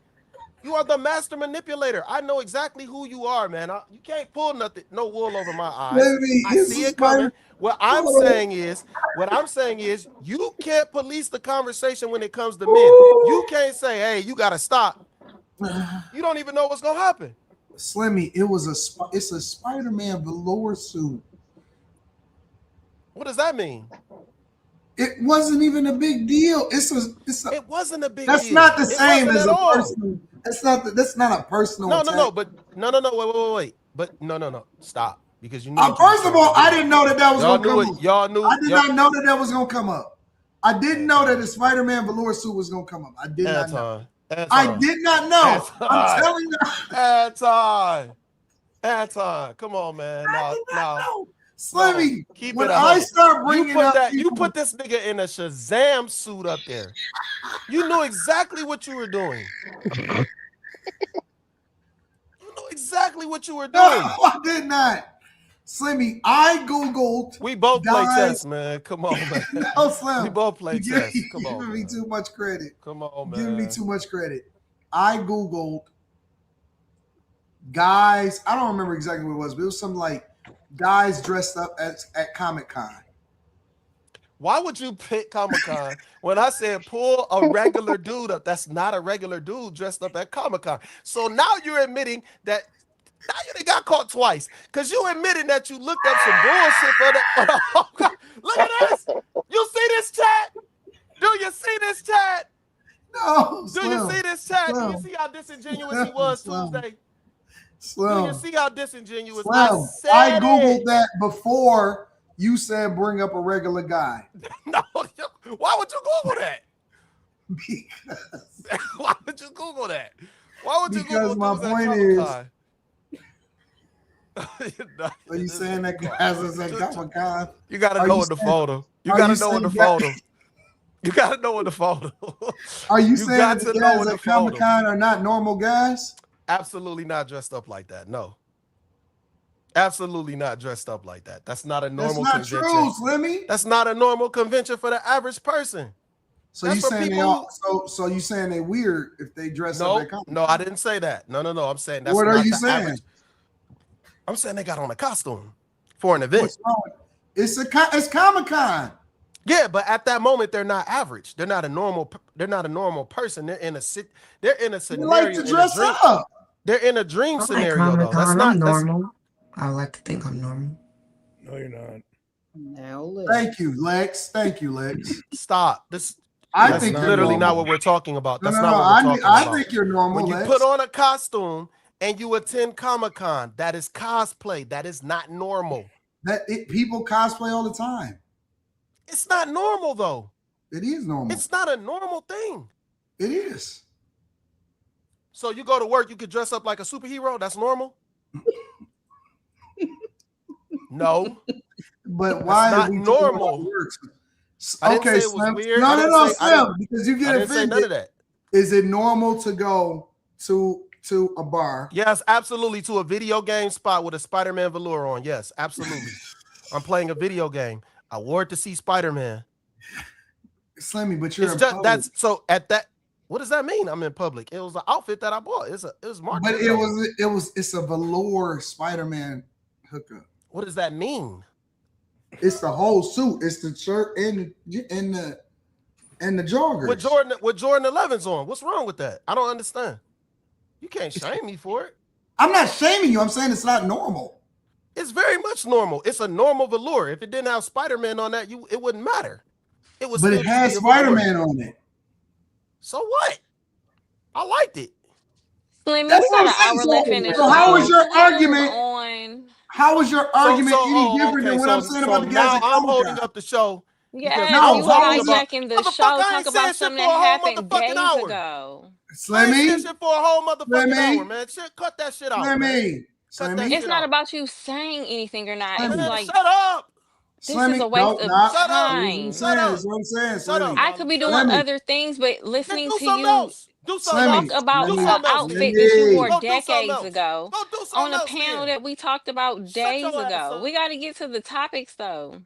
You are the master manipulator. I know exactly who you are, man. You can't pull no wool over my eyes. I see it coming. What I'm saying is, you can't police the conversation when it comes to men. You can't say, hey, you gotta stop. You don't even know what's gonna happen. Slimmy, it's a Spider-Man velour suit. What does that mean? It wasn't even a big deal. It wasn't a big deal. That's not the same as a personal. That's not a personal. No. Wait. But no. Stop. Because you knew. First of all, I didn't know that was gonna come up. Y'all knew. I did not know that was gonna come up. I didn't know that the Spider-Man velour suit was gonna come up. I did not know. I did not know. I'm telling you. Anton, come on, man. No. Slimmy, keep when it I start bringing you put this nigga in a Shazam suit up there. You knew exactly what you were doing. You know exactly what you were doing. No, I did not. Slimmy, I Googled. We both play chess, man. Come on, man. No, Slim. We both play chess. Come on. Giving me too much credit. Come on, man. Giving me too much credit. I Googled guys. I don't remember exactly what it was, but it was something like guys dressed up at Comic-Con. Why would you pick Comic-Con when I said pull a regular dude up? That's not a regular dude dressed up at Comic-Con. So now you're admitting that now you got caught twice because you admitted that you looked up some bullshit for the. Look at this. You see this chat? Do you see this chat? No. Do you see this chat? Do you see how disingenuous he was Tuesday? Slim. Do you see how disingenuous? Slim. I Googled that before you said bring up a regular guy. No, why would you Google that? Because why would you Google that? Why would you because Google my point is. Are you saying that guys is at Comic-Con? You gotta know in the photo. You gotta know in the photo. You gotta know in the photo. Are you saying that the guys at Comic-Con are not normal guys? Absolutely not dressed up like that. No. Absolutely not dressed up like that. That's not a normal convention. That's not true, Slimmy. That's not a normal convention for the average person. So you saying so you saying they weird if they dress up at Comic-Con? No, I didn't say that. No. I'm saying that's what not are you the saying? Average. I'm saying they got on a costume for an event. It's Comic-Con. Yeah, but at that moment they're not average. They're not a normal person. They're in a scenario. They like to dress up. They're in a dream scenario though. That's not normal. I like to think I'm normal. No, you're not. Now Thank you, Lex. Stop. I think literally not what we're talking about. That's not what we're talking about. I think you're normal. When you put on a costume and you attend Comic-Con, that is cosplay. That is not normal. People cosplay all the time. It's not normal though. It is normal. It's not a normal thing. It is. So you go to work, you could dress up like a superhero. That's normal. No. But why not normal? Okay, Slim. Weird. No, Slim, because you get offended. None of that. Is it normal to go to a bar? Yes, absolutely. To a video game spot with a Spider-Man velour on. Yes, absolutely. I'm playing a video game. I wore it to see Spider-Man. Slimmy, but you're it's just that's so at that. What does that mean? I'm in public. It was an outfit that I bought. It was marketed. But it's a velour Spider-Man hookup. What does that mean? It's the whole suit. It's the shirt and the joggers. With Jordan 11s on. What's wrong with that? I don't understand. You can't shame me for it. I'm not shaming you. I'm saying it's not normal. It's very much normal. It's a normal velour. If it didn't have Spider-Man on that, it wouldn't matter. It was. But it has Spider-Man on it. So what? I liked it. Slim, you got an hour left in this. So how was your argument? How is your argument any different than what I'm saying about the guys at I'm holding Cobra? up the show. Yes, No, you how is it? hijacking the show. Talk about something that happened days ago. I ain't said shit for a whole motherfucking hour, Slimmy. man. Shit, cut that shit out, man. Slimmy. Cut that It's shit not out. about you saying anything or not. It's Man, like, shut up. this is a waste of time. That's what I'm saying. Shut up. I could be doing other things, but listening to you else. Do something talk else. about Do an something else, outfit then. that you wore Go do something decades else. ago Go do on something a else, panel then. that we talked about days your ass ago. up. We got to get to the topics, though.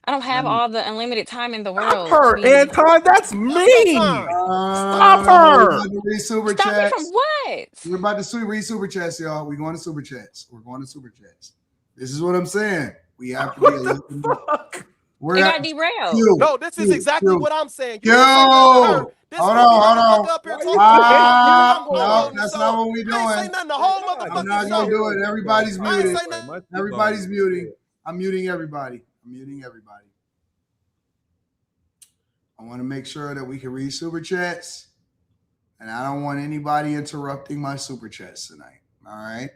I don't have all the unlimited time in the world. Stop her, Anton. That's me. Stop We're her. about to read super Stop me chats. from what? We're about to read super chats, y'all. We're going to super chats. This is what I'm saying. We have to be a little It got derailed. No, this is exactly what I'm saying. Hold on. No, that's not what we're doing. I ain't say nothing the whole motherfucking I'm not gonna do it. Everybody's I ain't muted. say nothing. Everybody's muting. I'm muting everybody. I want to make sure that we can read super chats, and I don't want anybody interrupting my super chats tonight. All right.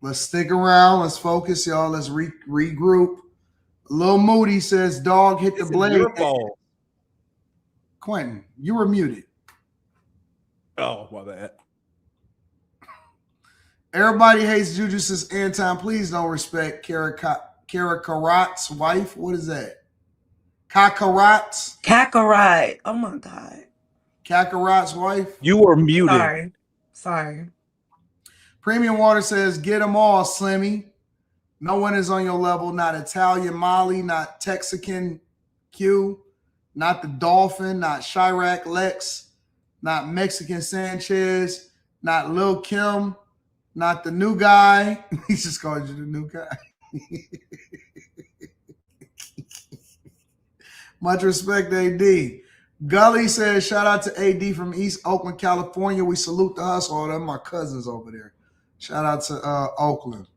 Let's stick around. Let's focus, y'all. Let's regroup. Lil Moody says, "Dog hit the blade." Your fault. Quentin, you were muted. Oh, my bad. Everybody hates Juju, says Anton. Please don't respect Kakarot's wife. What is that? Kakarot's? Kakarot. Oh my God. Kakarot's wife? You were muted. Sorry. Premium Water says, get them all, Slimmy. No one is on your level. Not Italian Molly, not Texican Q, not the Dolphin, not Chirac Lex, not Mexican Sanchez, not Lil Kim, not the new guy. He just called you the new guy. Much respect, AD. Gully says, shout out to AD from East Oakland, California. We salute the hustle. Oh, they're my cousins over there. Shout out to Oakland.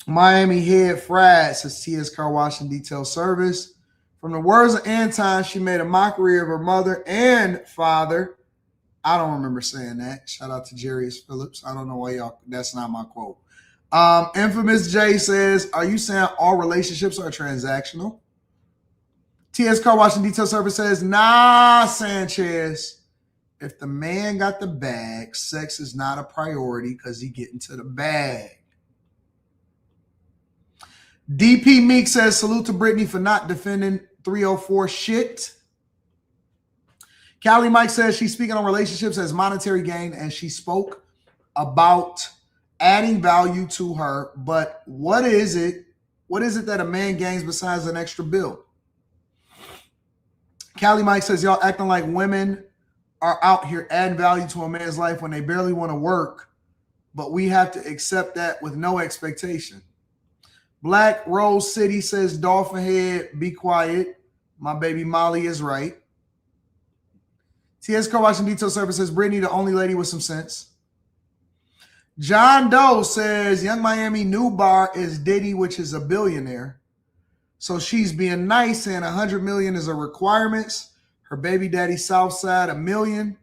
Miami Head Fried says TS Car Wash and Detail Service. From the words of Anton, she made a mockery of her mother and father. I don't remember saying that. Shout out to Jarius Phillips. I don't know why y'all, that's not my quote. Infamous J says, are you saying all relationships are transactional? TS Car Wash and Detail Service says, nah, Sanchez. If the man got the bag, sex is not a priority because he getting to the bag. DP Meek says, salute to Brittany for not defending 304 shit. Callie Mike says she's speaking on relationships as monetary gain, and she spoke about adding value to her. But what is it? What is it that a man gains besides an extra bill? Callie Mike says, y'all acting like women are out here adding value to a man's life when they barely want to work, but we have to accept that with no expectation. Black Rose City says, Dolphin Head, be quiet. My baby Molly is right. TS Car Wash and Detail Service says, Brittany, the only lady with some sense. John Doe says, Young Miami new bar is Diddy, which is a billionaire. So she's being nice, and 100 million is a requirements. Her baby daddy Southside, $1 million.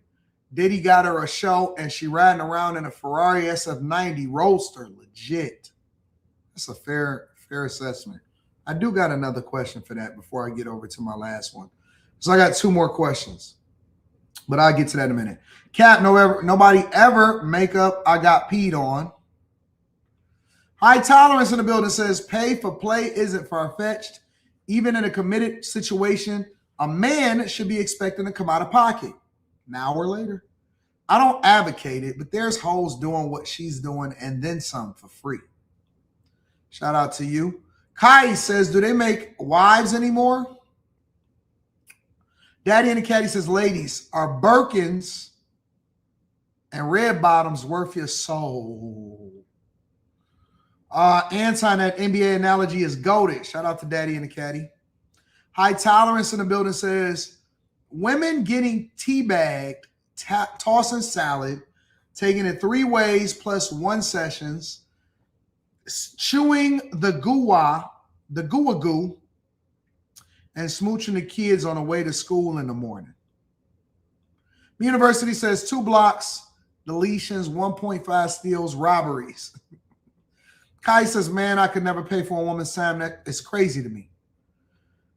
Diddy got her a show, and she riding around in a Ferrari SF90 Roadster. Legit. That's a fair assessment. I do got another question for that before I get over to my last one. So I got two more questions, but I'll get to that in a minute. Cap, nobody ever make up I got peed on. High Tolerance in the building says pay for play isn't far-fetched. Even in a committed situation, a man should be expecting to come out of pocket. Now or later. I don't advocate it, but there's hoes doing what she's doing and then some for free. Shout out to you. Kai says, do they make wives anymore? Daddy and the Caddy says, ladies, are Birkins and red bottoms worth your soul? Anton, that NBA analogy is goated. Shout out to Daddy and the Caddy. High Tolerance in the building says, women getting teabagged, tossing salad, taking it 3 ways plus 1 sessions, chewing the goo, and smooching the kids on the way to school in the morning. University says 2 blocks, deletions, 1.5 steals, robberies. Kai says, man, I could never pay for a woman's time. That is crazy to me.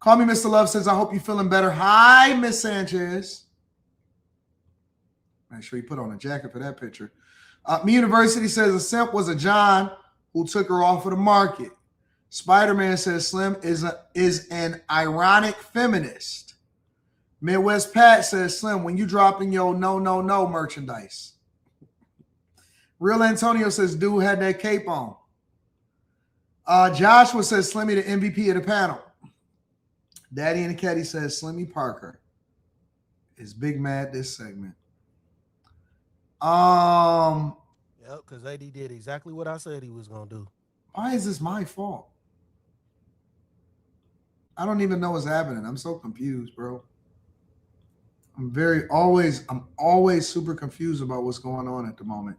Call me Mr. Love says, I hope you're feeling better. Hi, Miss Sanchez. Make sure you put on a jacket for that picture. Me University says a simp was a John who took her off of the market. Spider-Man says Slim is an ironic feminist. Midwest Pat says Slim, when you dropping your no merchandise. Real Antonio says dude had that cape on. Joshua says Slimmy the MVP of the panel. Daddy and the Caddy says Slimmy Parker is big mad this segment. Yep, because AD did exactly what I said he was gonna do. Why is this my fault? I don't even know what's happening. I'm so confused, bro. I'm always super confused about what's going on at the moment.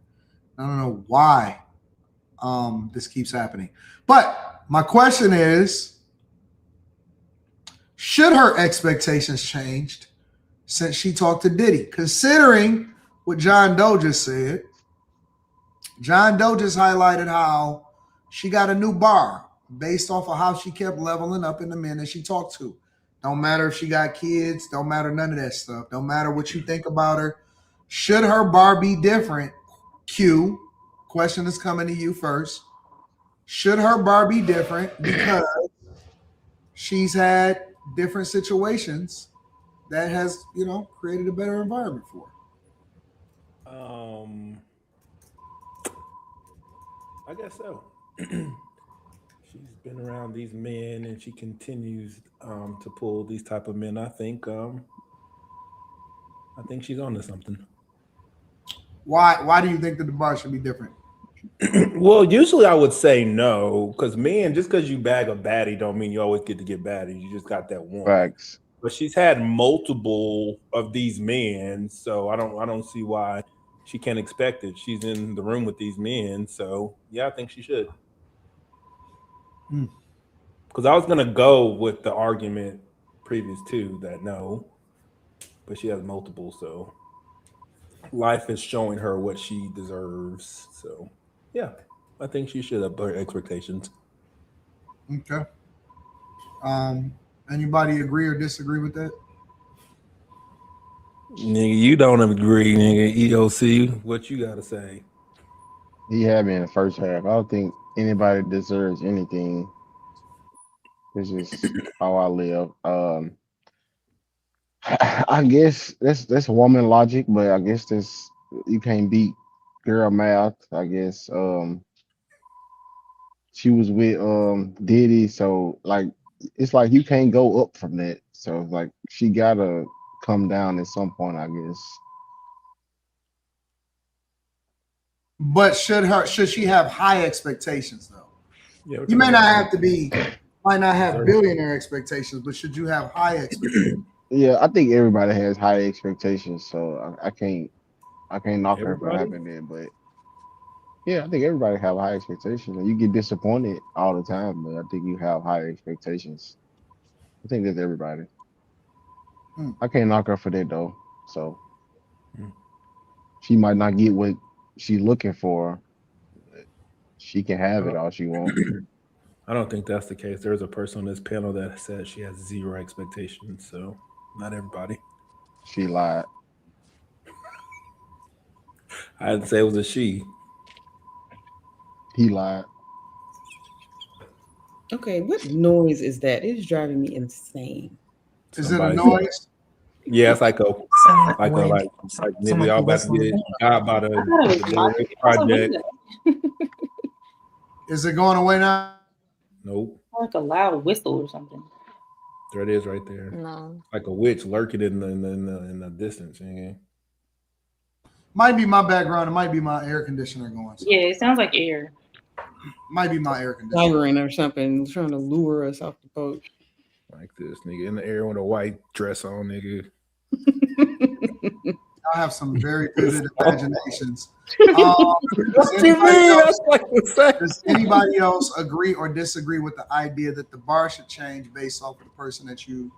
I don't know why this keeps happening. But my question is, should her expectations changed since she talked to Diddy? Considering what John Doe just said, John Doe just highlighted how she got a new bar based off of how she kept leveling up in the men that she talked to. Don't matter if she got kids, don't matter none of that stuff. Don't matter what you think about her. Should her bar be different? Q, question is coming to you first. Should her bar be different because she's had different situations that has, created a better environment for her? I guess so. She's been around these men and she continues to pull these type of men. I think she's on to something. Why do you think that the bar should be different? Well, usually I would say no, because men, just because you bag a baddie don't mean you always get to get baddies. You just got that one. Facts. But she's had multiple of these men, so I don't see why she can't expect it. She's in the room with these men, so yeah, I think she should. Because I was gonna go with the argument previous to that no, but she has multiple, so life is showing her what she deserves. So yeah, I think she should have her expectations. Okay. Anybody agree or disagree with that? Nigga, you don't agree, nigga. EOC, what you gotta say? He had me in the first half. I don't think anybody deserves anything. This is how I live. I guess that's woman logic, but I guess you can't beat girl math. I guess she was with Diddy, so like it's like you can't go up from that. So like she gotta come down at some point, I guess. But should she have high expectations though? Yeah, you may not have billionaire expectations, but should you have high expectations? Yeah, I think everybody has high expectations, so I can't knock her for having that. But yeah, I think everybody have high expectations, and you get disappointed all the time. But I think you have high expectations. I think that's everybody. I can't knock her for that though. So she might not get what she's looking for. But she can have it all she wants. I don't think that's the case. There's a person on this panel that said she has zero expectations, so not everybody. She lied. I didn't say it was a she. He lied. Okay, what noise is that? It is driving me insane. Is it a noise? Yeah, it's like nigga, y'all about to get about a project. Is it going away now? Nope. Like a loud whistle or something. There it is, right there. No. Like a witch lurking in the distance. Might be my background. It might be my air conditioner going. Yeah, it sounds like air. Might be my air conditioner. Siren or something, trying to lure us off the boat. Like this, nigga, in the air with a white dress on, nigga. I have some very vivid imaginations. Does anybody else agree or disagree with the idea that the bar should change based off of the person that you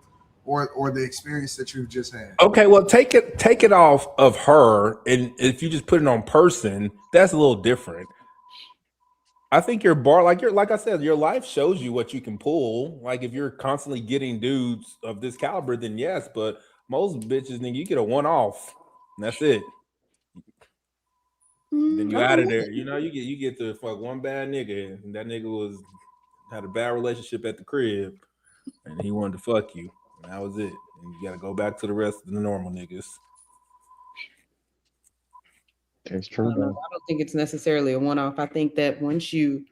or the experience that you've just had? Okay, well, take it off of her, and if you just put it on person, that's a little different. I think your bar, like I said, your life shows you what you can pull. Like if you're constantly getting dudes of this caliber, then yes. But most bitches, nigga, you get a one-off, and that's it. Then you out of there. You know, you get to fuck one bad nigga, and that nigga had a bad relationship at the crib, and he wanted to fuck you, and that was it. And you got to go back to the rest of the normal niggas. It's true. I don't think it's necessarily a one-off. I think that once you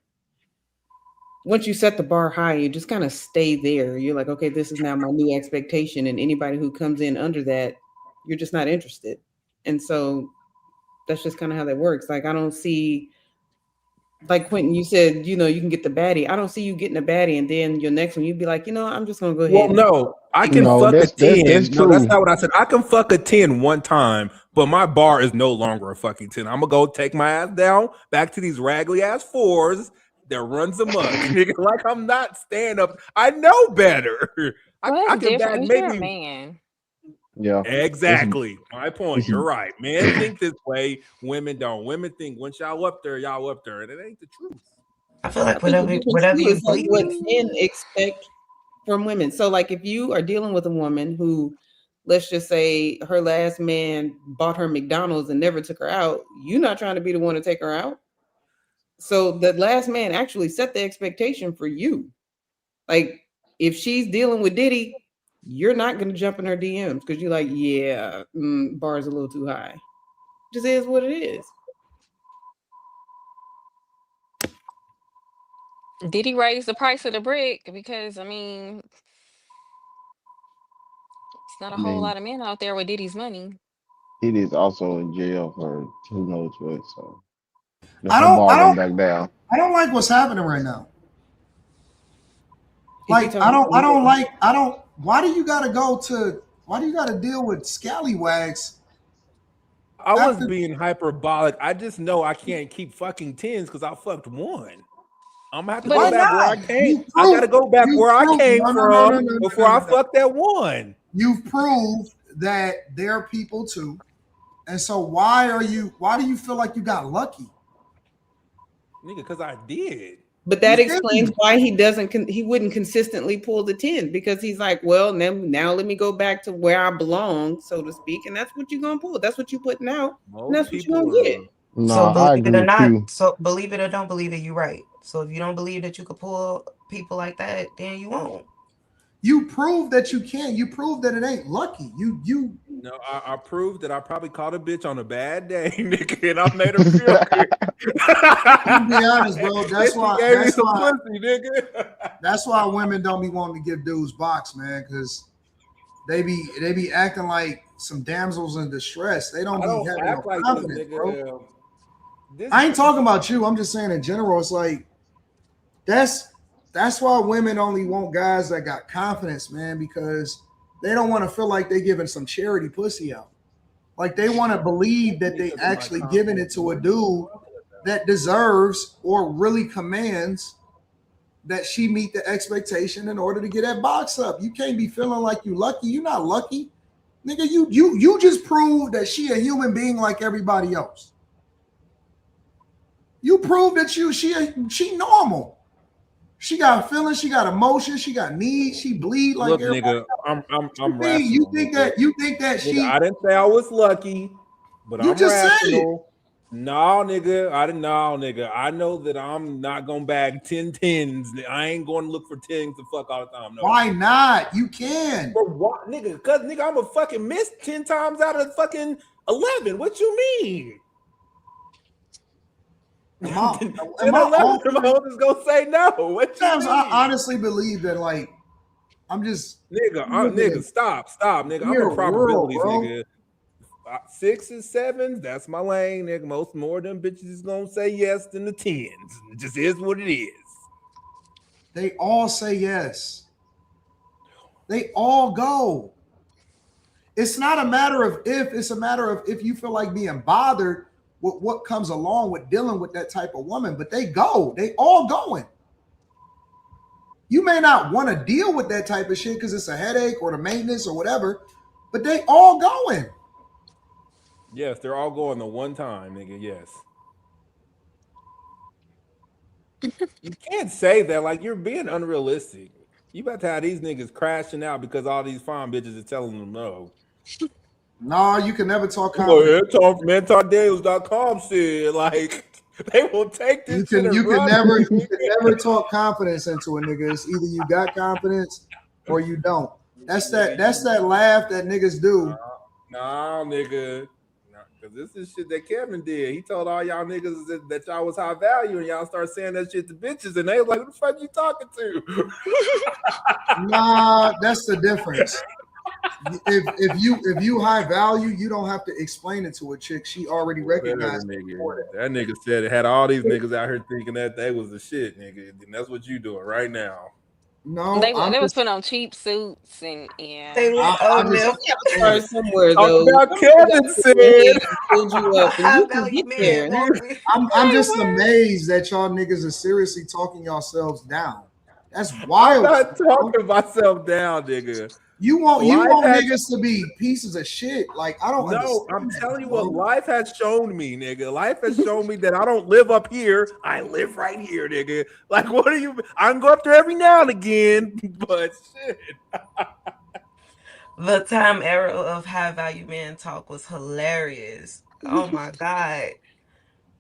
set the bar high, you just kind of stay there. You're like, okay, this is now my new expectation, and anybody who comes in under that, you're just not interested. And so that's just kind of how that works. Like I don't see, like Quentin, you said, you know, you can get the baddie. I don't see you getting a baddie, and then your next one, you'd be like, you know, I'm just gonna go ahead. Well, no, I can fuck a 10. No, that's not what I said. I can fuck a 10 one time, but my bar is no longer a fucking 10. I'm gonna go take my ass down back to these raggedy ass 4s that runs them up. Nigga, like I'm not stand up. I know better. I can bag maybe. You're a man. Yeah, exactly. My point. You're right. Men think this way. Women don't. Women think once y'all up there, and it ain't the truth. I feel like whatever you like what men expect from women. So, like, if you are dealing with a woman who, let's just say, her last man bought her McDonald's and never took her out, you're not trying to be the one to take her out. So the last man actually set the expectation for you. Like, if she's dealing with Diddy, you're not going to jump in her DMs because you're like, yeah, bar's a little too high. Just is what it is. Did he raise the price of the brick? Because, I mean, it's not a whole lot of men out there with Diddy's money. Diddy's also in jail for who knows what. So I don't like what's happening right now. Like why do you gotta deal with scallywags? I was being hyperbolic. I just know I can't keep fucking 10s because I fucked one. I'm gonna have to go back where I came. I gotta go back where I came from before I fuck that one. You've proved that there are people too. And so why do you feel like you got lucky? Nigga, because I did. But that explains why he wouldn't consistently pull the 10 because he's like, well, now let me go back to where I belong, so to speak. And that's what you're gonna pull. That's what you're putting out. And that's what you're gonna get. So believe it or not, so believe it or don't believe it, you're right. So if you don't believe that you could pull people like that, then you won't. You prove that you can. You prove that it ain't lucky. No, I proved that I probably caught a bitch on a bad day, nigga, and I made her feel good. Be honest, bro. That's why women don't be wanting to give dudes box, man, because they be acting like some damsels in distress. They don't be having no confidence, bro. I ain't talking about you. I'm just saying in general. It's like that's why women only want guys that got confidence, man, because they don't want to feel like they're giving some charity pussy out. Like they want to believe that they actually giving it to a dude that deserves or really commands that she meet the expectation in order to get that box up. You can't be feeling like you lucky. You're not lucky. Nigga, you just proved that she a human being like everybody else. You proved that she normal. She got feelings, she got emotions, she got needs, she bleed like everybody. Nigga, I'm rational. You think that she? Nigga, I didn't say I was lucky, but I'm rational. No, nigga, I didn't know, nigga. I know that I'm not gonna bag 10 10s. I ain't going to look for 10s to fuck all the time. No. Why not? You can. For what, nigga? Because nigga, I'm a fucking miss 10 times out of fucking 11. What you mean? Am I just gonna say no? What you mean? I honestly believe that, like, I'm just nigga, stop, nigga. I'm a probabilities, nigga. 6s and 7s, that's my lane, nigga. Most more of them bitches is gonna say yes than the 10s. It just is what it is. They all say yes. They all go. It's not a matter of if, it's a matter of if you feel like being bothered with what comes along with dealing with that type of woman, but they go. They all going. You may not want to deal with that type of shit because it's a headache or the maintenance or whatever, but they all going. Yes, they're all going the one time, nigga. Yes. You can't say that. Like, you're being unrealistic. You about to have these niggas crashing out because all these fine bitches are telling them no. No, you can never talk confidence. Anton from AntonDaniels.com said, like, they will take this. You can never talk confidence into a nigga. It's either you got confidence or you don't. That's that laugh that niggas do. No, nigga. Because this is shit that Kevin did. He told all y'all niggas that y'all was high value, and y'all start saying that shit to bitches, and they was like, "Who the fuck you talking to?" Nah, that's the difference. If you high value, you don't have to explain it to a chick. She already recognized it. That nigga said it had all these niggas out here thinking that they was the shit, nigga. And that's what you doing right now. No, they was putting on cheap suits and yeah. They went somewhere though. About Kevin said. I'm just amazed that y'all niggas are seriously talking yourselves down. That's wild. I'm not talking myself down, nigga. You want niggas to be pieces of shit. Like, I don't understand. I'm telling you what life has shown me, nigga. Life has shown me that I don't live up here. I live right here, nigga. Like, what are you? I can go up there every now and again, but shit. The time era of high value man talk was hilarious. Oh my God.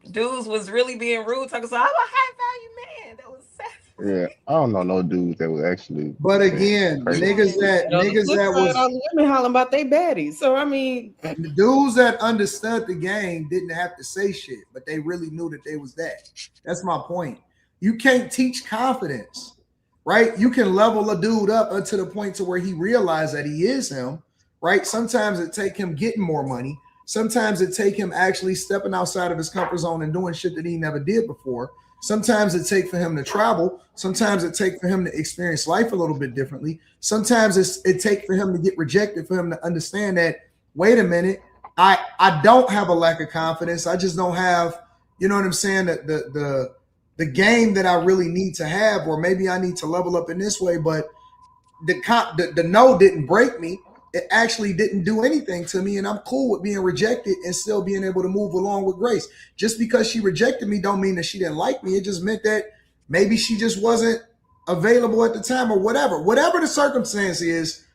Dudes was really being rude, talking so I'm a high value man. That was sad. Yeah, I don't know no dudes that was actually. But again, niggas that was all the women hollering about they baddies. So I mean, the dudes that understood the game didn't have to say shit, but they really knew that they was that. That's my point. You can't teach confidence, right? You can level a dude up until the point to where he realizes that he is him, right? Sometimes it take him getting more money. Sometimes it take him actually stepping outside of his comfort zone and doing shit that he never did before. Sometimes it takes for him to travel. Sometimes it takes for him to experience life a little bit differently. Sometimes it takes for him to get rejected, for him to understand that, wait a minute, I don't have a lack of confidence. I just don't have, you know what I'm saying, the game that I really need to have, or maybe I need to level up in this way. But the no didn't break me. It actually didn't do anything to me, and I'm cool with being rejected and still being able to move along with grace. Just because she rejected me don't mean that she didn't like me. It just meant that maybe she just wasn't available at the time or whatever. Whatever the circumstance is,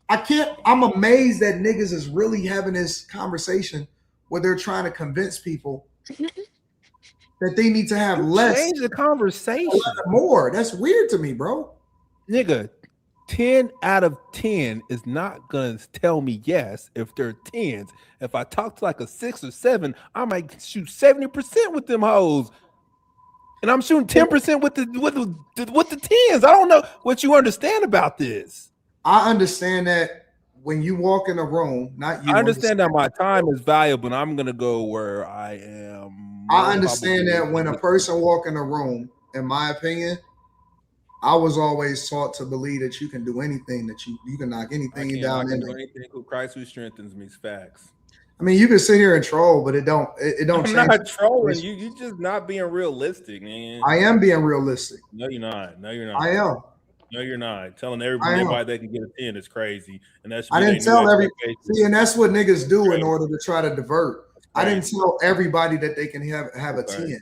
I'm amazed that niggas is really having this conversation where they're trying to convince people that they need to have less. Change the conversation. More. That's weird to me, bro. Nigga. 10 out of 10 is not gonna tell me yes if they're 10s. If I talk to like a 6 or 7, I might shoot 70% with them hoes, and I'm shooting 10% with the 10s. I don't know what you understand about this. I understand that when you walk in a room, not you. I understand that my time is valuable, and I'm gonna go where I am. I understand that when a person walk in a room, in my opinion, I was always taught to believe that you can do anything, that you can knock anything down. I can do anything who Christ who strengthens me. Facts. I mean, you can sit here and troll, but it don't I'm change. not trolling. You just not being realistic, man. I am being realistic. No, you're not. No, you're not. I am. No, you're not. Telling everybody they can get a 10 is crazy. And that's I didn't tell everybody. See, and that's what niggas do in order to try to divert. I didn't tell everybody that they can have a 10.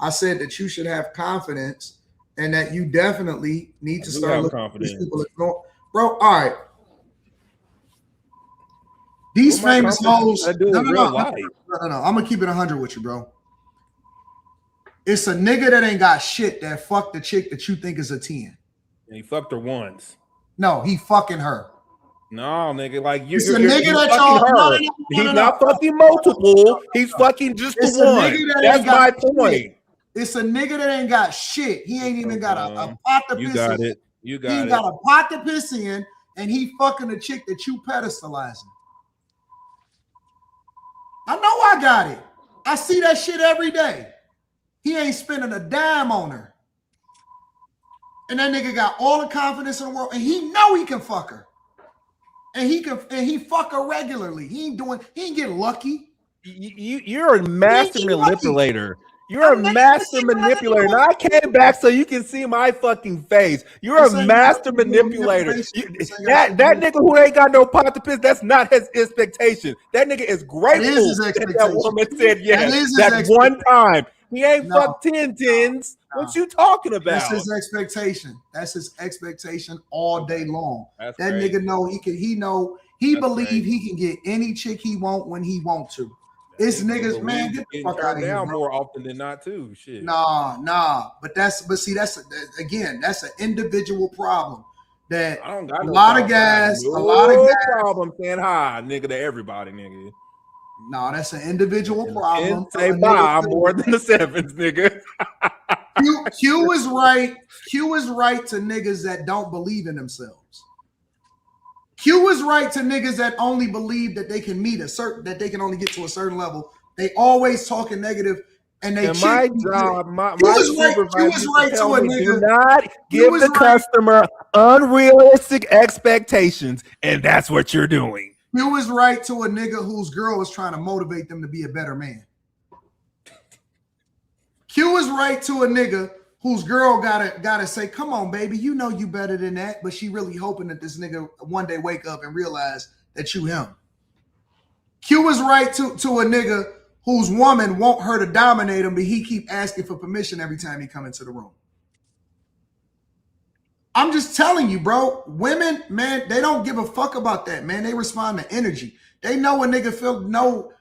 I said that you should have confidence. And that you definitely need to start looking at these people. Bro, all right. These famous hoes. No. I'm gonna keep it 100 with you, bro. It's a nigga that ain't got shit that fucked the chick that you think is a 10. And he fucked her once. No, he fucking her. No, nigga, like you're nigga that y'all. He's not fucking multiple. He's fucking just the one. That's my point. It's a nigga that ain't got shit. He ain't even got a pot to piss in. You got it. He ain't got a pot to piss in, and he fucking a chick that you pedestalizing. I know I got it. I see that shit every day. He ain't spending a dime on her. And that nigga got all the confidence in the world, and he know he can fuck her. And he fuck her regularly. He ain't get lucky. You're a master manipulator. You're a master manipulator. Now I came back so you can see my fucking face. You're a master manipulator. That nigga who ain't got no pot to piss, that's not his expectation. That nigga is grateful that woman said yes. That one time. He ain't fucked 10 tens. What you talking about? That's his expectation. That's his expectation all day long. That nigga know he believe he can get any chick he want when he want to. It's niggas, man, get the fuck out of here. More often than not, too. Shit. Nah. But see, that's an individual problem. That I don't got a lot of guys, problem saying hi, nigga, to everybody, nigga. No, that's an individual problem. Say bye more than the sevens, nigga. Q is right. Q is right to niggas that don't believe in themselves. Q is right to niggas that only believe that they can that they can only get to a certain level. They always talking negative, and they. And my job, my supervisor is right to a nigga. Do not give the customer unrealistic expectations, and that's what you're doing. Q is right to a nigga whose girl is trying to motivate them to be a better man. Q is right to a nigga whose girl gotta say, come on, baby, you know you better than that, but she really hoping that this nigga one day wake up and realize that you him. Q is right to a nigga whose woman want her to dominate him, but he keep asking for permission every time he come into the room. I'm just telling you, bro. Women, man, they don't give a fuck about that, man. They respond to energy. They know a nigga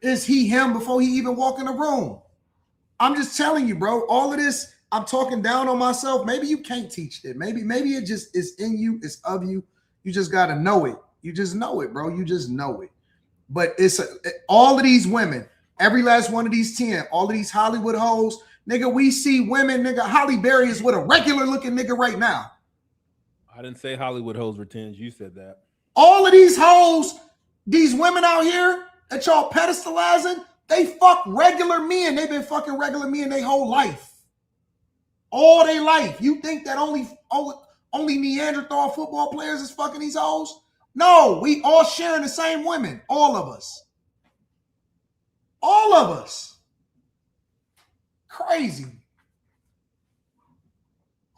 is he him before he even walk in the room. I'm just telling you, bro. All of this, I'm talking down on myself. Maybe you can't teach it. Maybe it just is in you. It's of you. You just got to know it. You just know it, bro. You just know it. But all of these women, every last one of these 10, all of these Hollywood hoes, nigga, we see women, nigga, Holly Berry is with a regular looking nigga right now. I didn't say Hollywood hoes were 10s. You said that. All of these hoes, these women out here that y'all pedestalizing, they fuck regular men. They've been fucking regular men their whole life. All their life. You think that only Neanderthal football players is fucking these hoes? No, we all sharing the same women. All of us. All of us. Crazy.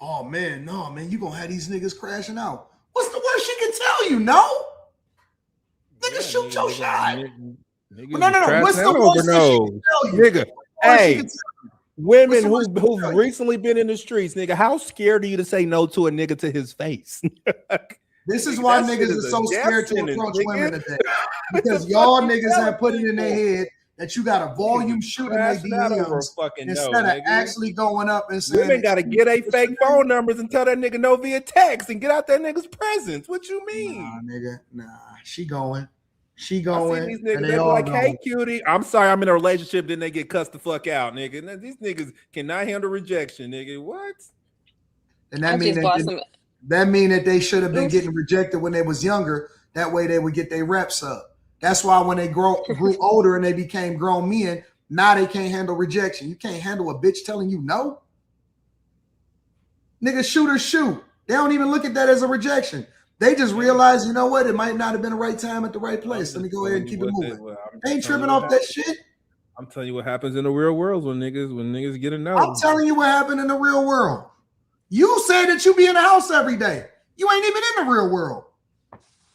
Oh, man, no, man, you gonna have these niggas crashing out. What's the worst she can tell you, no? Nigga, shoot your shot. No. What's the worst she can tell you? Nigga, hey, women who's recently been in the streets, nigga, how scared are you to say no to a nigga to his face? This is why niggas are so scared to approach women today. Because y'all niggas have put it in their head that you got a volume shooting their DMs instead of actually going up and saying. Women got to get a fake phone numbers and tell that nigga no via text and get out that nigga's presence. What you mean? Nah, nigga. Nah, she going. I see these niggas, they like, hey, cutie. I'm sorry, I'm in a relationship. Then they get cussed the fuck out, nigga. Now, these niggas cannot handle rejection, nigga. What? And that mean that they should have been getting rejected when they was younger. That way they would get their reps up. That's why when they grew older and they became grown men, now they can't handle rejection. You can't handle a bitch telling you no. Nigga, shoot or shoot. They don't even look at that as a rejection. They just realize, you know what? It might not have been the right time at the right place. Let me go ahead and keep it moving. They ain't tripping off that shit. I'm telling you what happens in the real world when niggas get a no. I'm telling you what happened in the real world. You say that you be in the house every day. You ain't even in the real world.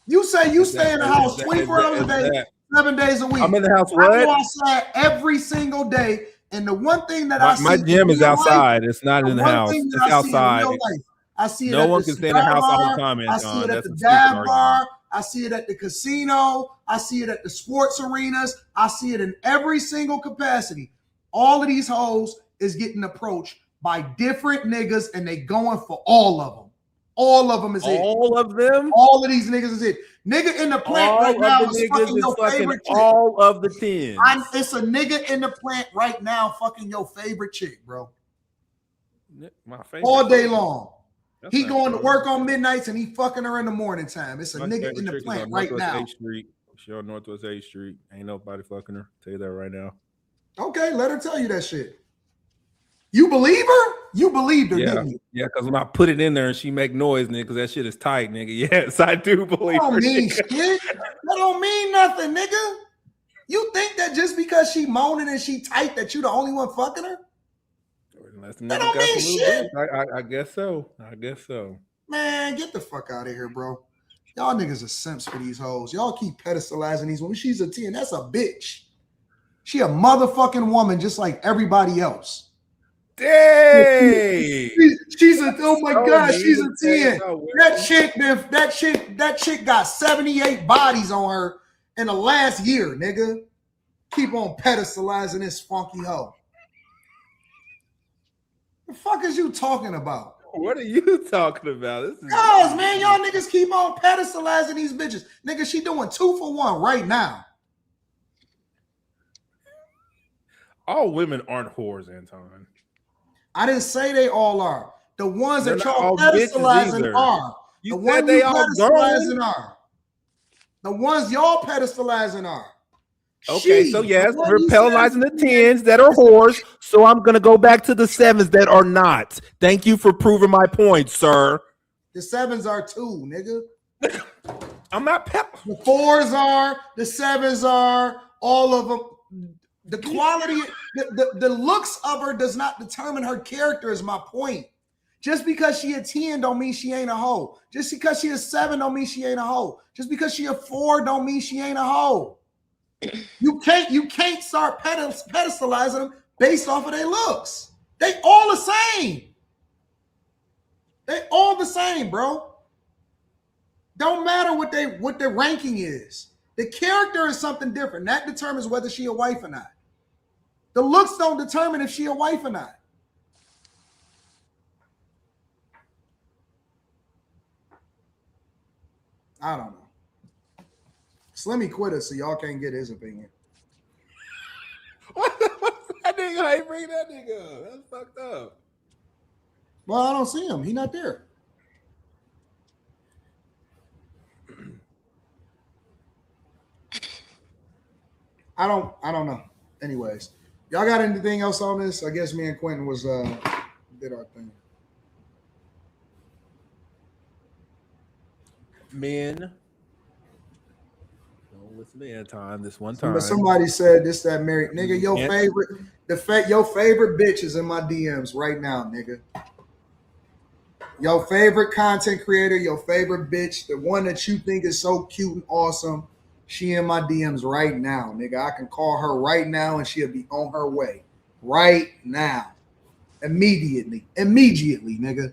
You say you stay in the house 24 hours a day, 7 days a week. I'm in the house what? I go outside every single day. And the one thing that I see. My gym is outside. It's not in the house. It's outside. I see it. No one can stay in the house all the time. I see it at the dive bar. I see it at the casino. I see it at the sports arenas. I see it in every single capacity. All of these hoes is getting approached by different niggas, and they going for all of them. All of them is it. All of them? All of these niggas is it. Nigga in the plant all right now is fucking your favorite chick. All of the 10s. It's a nigga in the plant right now fucking your favorite chick, bro. My favorite. All day long. He going to work on midnights and he fucking her in the morning time. It's a nigga in the plant right now. She on Northwest 8th Street. Ain't nobody fucking her. Tell you that right now. Okay, let her tell you that shit. You believe her? You believed her, didn't you? Yeah, because when I put it in there and she make noise, nigga, because that shit is tight, nigga. Yes, I do believe her. That don't mean shit. That don't mean nothing, nigga. You think that just because she moaning and she tight that you the only one fucking her? That don't mean shit. I guess so. I guess so. Man, get the fuck out of here, bro. Y'all niggas are simps for these hoes. Y'all keep pedestalizing these women. She's a 10. That's a bitch. She a motherfucking woman just like everybody else. Dang! She's a, oh my God, she's a 10. That chick got 78 bodies on her in the last year, nigga. Keep on pedestalizing this funky hoe. The fuck is you talking about? What are you talking about? Cause man, y'all niggas keep on pedestalizing these bitches. Nigga, she doing 2 for 1 right now. All women aren't whores, Anton. I didn't say they all are. The ones that y'all all bitches pedestalizing either. are. You The said ones they you all pedestalizing gone? are. The ones y'all pedestalizing are. Okay, so yes, the one we're you pedalizing said- the 10s that are whores, so I'm gonna go back to the 7s that are not. Thank you for proving my point, sir. The 7s are 2, nigga. I'm not The 4s are, the 7s are, all of them. The quality, the looks of her does not determine her character, is my point. Just because she a 10 don't mean she ain't a hoe. Just because she a 7 don't mean she ain't a hoe. Just because she a 4 don't mean she ain't a hoe. You can't start pedestalizing them based off of their looks. They all the same. They all the same, bro. Don't matter what their ranking is. The character is something different. That determines whether she a wife or not. The looks don't determine if she a wife or not. I don't know. Slimmy quit us, so y'all can't get his opinion. That nigga, I ain't bring that nigga up. That's fucked up. Well, I don't see him. He not there. I don't know. Anyways, y'all got anything else on this? I guess me and Quentin was did our thing. Men, don't listen to Anton this one time. But somebody said this, that married nigga. Your favorite bitch is in my DMs right now, nigga. Your favorite content creator, your favorite bitch, the one that you think is so cute and awesome. She in my DMs right now, nigga. I can call her right now and she'll be on her way right now. Immediately, nigga.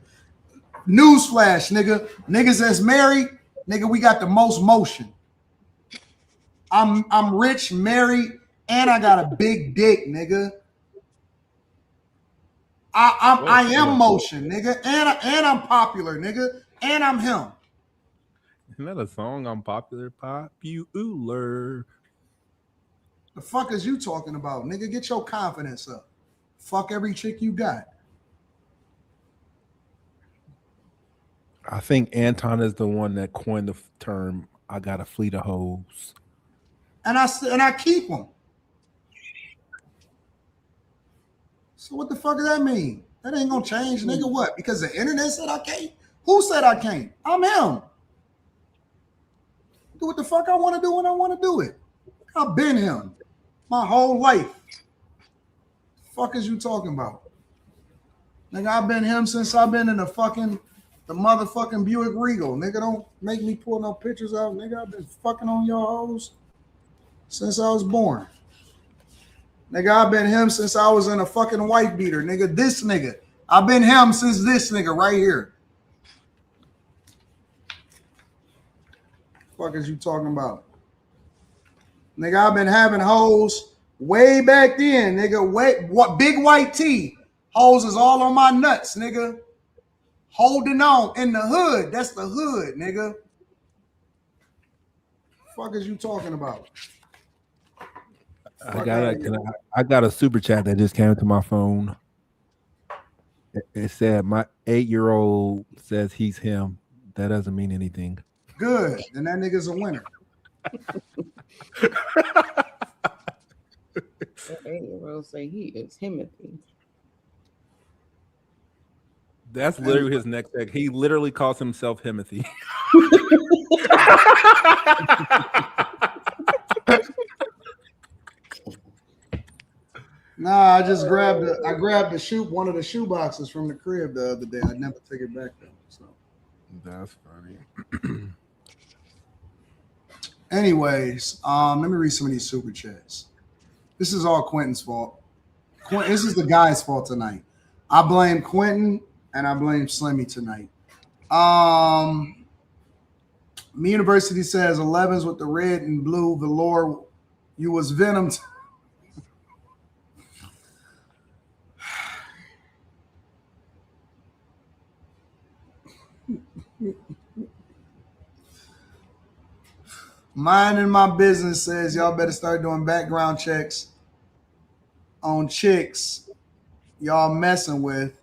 Newsflash, nigga. Niggas that's married, nigga, we got the most motion. I'm rich, married, and I got a big dick, nigga. I am motion, nigga, and I'm popular, nigga, and I'm him. Isn't that a song? I'm popular. The fuck is you talking about, nigga? Get your confidence up. Fuck every chick you got. I think Anton is the one that coined the term, I got a fleet of hoes. And I keep them. So what the fuck does that mean? That ain't gonna change, nigga. What? Because the internet said I can't? Who said I can't? I'm him. Do what the fuck I want to do when I want to do it. I've been him my whole life. Fuck is you talking about? Nigga, I've been him since I've been in the motherfucking Buick Regal. Nigga, don't make me pull no pictures out. Nigga, I've been fucking on your hoes since I was born. Nigga, I've been him since I was in a fucking wife beater. Nigga, this nigga. I've been him since this nigga right here. Fuck is you talking about? Nigga, I've been having hoes way back then, nigga. What big white tee? Hoes is all on my nuts, nigga. Holding on in the hood. That's the hood, nigga. Fuck is you talking about? I got a super chat that just came to my phone. It said my 8-year-old says he's him. That doesn't mean anything. Good. Then that nigga's a winner. That 8-year-old say he is Timothy. That's literally his next tag. He literally calls himself Himothy. Nah, I just grabbed one of the shoe boxes from the crib the other day. I never took it back though. So that's funny. Anyways, let me read some of these super chats. This is all Quentin's fault. This is the guy's fault tonight. I blame Quentin and I blame Slimmy tonight. Me University says 11s with the red and blue velour. You was Venom. Minding my business says y'all better start doing background checks on chicks y'all messing with.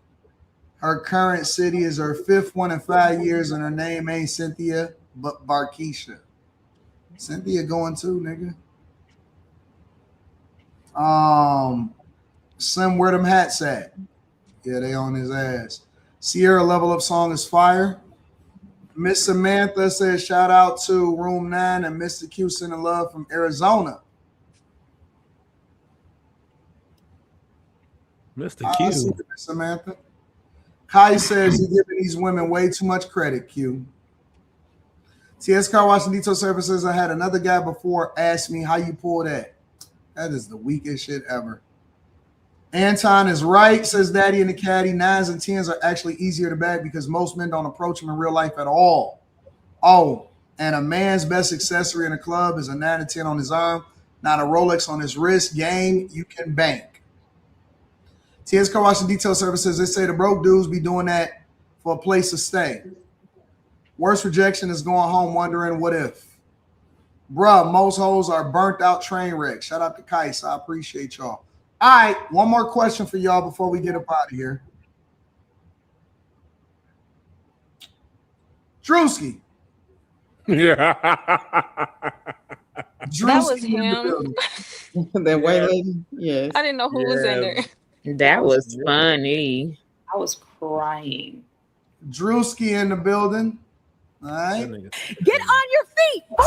Her current city is her 5th one in 5 years, and her name ain't Cynthia but Barkeisha. Cynthia going too, nigga. Slim, where them hats at? Yeah, they on his ass. Sierra Level Up song is fire. Miss Samantha says shout out to Room 9 and Mr. Q sending love from Arizona. Mr. Q. Miss Samantha. Kai says you're giving these women way too much credit, Q. TS Car Wash and Detail Services. I had another guy before ask me how you pull that. That is the weakest shit ever. Anton is right, says Daddy in the Caddy. 9s and 10s are actually easier to bag because most men don't approach them in real life at all. Oh, and a man's best accessory in a club is a 9 and 10 on his arm, not a Rolex on his wrist. Game, you can bank. TS Car Wash and Detail Services. They say the broke dudes be doing that for a place to stay. Worst rejection is going home wondering what if. Bruh, most hoes are burnt out train wrecks. Shout out to Kais. I appreciate y'all. All right, one more question for y'all before we get up out of here. Drewski. Yeah. That was him. That white lady? Yes. I didn't know who was in there. That was funny. I was crying. Drewski in the building. All right. Get on your feet, boy.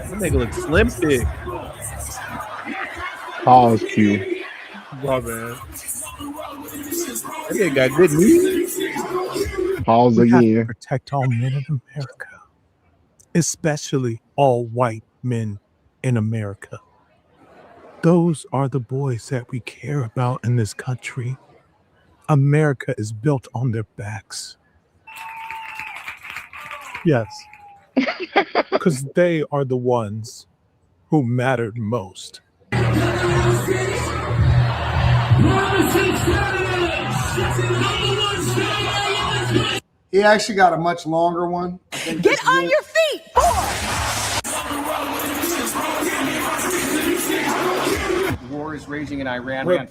That nigga looks slim thick. Pause, Q. Bro, man. That nigga got good knees. Pause We have to again. protect all men in America, especially all white men in America. Those are the boys that we care about in this country. America is built on their backs. Yes. Because they are the ones who mattered most. He actually got a much longer one. Get on your feet, boy. War is raging in Iran. We're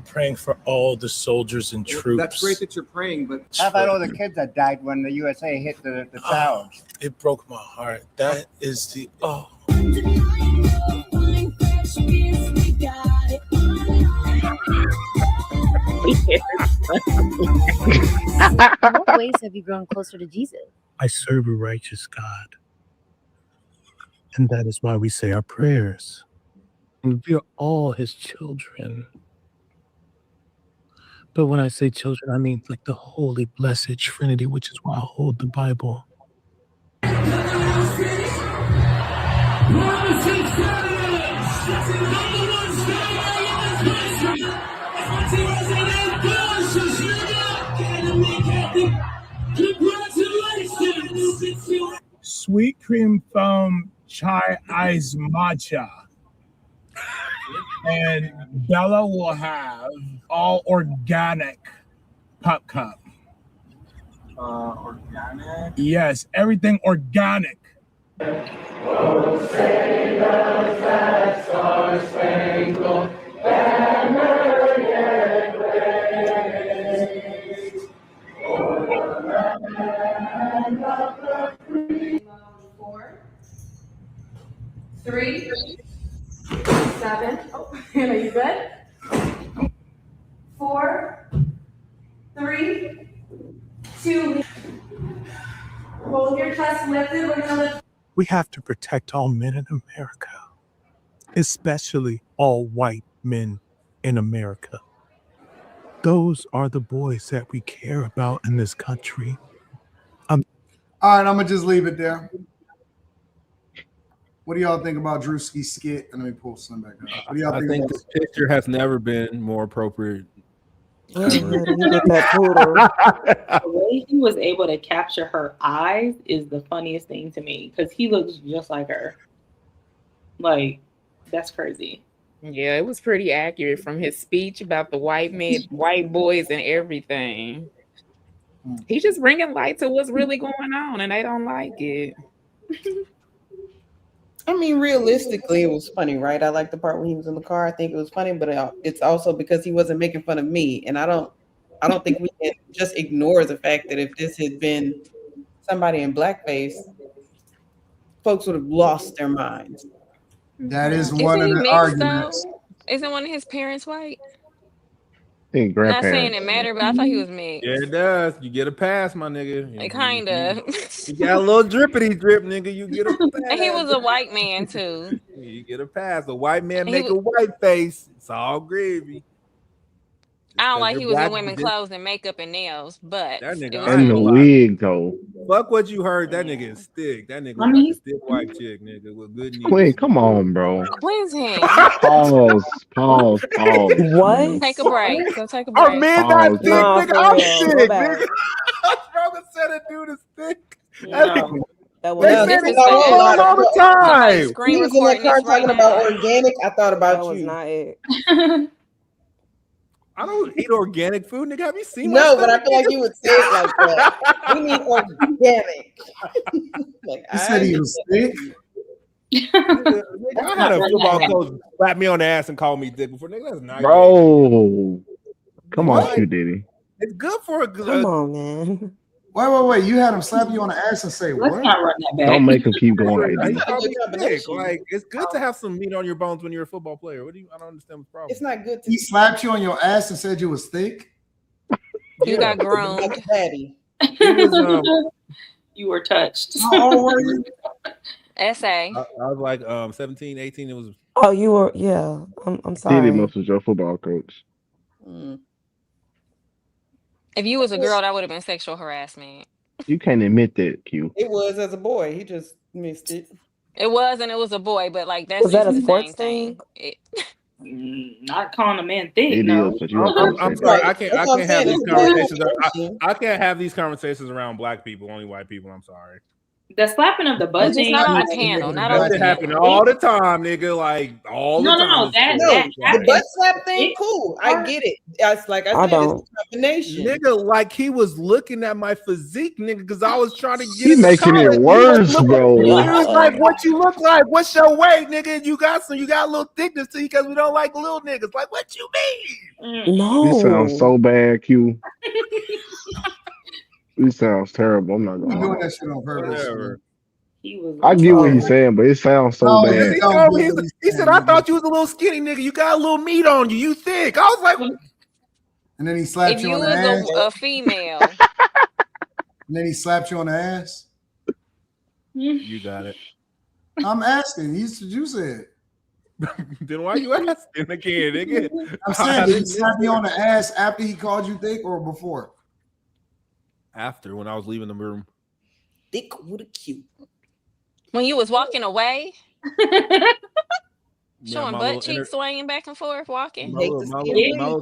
praying for all the soldiers and troops. That's great that you're praying, but how about all the kids that died when the USA hit the towers? It broke my heart. That is the In what ways have you grown closer to Jesus? I serve a righteous God. And that is why we say our prayers. And we are all his children. But when I say children, I mean like the holy, blessed Trinity, which is why I hold the Bible. Sweet cream foam chai ice matcha. And Bella will have all organic pop cup. organic. Yes, everything organic. Three, 7. Oh, are you good? 4, 3, 2. Hold your chest lifted. We're gonna lift. We have to protect all men in America. especially all white men in America. Those are the boys that we care about in this country. All right, I'm gonna just leave it there. What do y'all think about Drewski's skit? And let me pull some back up. What do y'all I think think about this picture has never been more appropriate. The way he was able to capture her eyes is the funniest thing to me because he looks just like her. Like, that's crazy. Yeah, it was pretty accurate from his speech about the white men, white boys, and everything. He's just bringing light to what's really going on, and they don't like it. I mean, realistically, it was funny, right? I like the part when he was in the car. I think it was funny, but it's also because he wasn't making fun of me, and I don't think we can just ignore the fact that if this had been somebody in blackface, folks would have lost their minds. That is Isn't one of he the mixed arguments. though? Isn't one of his parents white? Hey, Not saying grandparents. it mattered, but I thought he was mixed. Yeah, it does. You get a pass, my nigga. Like, kinda. You got a little drippity drip, nigga. You get a pass. And he was a white man too. You get a pass. A white man He make a white face. It's all gravy. I don't like you're he was in black, women's you just- clothes and makeup and nails, but That nigga, it was I ain't And the gonna lie. wig though. Fuck what you heard. That nigga is thick. That nigga I was mean, like a thick white chick, nigga, with good knees. Queen, come on, bro. cleanse him. Pause. What? Take a break. Go take a Are break. men not Pause, thick, Nah, nigga? for I'm real. Go thick, back. nigga. Brother said a dude is thick. No. That They was said This it is all bad. the Somebody's time. screen He was in that recording car this right talking about now. organic. I thought about that was you. not it. I don't eat organic food, nigga. Have you seen my No, but I stomach, feel like nigga? you would say it like that. We need organic. Like, He said he was thick. Nigga, I had a football coach slap me on the ass and call me thick before. Nigga, that's not gay. Bro. Come on, What? Q Diddy. It's good for a Come on, man. Wait. You had him slap you on the ass and say Let's what? not run that back. Don't make him keep going, He AD. called me thick. combination. Like, it's good to have some meat on your bones when you're a football player. What do you? I don't understand the problem. It's not good to He slapped you on your ass and said you was thick. You got groomed. like daddy. It was, You were touched. How old were you? Essay. I was like 17, 18. It was Oh, you were, yeah. I'm Diddy sorry. must was your football coach. If you was a girl, that would have been sexual harassment. You can't admit that, Q. It was as a boy. He just missed it. It was, and it was a boy, but like that's Was that just a the sports same thing? Not calling a man thick, It no. is, but you don't I'm say sorry. that. I can't That's what I'm have saying. these It's a bad conversations. conversation. I can't have these conversations around black people. Only white people. I'm sorry. The slapping of the butt But just thing. not on a like, panel. Not on That a shit happen panel. all the time, nigga. Like all the No, time. that No, that the happens. butt slap thing, cool. I get it. It's like I I said, don't. it's a combination. Nigga, like he was looking at my physique, nigga, because I was trying to get He into making it college. worse, He bro. was like, "What you look like? What's your weight, nigga? You got a little thickness to you because we don't like little niggas." Like, what you mean? This sounds No. so bad, Q. This sounds terrible. I'm not I'm gonna doing lie. that shit on purpose. Whatever. He was. I get what Oh. he's saying, but it sounds so No, bad. you He don't told me, get what he's he said, saying, "I nigga. thought you was a little skinny nigga. You got a little meat on you. You thick." I was like, And then he slapped If you you on the was ass. a female, And then he slapped you on the ass. "You got it." I'm asking. You said. Then why you asking again, nigga? I'm saying, did he slap you on the ass after he called you thick or before? After, when I was leaving the room. Thick with a Q. when you was walking away, Yeah, showing my butt little cheeks swaying back and forth, walking. my Hate little, to my see little, him my leave,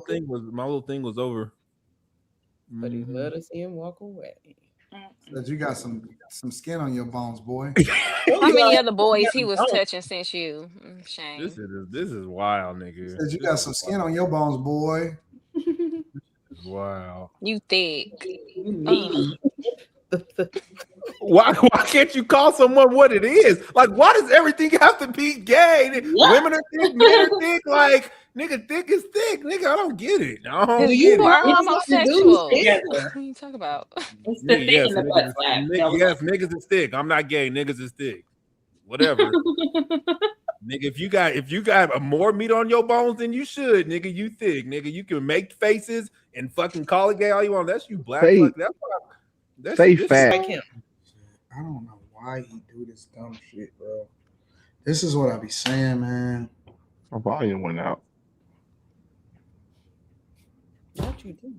little thing was over. but he let us see him walk away. That you got some skin on your bones, boy. How many other boys he was touching since you? Shame. This is wild, nigga. Said you got some skin on your bones, boy. This is wild. You thick. Why can't you call someone what it is? Like, why does everything have to be gay? Yeah. Women are thick, men are thick. Like, nigga, thick is thick. Nigga, I don't get it. I don't Because get you it. are It's homosexual. together. What are you talking about? It's the Nigga, thing in the butt slap. That was yes, niggas is thick. I'm not gay. Niggas is thick. Whatever. Nigga, if you got more meat on your bones than you should, nigga, you thick. Nigga, you can make faces and fucking call it gay all you want. That's you black. Say- That's why. That's Say this fat. Like him. I don't know why he do this dumb shit, bro. This is what I be saying, man. My volume went out. What you do?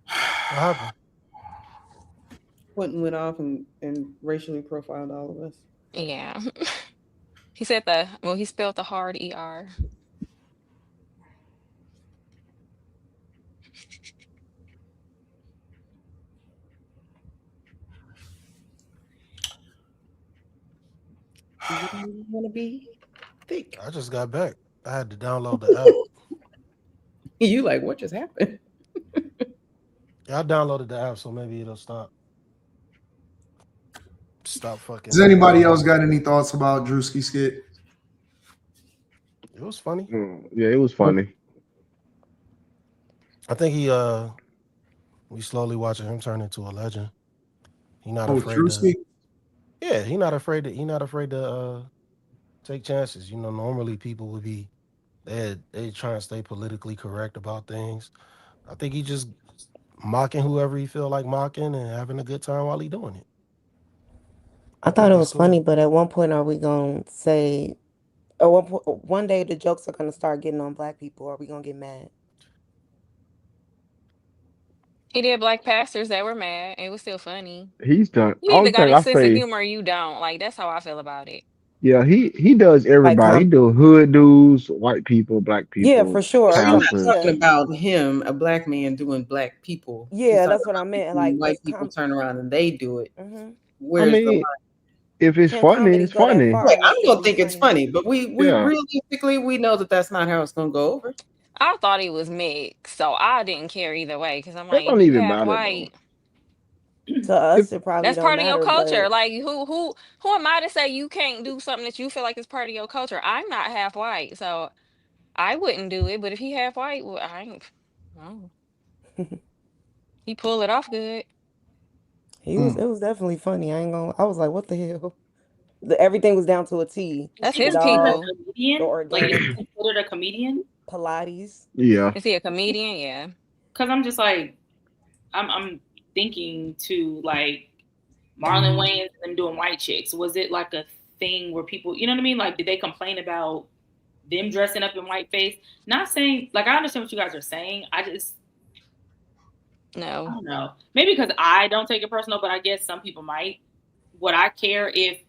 What happened? Quentin went off and racially profiled all of us. Yeah. He said he spelled the hard ER. You don't want to be thick. I just got back. I had to download the app. You like, what just happened? Yeah, I downloaded the app, so maybe it'll stop fucking. Does anybody else got any thoughts about Drewski's skit? It was funny. Yeah, it was funny. I think we slowly watching him turn into a legend. He not afraid Drewski? Yeah, he not afraid to take chances. You know, normally people would be they try and stay politically correct about things. I think he just mocking whoever he feel like mocking and having a good time while he doing it. I thought it was funny, but at one point, are we gonna say, or one day the jokes are gonna start getting on black people? Are we gonna get mad? He did black pastors that were mad. It was still funny. He's done. You either got a sense of humor or you don't. Like, that's how I feel about it. Yeah, he does everybody. He do hood dudes, white people, black people. Yeah, for sure. I'm not talking about him, a black man doing black people. Yeah, that's what I meant. Like white people turn around and they do it. Mm-hmm. Where's the line? If it's funny, it's funny. Right, I'm gonna think it's funny, but we realistically we know that that's not how it's gonna go over. I thought he was mixed, so I didn't care either way because I'm That like, don't you even half matter, white. To us, it probably That's don't part of matter, your culture. but Like, who am I to say you can't do something that you feel like is part of your culture? I'm not half white, so I wouldn't do it. But if he half white, well, I ain't. No. He pulled it off good. It was definitely funny. I was like, what the hell? Everything was down to a T. That's his people. Like, is he considered a comedian? Pilates. Yeah. Is he a comedian? Yeah. Because I'm just like, I'm thinking to like Marlon Wayans and them doing white chicks. Was it like a thing where people, you know what I mean? Like, did they complain about them dressing up in whiteface? Not saying, like, I understand what you guys are saying. I don't know. Maybe because I don't take it personal, but I guess some people might. Would I care if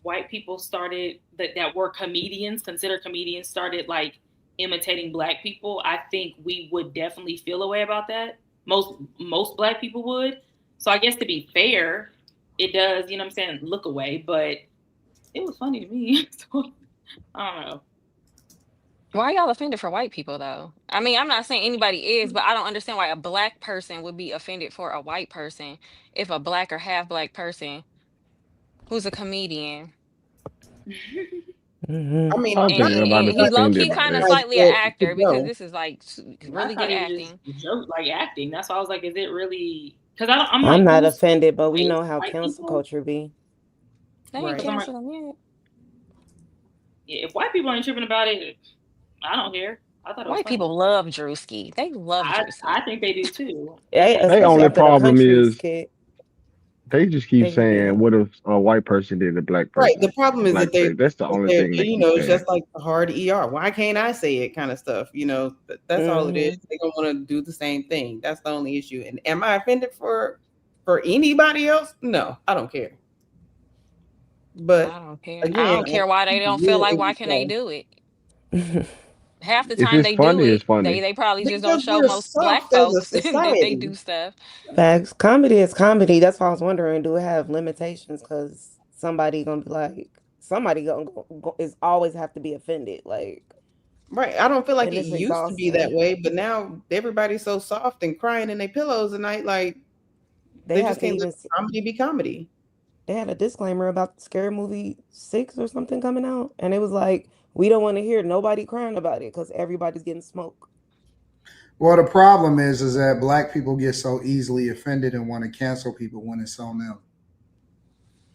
white people started that were comedians, considered comedians, started like imitating black people? I think we would definitely feel a way about that. Most black people would. So I guess to be fair, it does, you know what I'm saying, look away, but it was funny to me. So, I don't know. Why are y'all offended for white people though? I mean, I'm not saying anybody is, but I don't understand why a black person would be offended for a white person if a black or half black person who's a comedian. Mm-hmm. I mean, and he's low key kind of slightly an actor because this is like really good acting. Like acting. That's why I was like, is it really? Because I'm like, not offended, but we know how cancel culture be. They ain't canceling yet. Yeah, if white people ain't tripping about it, I don't care. I thought white people love Drewski. They love Drewski. I think they do too. Their only problem is they just keep saying, "What if a white person did a black person?" Right. The problem is that that's the only thing. You know, it's just like the hard ER. Why can't I say it? Kind of stuff. You know, that's all it is. They don't want to do the same thing. That's the only issue. And am I offended for anybody else? No, I don't care. But I don't care. Again, I don't care why they don't feel like why can they do it? Half the time they do it, they probably just don't show most black folks that they do stuff. Facts. Comedy is comedy. That's why I was wondering, do it have limitations? Because somebody gonna be like, somebody gonna is always have to be offended. Like, right. I don't feel like it used to be that way, but now everybody's so soft and crying in their pillows at night. Like they just can't let comedy be comedy. They had a disclaimer about Scary Movie 6 or something coming out, and it was like, we don't want to hear nobody crying about it because everybody's getting smoked. Well, the problem is that black people get so easily offended and want to cancel people when it's on them.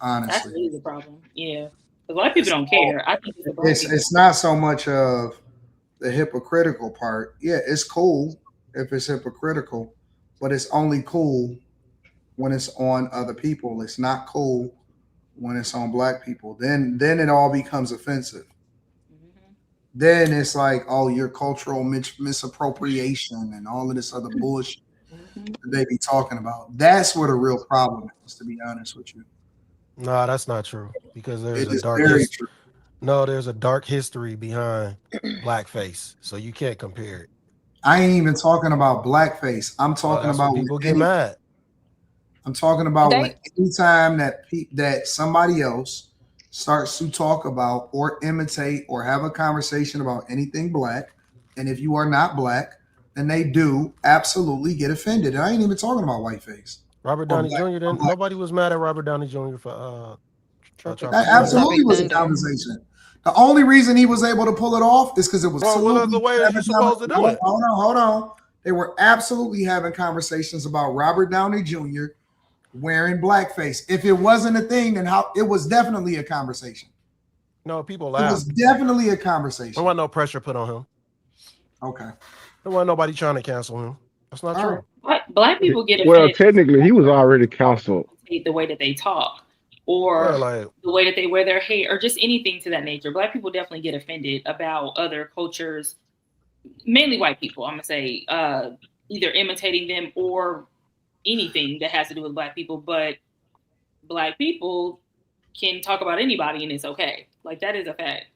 Honestly, that's really the problem. Yeah, because white people don't care. I think it's not so much of the hypocritical part. Yeah, it's cool if it's hypocritical, but it's only cool when it's on other people. It's not cool when it's on black people. Then it all becomes offensive. Then it's like, oh, your cultural misappropriation and all of this other bullshit that they be talking about. That's where the real problem is, to be honest with you. No, that's not true, because there's It a is dark very history. true. No, there's a dark history behind blackface, so you can't compare it. I ain't even talking about blackface. I'm talking that's about when people get any- mad. I'm talking about when anytime that somebody else starts to talk about or imitate or have a conversation about anything black, and if you are not black, then they do absolutely get offended. And I ain't even talking about whiteface. Robert Downey Jr. Didn't. Nobody was mad at Robert Downey Jr. for That absolutely was a conversation. The only reason he was able to pull it off is because it was. Well, what other way are you supposed to do it? Hold on. They were absolutely having conversations about Robert Downey Jr. wearing blackface. If it wasn't a thing, then how it was definitely a conversation. No, people laughed. It was definitely a conversation. There wasn't no pressure put on him. Okay. There wasn't nobody trying to cancel him. That's not true. Black people get offended. Well, technically, he was already canceled. The way that they talk, or the way that they wear their hair, or just anything to that nature. Black people definitely get offended about other cultures, mainly white people. I'm gonna say either imitating them or anything that has to do with black people. But black people can talk about anybody and it's okay. Like, that is a fact.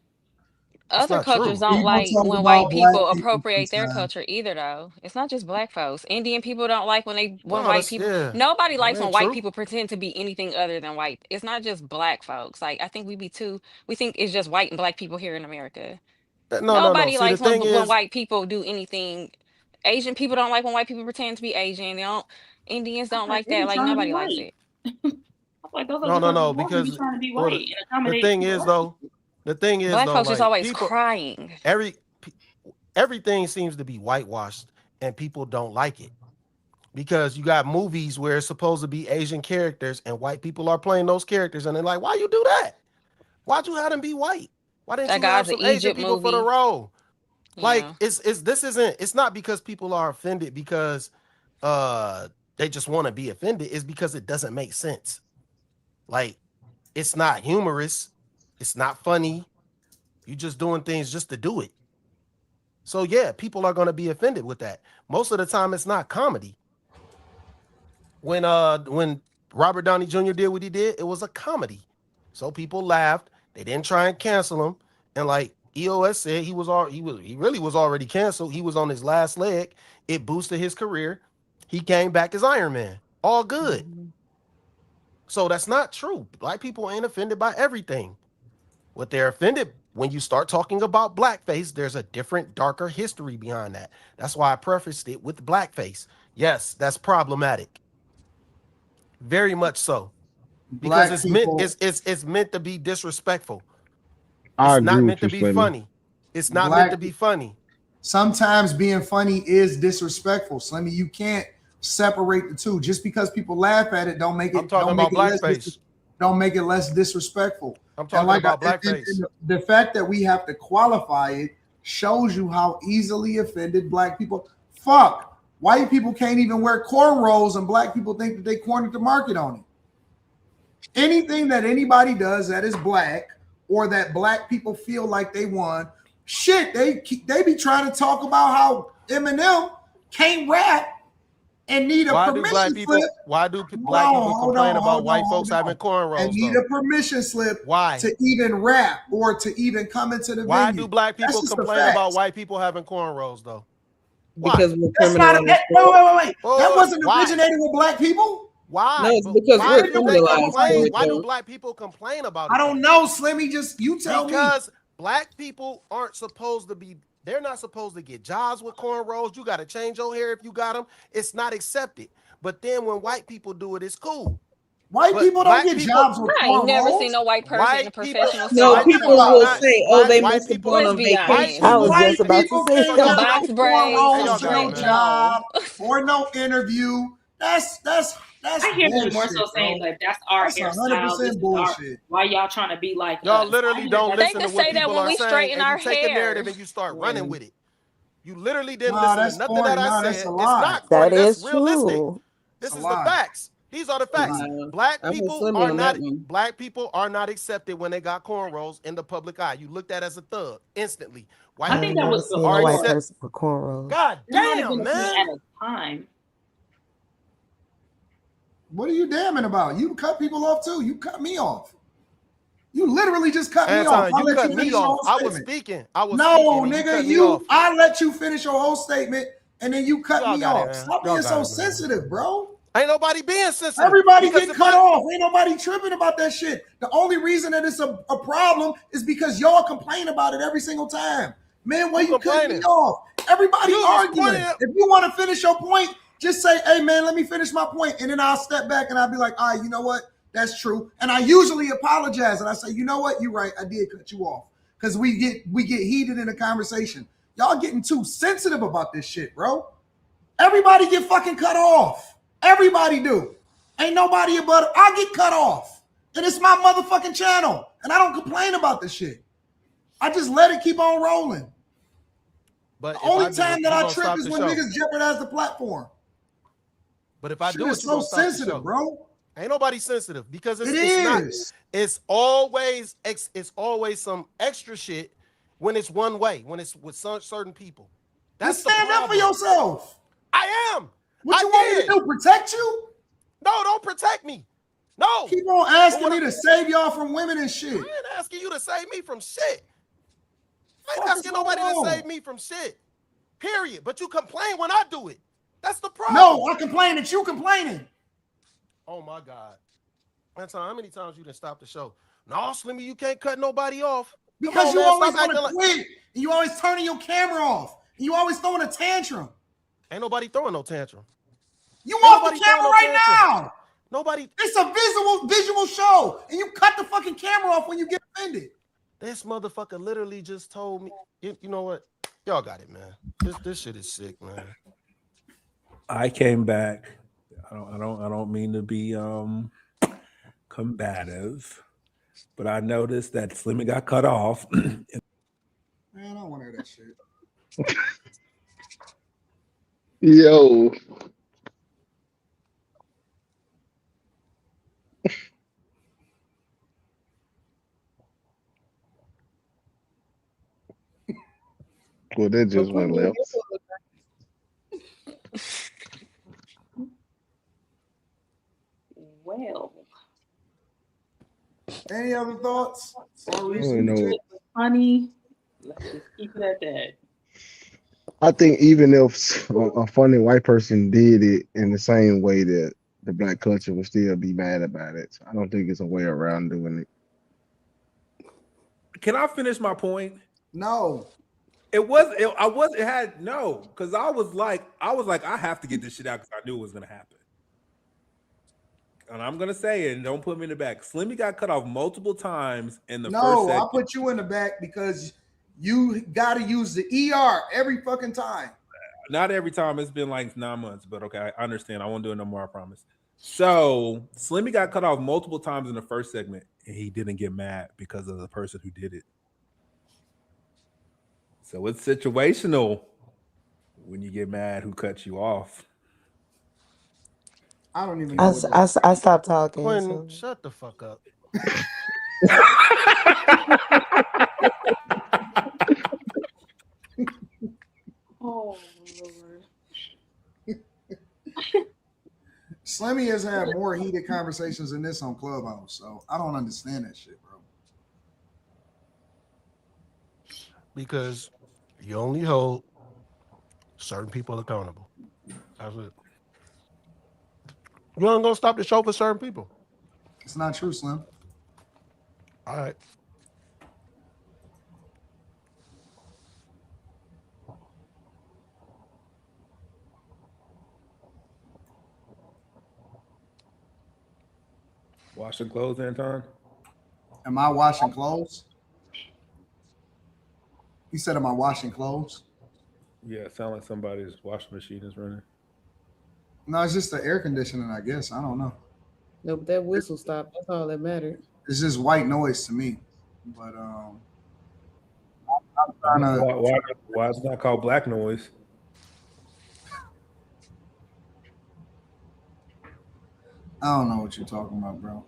Other cultures don't like when white people appropriate their culture either, though. It's not just black folks. Indian people don't like when white people. Nobody likes when white people pretend to be anything other than white. It's not just black folks. Like, I think we think it's just white and black people here in America. Nobody See, likes the thing when is, white people do anything. Asian people don't like when white people pretend to be Asian. They don't. Indians don't like that. Like, nobody likes it. No, because trying to be white and accommodate the thing is, though. The thing is, black though, folks like, is always people, crying. Everything seems to be whitewashed, and people don't like it because you got movies where it's supposed to be Asian characters, and white people are playing those characters, and they're like, "Why you do that? Why'd you have them be white? Why didn't you have some Asian people for the role?" Like, it's not because people are offended because they just want to be offended. It's because it doesn't make sense. Like, it's not humorous. It's not funny. You're just doing things just to do it. So yeah, people are going to be offended with that. Most of the time, it's not comedy. When Robert Downey Jr. did what he did, it was a comedy. So people laughed. They didn't try and cancel him. And like EOS said, he really was already canceled. He was on his last leg. It boosted his career. He came back as Iron Man. All good. So that's not true. Black people ain't offended by everything. What they're offended when you start talking about blackface, there's a different, darker history behind that. That's why I prefaced it with blackface. Yes, that's problematic. Very much so. Because it's meant to be disrespectful. It's not meant to be funny. It's not meant to be funny. Sometimes being funny is disrespectful. Slimmy, you can't separate the two. Just because people laugh at it, don't make it. Don't make it less disrespectful. I'm talking about blackface. And the fact that we have to qualify it shows you how easily offended black people. Fuck, white people can't even wear cornrows, and black people think that they cornered the market on it. Anything that anybody does that is black or that black people feel like they won, shit, they be trying to talk about how Eminem can't rap and need a permission slip. Why do black people complain about white folks having cornrows? And need a permission slip to even rap or to even come into the Why venue. do black people complain about white people having cornrows though? Because we're That's not wait. That wasn't originated with black people. Why? No, it's because we're criminalized. Why do black people complain about it? I don't know, Slimmy. Just you tell me. Because black people aren't supposed to be. They're not supposed to get jobs with cornrows. You got to change your hair if you got them. It's not accepted. But then when white people do it, it's cool. White people don't get jobs with cornrows. I ain't never seen no white person in a professional. No, people will say, "Oh, they must have gone on vacation." I was just about to say box braids, no job or no interview. That's I hear them more so saying like that's our hairstyle. This is bullshit. Why y'all trying to be like y'all? Us? Literally don't listen to what say that people when are we saying. straighten our You take a hair. narrative and you start running with it. You literally didn't listen to nothing that I said. It's not That corny. is That's realistic. true. This is the facts. These are the facts. Black people are not accepted when they got cornrows in the public eye. You looked at as a thug instantly. White I think that was seen a white person with cornrows. God damn, man. At a time. What are you damning about? You cut people off too. You cut me off. You literally just cut me off. You cut me off. I was speaking. Nigga, I let you finish your whole statement and then you cut me off. Stop being so sensitive, bro. Ain't nobody being sensitive. Everybody get cut off. Ain't nobody tripping about that shit. The only reason that it's a problem is because y'all complain about it every single time. Man, why you cutting me off? Everybody arguing. If you want to finish your point, just say, hey, man, let me finish my point. And then I'll step back and I'll be like, all right, you know what? That's true. And I usually apologize. And I say, you know what? You're right. I did cut you off. Because we get heated in a conversation. Y'all getting too sensitive about this shit, bro. Everybody get fucking cut off. Everybody do. Ain't nobody about it. I get cut off. And it's my motherfucking channel. And I don't complain about this shit. I just let it keep on rolling. But the only time that I trip is when niggas jeopardize the platform. But if I do it, it's so sensitive, bro. Ain't nobody sensitive because it's always some extra shit when it's one way, when it's with certain people. That's stand up for yourself. I am. What you want me to do? Protect you? No, don't protect me. No. Keep on asking me to save y'all from women and shit. I ain't asking you to save me from shit. I ain't asking nobody to save me from shit. Period. But you complain when I do it. That's the problem. No, I complain that you complaining. Oh my God. Anton, how many times you done stopped the show? No, Slimmy, you can't cut nobody off. Because you always want to quit. And you always turning your camera off. And you always throwing a tantrum. Ain't nobody throwing no tantrum. You off the camera right now. Nobody. It's a visual show. And you cut the fucking camera off when you get offended. This motherfucker literally just told me. You know what? Y'all got it, man. This shit is sick, man. I came back. I don't mean to be combative, but I noticed that Slimmy got cut off. Man, I don't want to hear that shit. Yo. Well, that just went left. Well. Any other thoughts? Funny. Let's just keep it at that. I think even if a funny white person did it in the same way that the black culture would still be mad about it. So I don't think it's a way around doing it. Can I finish my point? No. Because I was like, I have to get this shit out because I knew it was gonna happen. And I'm gonna say it, and don't put me in the back. Slimmy got cut off multiple times in the first segment. No, I'll put you in the back because you gotta use the ER every fucking time. Not every time. It's been like 9 months, but okay, I understand. I won't do it no more, I promise. So Slimmy got cut off multiple times in the first segment, and he didn't get mad because of the person who did it. So it's situational when you get mad who cuts you off. I don't even know. I stopped talking. Quentin, shut the fuck up. Oh, Lord. Slimmy has had more heated conversations than this on Clubhouse, so I don't understand that shit, bro. Because you only hold certain people accountable. That's it. You ain't gonna stop the show for certain people. It's not true, Slim. All right. Washing clothes, Anton? Am I washing clothes? You said, am I washing clothes? Yeah, it sounds like somebody's washing machine is running. No, it's just the air conditioning, I guess. I don't know. No, but that whistle stopped. That's all that mattered. It's just white noise to me. But I'm trying to. Why is it not called black noise? I don't know what you're talking about, bro.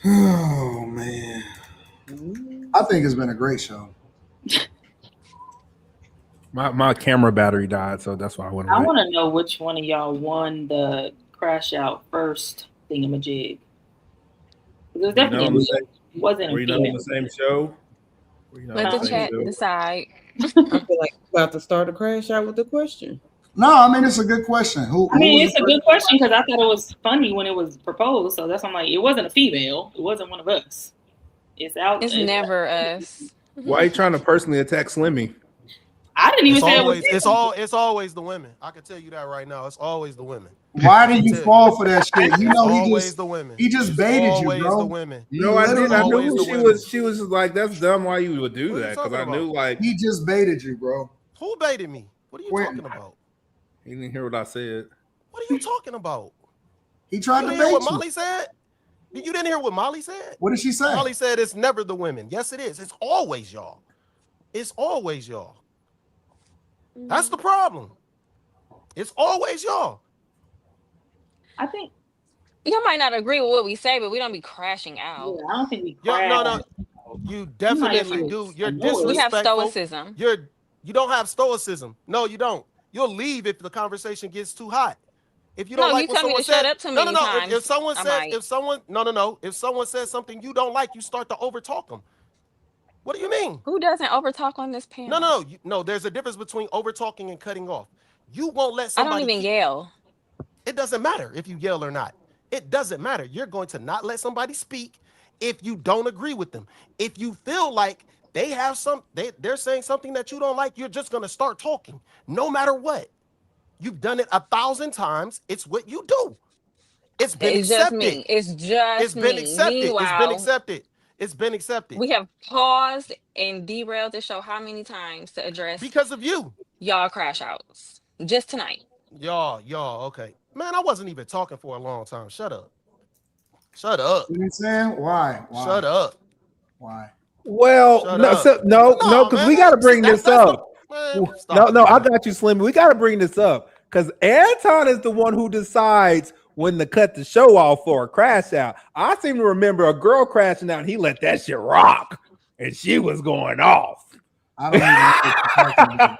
Oh man, I think it's been a great show. My camera battery died, so that's why I went away. I want to know which one of y'all won the crash out first thingamajig. It was definitely wasn't a Were you not on the same show? Let the chat decide. I feel like about to start a crash out with the question. No, I mean it's a good question. It's a good question because I thought it was funny when it was proposed. So that's why I'm like, it wasn't a female. It wasn't one of us. It's out. It's never us. Why are you trying to personally attack Slimmy? I didn't even say it's always the women. I can tell you that right now. It's always the women. Why do you fall for that shit? You know he just baited you, bro. The women. No, I didn't. I knew who she was. She was just like, that's dumb. Why you would do that? Because I knew like he just baited you, bro. Who baited me? What are you talking about? He didn't hear what I said. What are you talking about? He tried to bait you. What Molly said? You didn't hear what Molly said? What did she say? Molly said it's never the women. Yes, it is. It's always y'all. It's always y'all. That's the problem. It's always y'all. I think y'all might not agree with what we say, but we don't be crashing out. Yeah, I don't think we crash. No. You definitely do. You're disrespectful. We have stoicism. You don't have stoicism. No, you don't. You'll leave if the conversation gets too hot. If you don't like what someone said, shut up too many times. If someone says, if someone says something you don't like, you start to overtalk them. What do you mean? Who doesn't overtalk on this panel? No. There's a difference between overtalking and cutting off. You won't let somebody. I don't even yell. It doesn't matter if you yell or not. It doesn't matter. You're going to not let somebody speak if you don't agree with them. If you feel like they have they're saying something that you don't like, you're just going to start talking no matter what. You've done it 1,000 times. It's what you do. It's been accepted. It's been accepted. Meanwhile, it's been accepted. It's been accepted. We have paused and derailed the show how many times to address because of you. Y'all crash outs. Just tonight. Y'all, okay. Man, I wasn't even talking for a long time. Shut up. You know what I'm saying? Why? Shut up. Why? Well, no, because we got to bring this up. No, I got you, Slim. We got to bring this up because Anton is the one who decides when to cut the show off for a crash out. I seem to remember a girl crashing out and he let that shit rock and she was going off. I don't even know.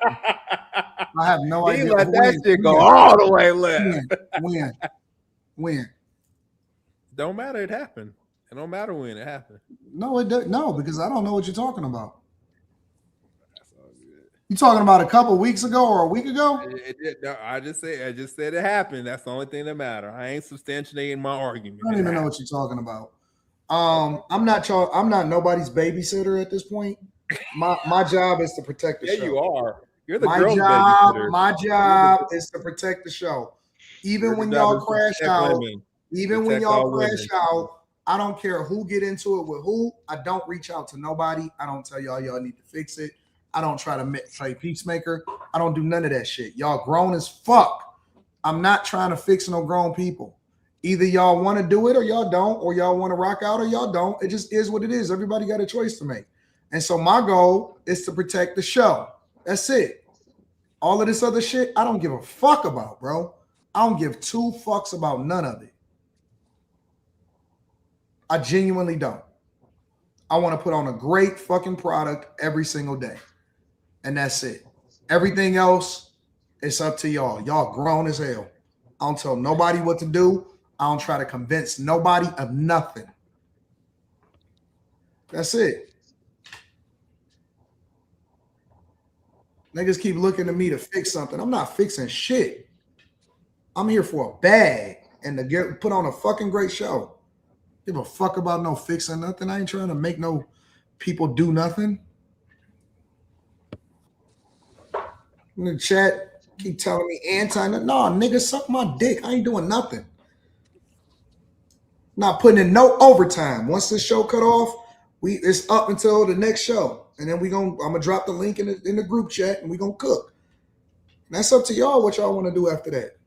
I have no idea. He let that shit go all the way left. When? Don't matter. It happened. It don't matter when it happened. No, it doesn't. No, because I don't know what you're talking about. You talking about a couple weeks ago or a week ago? I just said it happened. That's the only thing that matters. I ain't substantiating my argument. I don't even know what you're talking about. I'm not nobody's babysitter at this point. My job is to protect the show. Yeah, you are. You're the girl's babysitter. My job is to protect the show. Even when y'all crash out, I don't care who get into it with who. I don't reach out to nobody. I don't tell y'all need to fix it. I don't try to play peacemaker. I don't do none of that shit. Y'all grown as fuck. I'm not trying to fix no grown people. Either y'all want to do it or y'all don't, or y'all want to rock out or y'all don't. It just is what it is. Everybody got a choice to make. And so my goal is to protect the show. That's it. All of this other shit, I don't give a fuck about, bro. I don't give two fucks about none of it. I genuinely don't. I want to put on a great fucking product every single day. And that's it. Everything else, it's up to y'all. Y'all grown as hell. I don't tell nobody what to do. I don't try to convince nobody of nothing. That's it. Niggas keep looking to me to fix something. I'm not fixing shit. I'm here for a bag and to put on a fucking great show. Give a fuck about no fixing nothing. I ain't trying to make no people do nothing. In the chat, keep telling me Anton. No, nigga, suck my dick. I ain't doing nothing. Not putting in no overtime. Once this show cut off, it's up until the next show. And then I'm gonna drop the link in the group chat and we gonna cook. And that's up to y'all what y'all want to do after that.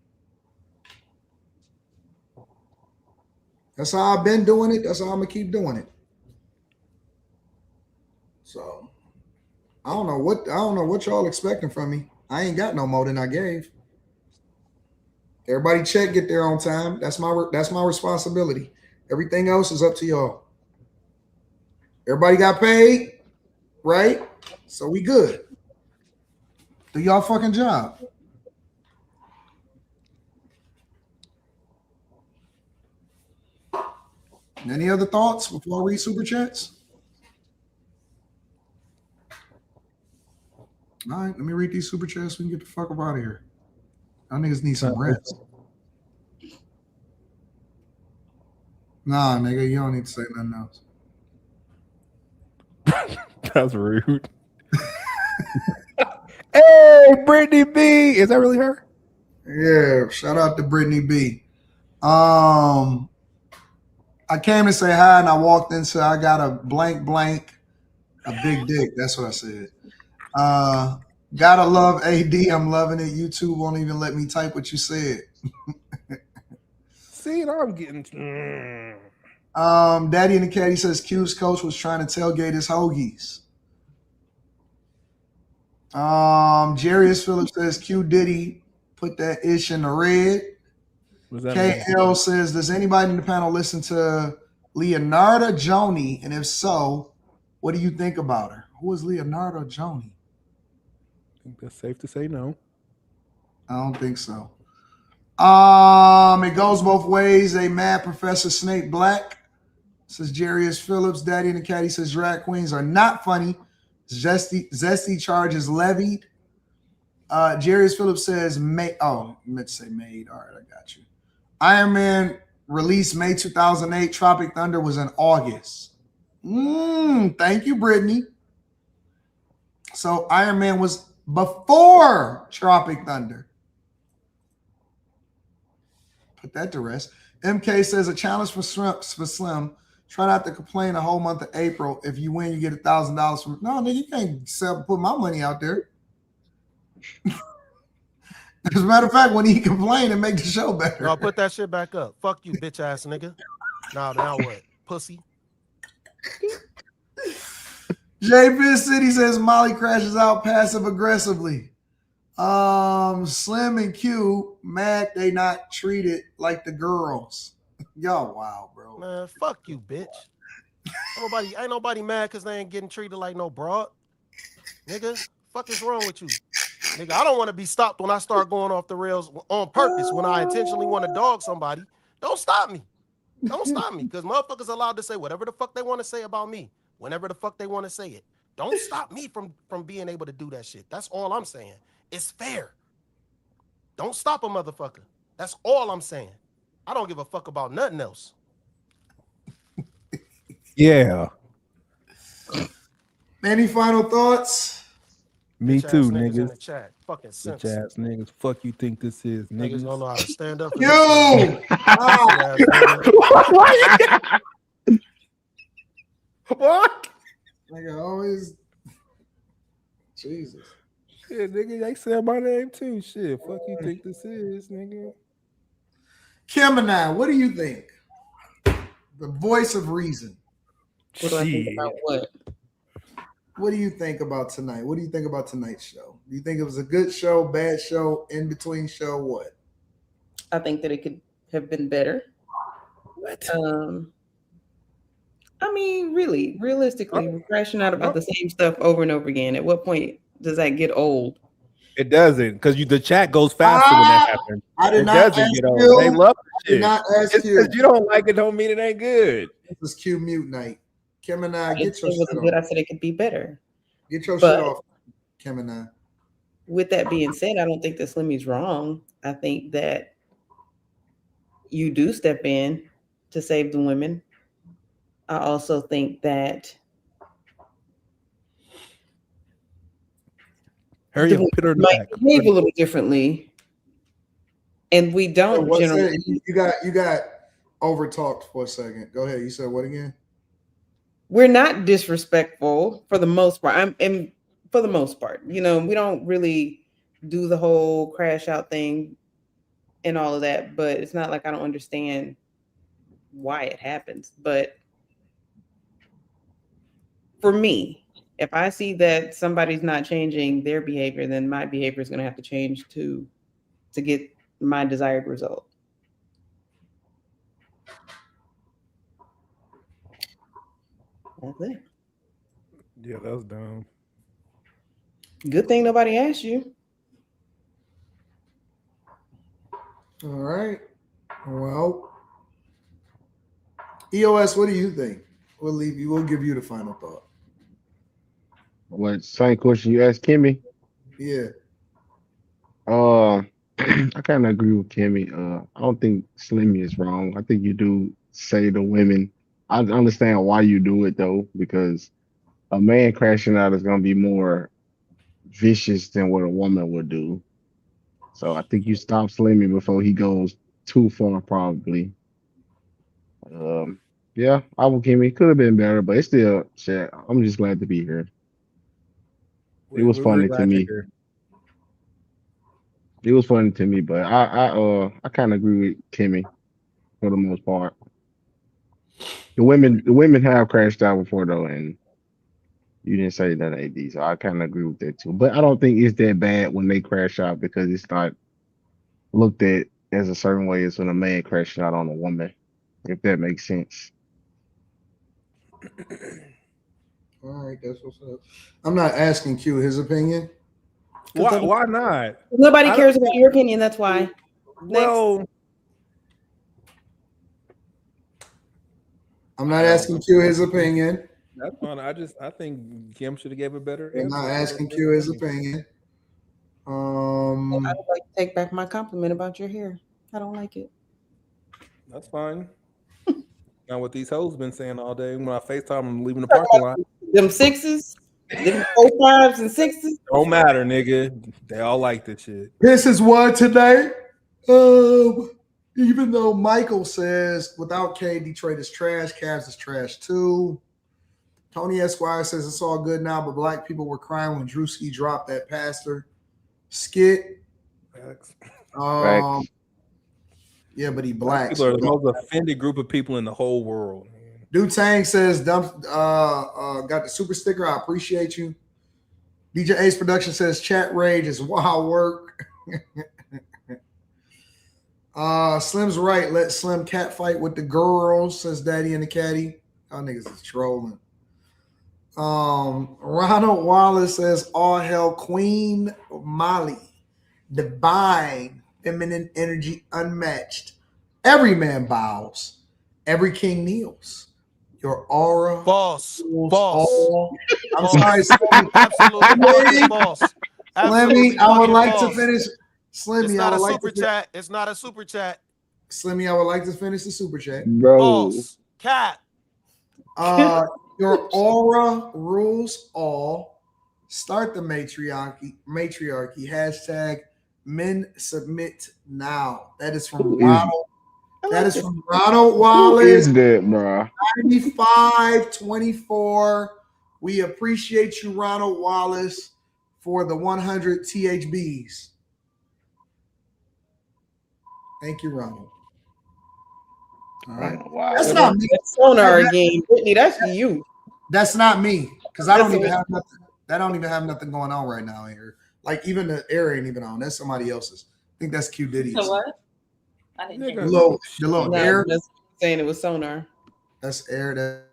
That's how I've been doing it. That's how I'm gonna keep doing it. So I don't know what y'all expecting from me. I ain't got no more than I gave. Everybody check, get there on time. That's my responsibility. Everything else is up to y'all. Everybody got paid, right? So we good. Do y'all fucking job. Any other thoughts before I read super chats? All right, let me read these super chats so we can get the fuck up out of here. Y'all niggas need some rest. Nah, nigga, you don't need to say nothing else. That's rude. Hey, Brittany B. Is that really her? Yeah, shout out to Brittany B. I came to say hi and I walked in, so I got a blank, a big dick. That's what I said. Gotta love AD. I'm loving it. YouTube won't even let me type what you said. See, I'm getting. Daddy in the Caddy says Q's coach was trying to tailgate his hoagies. Jarius Phillips says Q Diddy put that ish in the red. KL says, does anybody in the panel listen to Leonardo Joni? And if so, what do you think about her? Who is Leonardo Joni? I think that's safe to say no. I don't think so. It goes both ways. A mad Professor Snake Black says Jarius Phillips. Daddy in the Caddy says drag queens are not funny. Zesty charges levied. Jarius Phillips says made. Oh, I meant to say made. All right, I got you. Iron Man released May 2008. Tropic Thunder was in August. Thank you, Brittany. So Iron Man was before Tropic Thunder. Put that to rest. MK says a challenge for Slim. Try not to complain the whole month of April. If you win, you get $1,000 from. No, nigga, you can't put my money out there. As a matter of fact, when he complain and make the show better. I'll put that shit back up. Fuck you, bitch ass nigga. Now what? Pussy. J. City says Molly crashes out passive aggressively. Slim and Q mad they not treated like the girls. Y'all wow, bro. Man, fuck you, bitch. Ain't nobody mad because they ain't getting treated like no broad. Nigga, fuck is wrong with you? Nigga, I don't want to be stopped when I start going off the rails on purpose when I intentionally want to dog somebody. Don't stop me. Don't stop me, because motherfuckers allowed to say whatever the fuck they want to say about me, whenever the fuck they want to say it. Don't stop me from being able to do that shit. That's all I'm saying. It's fair. Don't stop a motherfucker. That's all I'm saying. I don't give a fuck about nothing else. Yeah. Any final thoughts? Me Bitch too, ass niggas in the niggas. chat. Fucking sense. Bitch ass niggas. Fuck you think this is, Niggas niggas. don't know how to stand up. Yo! What? Nigga always. Jesus. Yeah, nigga, they said my name too. Shit, fuck you think this is, nigga. Kim and I, what do you think? The voice of reason. What do I think about what? What do you think about tonight? What do you think about tonight's show? Do you think it was a good show, bad show, in between show? What? I think that it could have been better. What? I mean, really, realistically, we're crashing out about the same stuff over and over again. At what point does that get old? It doesn't, because the chat goes faster when that happens. I did it not doesn't ask get old. you. They love the I shit. did not ask Just you. because you don't like it don't mean it ain't good. This is Q mute night. Kim and I, I get your it wasn't shit good. off. I said it could be better. Get your But shit off, Kim and I. with that being said, I don't think that Slimmy's wrong. I think that you do step in to save the women. I also think that Hurry up, put her in the might back. behave a little differently, and we don't What's generally. that? You got over talked for a second. Go ahead. You said what again? We're not disrespectful for the most part. And for the most part, we don't really do the whole crash out thing and all of that. But it's not like I don't understand why it happens. But for me, if I see that somebody's not changing their behavior, then my behavior is going to have to change to get my desired result. That's it. Yeah, that was dumb. Good thing nobody asked you. All right. Well, EOS, what do you think? We'll give you the final thought. What same question you asked Kimmy? Yeah. I kind of agree with Kimmy. I don't think Slimmy is wrong. I think you do say to women. I understand why you do it though, because a man crashing out is gonna be more vicious than what a woman would do. So I think you stop Slimmy before he goes too far, probably. Yeah, I will Kimmy. Could have been better, but it's still shit. I'm just glad to be here. It was funny to me. It was funny to me, but I kind of agree with Kimmy for the most part. The women have crashed out before though, and you didn't say that, AD, so I kind of agree with that too. But I don't think it's that bad when they crash out because it's not looked at as a certain way as when a man crashing out on a woman, if that makes sense. All right, that's what's up. I'm not asking Q his opinion. Why not? Nobody cares about your opinion. That's why. Well, I'm not asking Q his opinion. That's fine. I think Kim should have gave a better I'm answer. not asking Q his opinion. I would like to take back my compliment about your hair. I don't like it. That's fine. Now what these hoes been saying all day when I FaceTime them leaving the parking lot. Them sixes, them 4 5s and 6s. Don't matter, nigga. They all like this shit. This is what today. Even though Michael says without K, Detroit is trash, Cavs is trash too. Tony Esquire says it's all good now, but black people were crying when Drewski dropped that pastor skit. Yeah, but he black. People are the most offended group of people in the whole world. Dude Tang says, got the super sticker. I appreciate you. DJ Ace Production says, chat rage is wild work. Slim's right. Let Slim cat fight with the girls, says Daddy and the Caddy. Y'all niggas is trolling. Ronald Wallace says, all hell Queen Molly. Divine, feminine energy unmatched. Every man bows. Every king kneels. Your aura. False. I'm sorry, Slimmy. Absolutely false. Slimmy, I would like to finish. Slimmy, It's not I a would like super to chat. It's not a super chat. Slimmy, I would like to finish the super chat. Bro. False. Cat. Your aura rules all. Start the matriarchy. Hashtag men submit now. That is from Ronald. That is from Ronald Wallace. Who is that, bro? 9524. We appreciate you, Ronald Wallace, for the 100 THBs. Thank you, Ronald. All right. Wow. That's not me. Sonar again. Whitney, that's you. That's not me. Because I don't even have nothing. I don't even have nothing going on right now here. Like even the air ain't even on. That's somebody else's. I think that's Q Diddy's. So what? I didn't hear. The little air. That's saying it was sonar. That's air. That.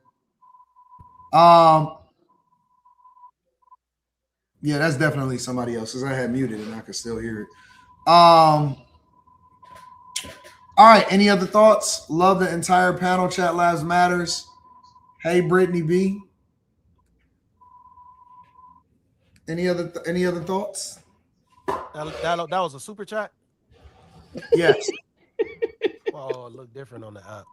Yeah, that's definitely somebody else's. I had muted and I could still hear it. All right. Any other thoughts? Love the entire panel. Chat Lives Matters. Hey, Brittany B. Any other thoughts? That was a super chat? Yes. Oh, it looked different on the app.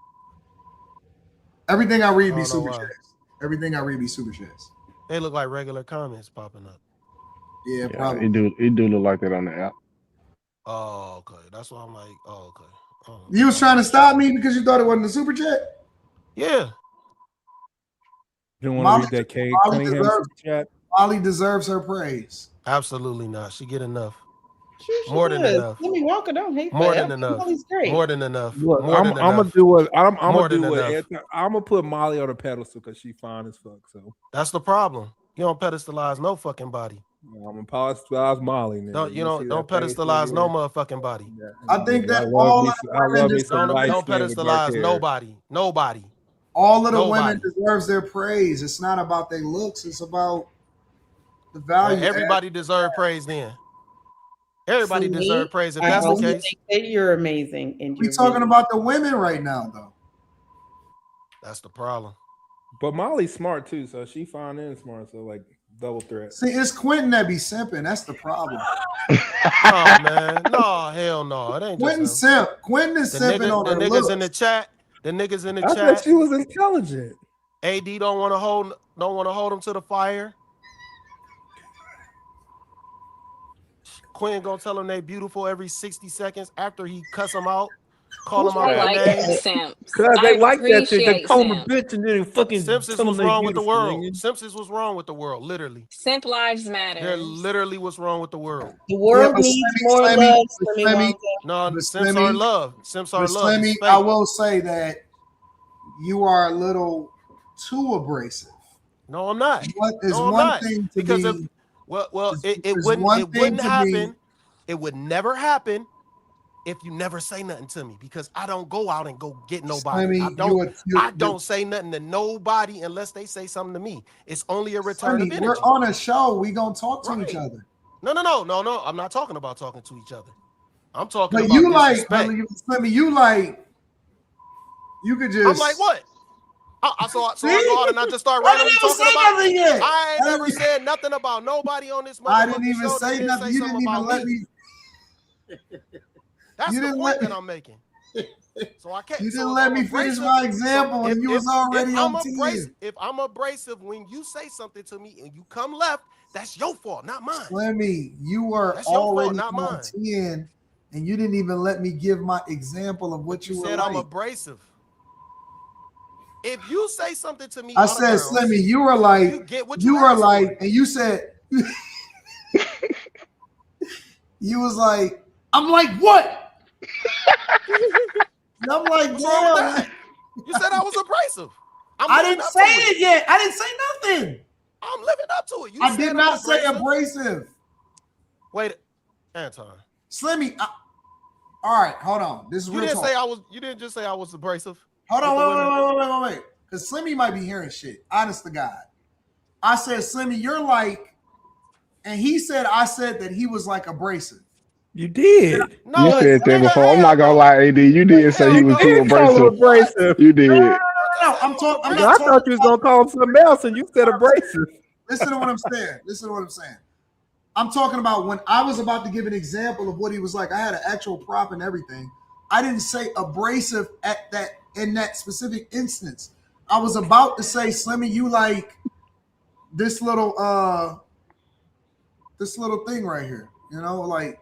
Everything I read be super chats. Everything I read be super chats. They look like regular comments popping up. Yeah, probably. It do look like that on the app. Oh, okay. That's why I'm like, oh, okay. Oh, You was trying to stop me because you thought it wasn't a super chat? Yeah. You don't want to read that K Cunningham super chat? Molly deserves her praise. Absolutely not. She get enough. She More than does. enough. Jimmy Walker don't hate More that. than enough. Molly's great. More than enough. Look, More than I'm enough. I'm More gonna than do enough. it. I'm gonna put Molly on a pedestal because she fine as fuck. So that's the problem. You don't pedestalize no fucking body. I'm gonna pedestalize Molly. Nigga. Don't pedestalize no motherfucking body. I think that I all love of me. the I women love me some deserve, light Don't skin with dark pedestalize hair. nobody. all of the Nobody. women deserves their praise. It's not about their looks. It's about the value. Everybody deserve praise then. Everybody For me, deserve praise if I that's the also case. think that you're amazing and We you're talking really about the women right now, though. That's the problem. But Molly's smart too, so she fine and smart. So like double threat. See, it's Quentin that be simping. That's the problem. No, man. No, hell no. It ain't Quentin just simp. Quentin is the simping on the her niggas looks. in the chat. The niggas in the I chat. thought she was intelligent. AD don't want to hold him to the fire. Quinn gonna tell them they beautiful every 60 seconds after he cuss them out, call them out I their like names. simps. Cause I they like that shit. They appreciate call them a simps. bitch and then fucking Simpsons tell them was they wrong with the beautiful, world. nigga. Simpsons was wrong with the world, literally. Simp lives matter. They're literally what's wrong with the world. the world but needs Slimmy, more Slimmy, love, but Slimmy Slimmy, Wonka. No, but simps are Slimmy, love. Simps but are love. Slimmy, It's I fake. will say that you are a little too abrasive. No, I'm not. What is No, I'm one not. thing to Because be? it there's one thing wouldn't to happen. be. It would never happen if you never say nothing to me, because I don't go out and go get nobody. Slimmy, I don't say nothing to nobody unless they say something to me. It's only a return of Slimmy, energy. we're on a show. We gonna talk to each Right. other. No. I'm not talking about talking to each other. I'm talking But about you like, disrespect. Slimmy, you like, you could just. I'm like, what? So I go out and I just start randomly talking about. nothing yet. I ain't never said nothing about nobody on this motherfucking I didn't even show. say They nothing. say You something didn't even about let me. That's You the didn't point let that me- I'm making. So I can't. You didn't so if let I'm me finish abrasive- my example, and you was already I'm on 10. If I'm abrasive when you say something to me and you come left, that's your fault, not mine. Slimmy, you were That's your fault, already not on mine. 10, and you didn't even let me give my example of what You you were said like. I'm abrasive. If you say something to me, I out of said, bounds, Slimmy, you were like, you get what you you were asked like, for. and you said, you was like, I'm like, what? And I'm like, What's wrong with damn. that? You said I was abrasive. I didn't say it yet. I didn't say nothing. I'm living up to it. You I said did I'm not say abrasive. abrasive. Wait, Anton. Slimmy, all right, hold on. This is You real didn't talk. say I was. You didn't just say I was abrasive. Hold with the women. on, wait. Because Slimmy might be hearing shit. Honest to God. I said, Slimmy, you're like, and he said, I said that he was like abrasive. You did. No, You said that nigga, before. I'm not gonna lie, AD. You did say he was too abrasive. You did. No, I'm talking. I'm not I thought you was gonna call him something else, and you said abrasive. Listen to what I'm saying. I'm talking about when I was about to give an example of what he was like. I had an actual prop and everything. I didn't say abrasive in that specific instance. I was about to say, Slimmy, you like this little thing right here. You know, like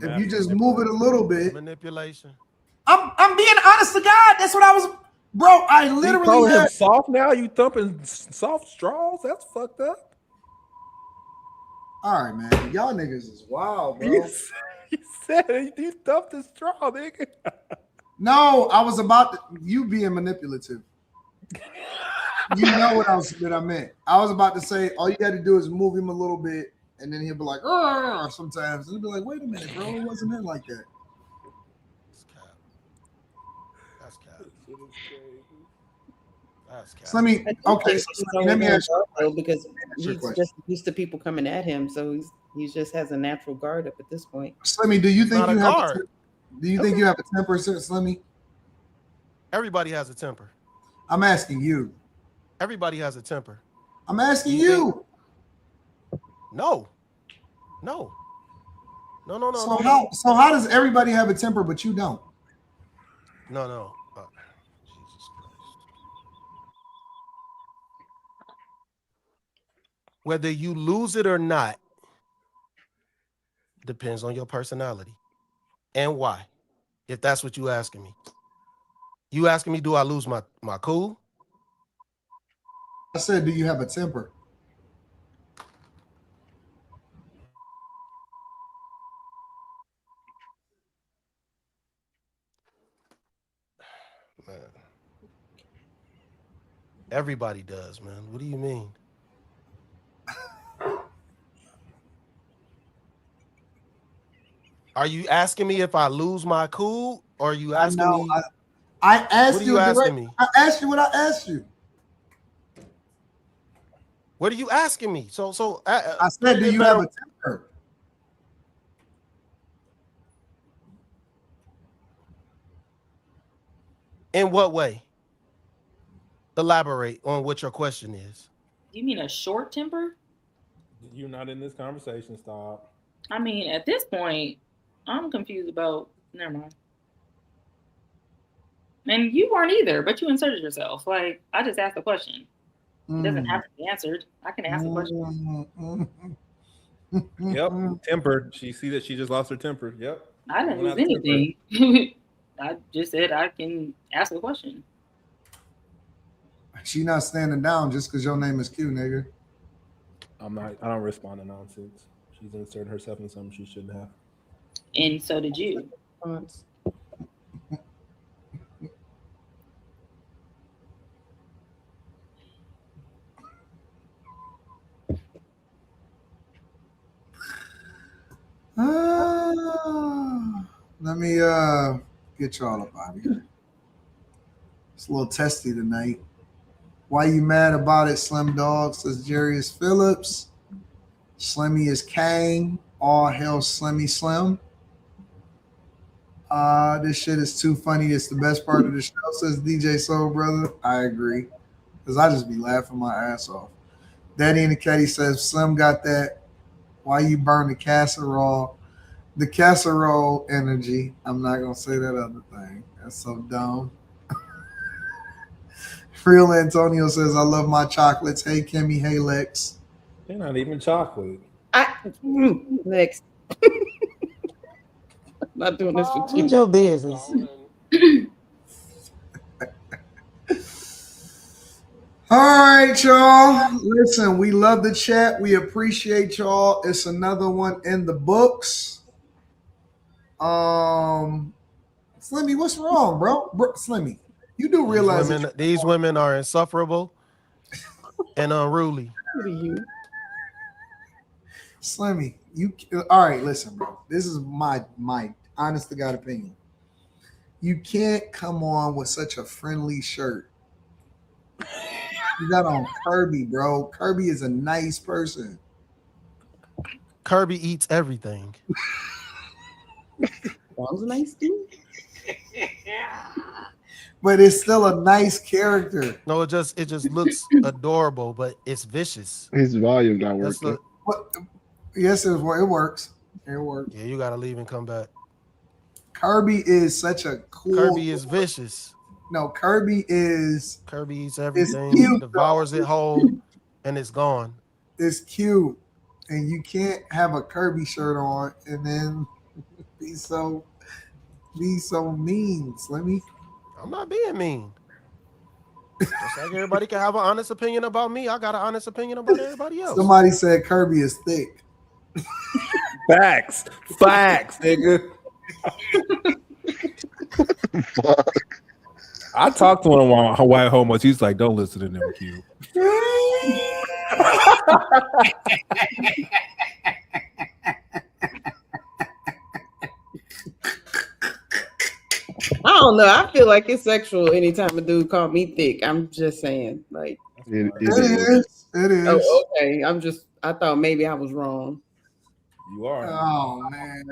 if you just move it a little bit. Manipulation. I'm being honest to God. That's what I was, bro. I You literally calling him had, soft now? You thumping soft straws? That's fucked up. all right, man. Y'all niggas is wild, bro. You said you thumped the straw, nigga. No, I was about to, you being manipulative. You know what I meant. I was about to say all you got to do is move him a little bit, and then he'll be like, "Arr!" sometimes, and he'll be like, "Wait a minute, bro, it wasn't in like that." That's cap. That's cap. So let me. Okay, so let me ask you because he's just used to people coming at him, so he just has a natural guard up at this point. Slimmy, do you think not a you have? guard. Do you think you have a temper, Slimmy? Everybody has a temper. I'm asking you. Everybody has a temper. I'm asking you. No. So how does everybody have a temper but you don't? No. Jesus Christ. Whether you lose it or not depends on your personality and why. If that's what you asking me. You asking me, do I lose my cool? I said, do you have a temper? Man. Everybody does, man. What do you mean? Are you asking me if I lose my cool, or are you asking me? I asked what are you asking me? I asked you what I asked you. What are you asking me? So I said, do you have a temper? In what way? Elaborate on what your question is. You mean a short temper? You're not in this conversation. Stop. I mean, at this point, I'm confused about. Never mind. And you weren't either, but you inserted yourself. Like, I just asked a question. It doesn't have to be answered. I can ask a question. Yep, tempered. She see that she just lost her temper. Yep. I didn't lose anything. I just said I can ask a question. She not standing down just because your name is Q, nigga. I'm not. I don't respond to nonsense. She's inserted herself in something she shouldn't have. And so did you. Let me get y'all up out of here. It's a little testy tonight. Why you mad about it, Slim Dog? Says Jarius Phillips. Slimmy is Kang. All hell Slimmy Slim. This shit is too funny. It's the best part of the show, says DJ Soul Brother. I agree. Because I just be laughing my ass off. Daddy and the Caddy says Slim got that. Why you burn the casserole? The casserole energy. I'm not going to say that other thing. That's so dumb. Real Antonio says, I love my chocolates. Hey, Kimmy. Hey, Lex. They're not even chocolate. Lex. Not doing this with you. Mind your business. All right, y'all. Listen, we love the chat. We appreciate y'all. It's another one in the books. Slimmy, what's wrong, bro? Slimmy, you do realize these women are insufferable and unruly. Slimmy, you all right? Listen, bro. This is my honest to God opinion. You can't come on with such a friendly shirt. You got on Kirby, bro. Kirby is a nice person. Kirby eats everything. That was a nice dude. But it's still a nice character. No, it just looks adorable, but it's vicious. His volume not working. Yes, it works. It works. Yeah, you gotta leave and come back. Kirby is such a cool. Kirby is vicious. No, Kirby eats everything, cute, devours it whole, and it's gone. It's cute, and you can't have a Kirby shirt on and then be so mean, Slimmy. I'm not being mean. Just like everybody can have an honest opinion about me, I got an honest opinion about everybody else. Somebody said Kirby is thick. Facts, nigga. Fuck. I talked to one of my white homos. He's like, "Don't listen to them, Q." I don't know. I feel like it's sexual anytime a dude call me thick. I'm just saying, like it is. Oh, okay. I thought maybe I was wrong. You are. Oh man.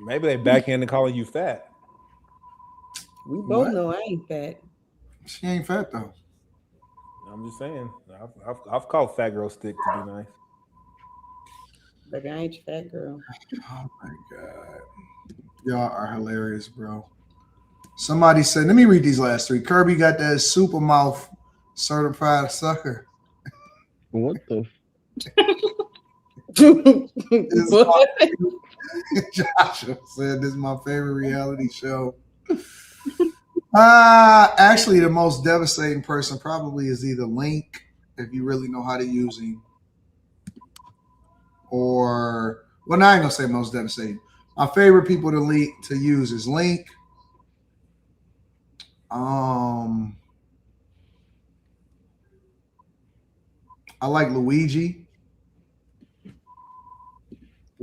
Maybe they backhand calling you fat. We both know I ain't fat. She ain't fat though. I'm just saying. I've called fat girl stick to be nice. But I ain't your fat girl. Oh my god. Y'all are hilarious, bro. Somebody said, let me read these last three. Kirby got that super mouth certified sucker. What the? Joshua said, this is my favorite reality show. Actually, the most devastating person probably is either Link, if you really know how to use him, or, well, now I ain't gonna say most devastating. My favorite people to use is Link. I like Luigi.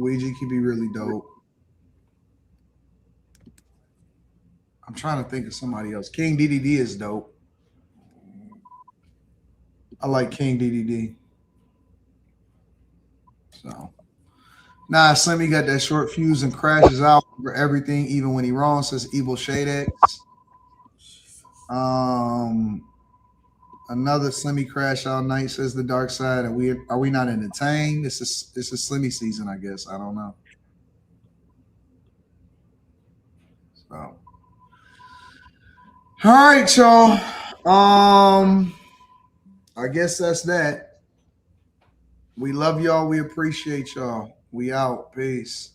Ouija can be really dope. I'm trying to think of somebody else. King DDD is dope. I like King DDD. So, nah, Slimmy got that short fuse and crashes out for everything, even when he wrong, says Evil Shade X. Another Slimmy crash all night, says the Dark Side. Are we not entertained? This is Slimmy season, I guess. I don't know. So, all right, y'all. I guess that's that. We love y'all. We appreciate y'all. We out. Peace.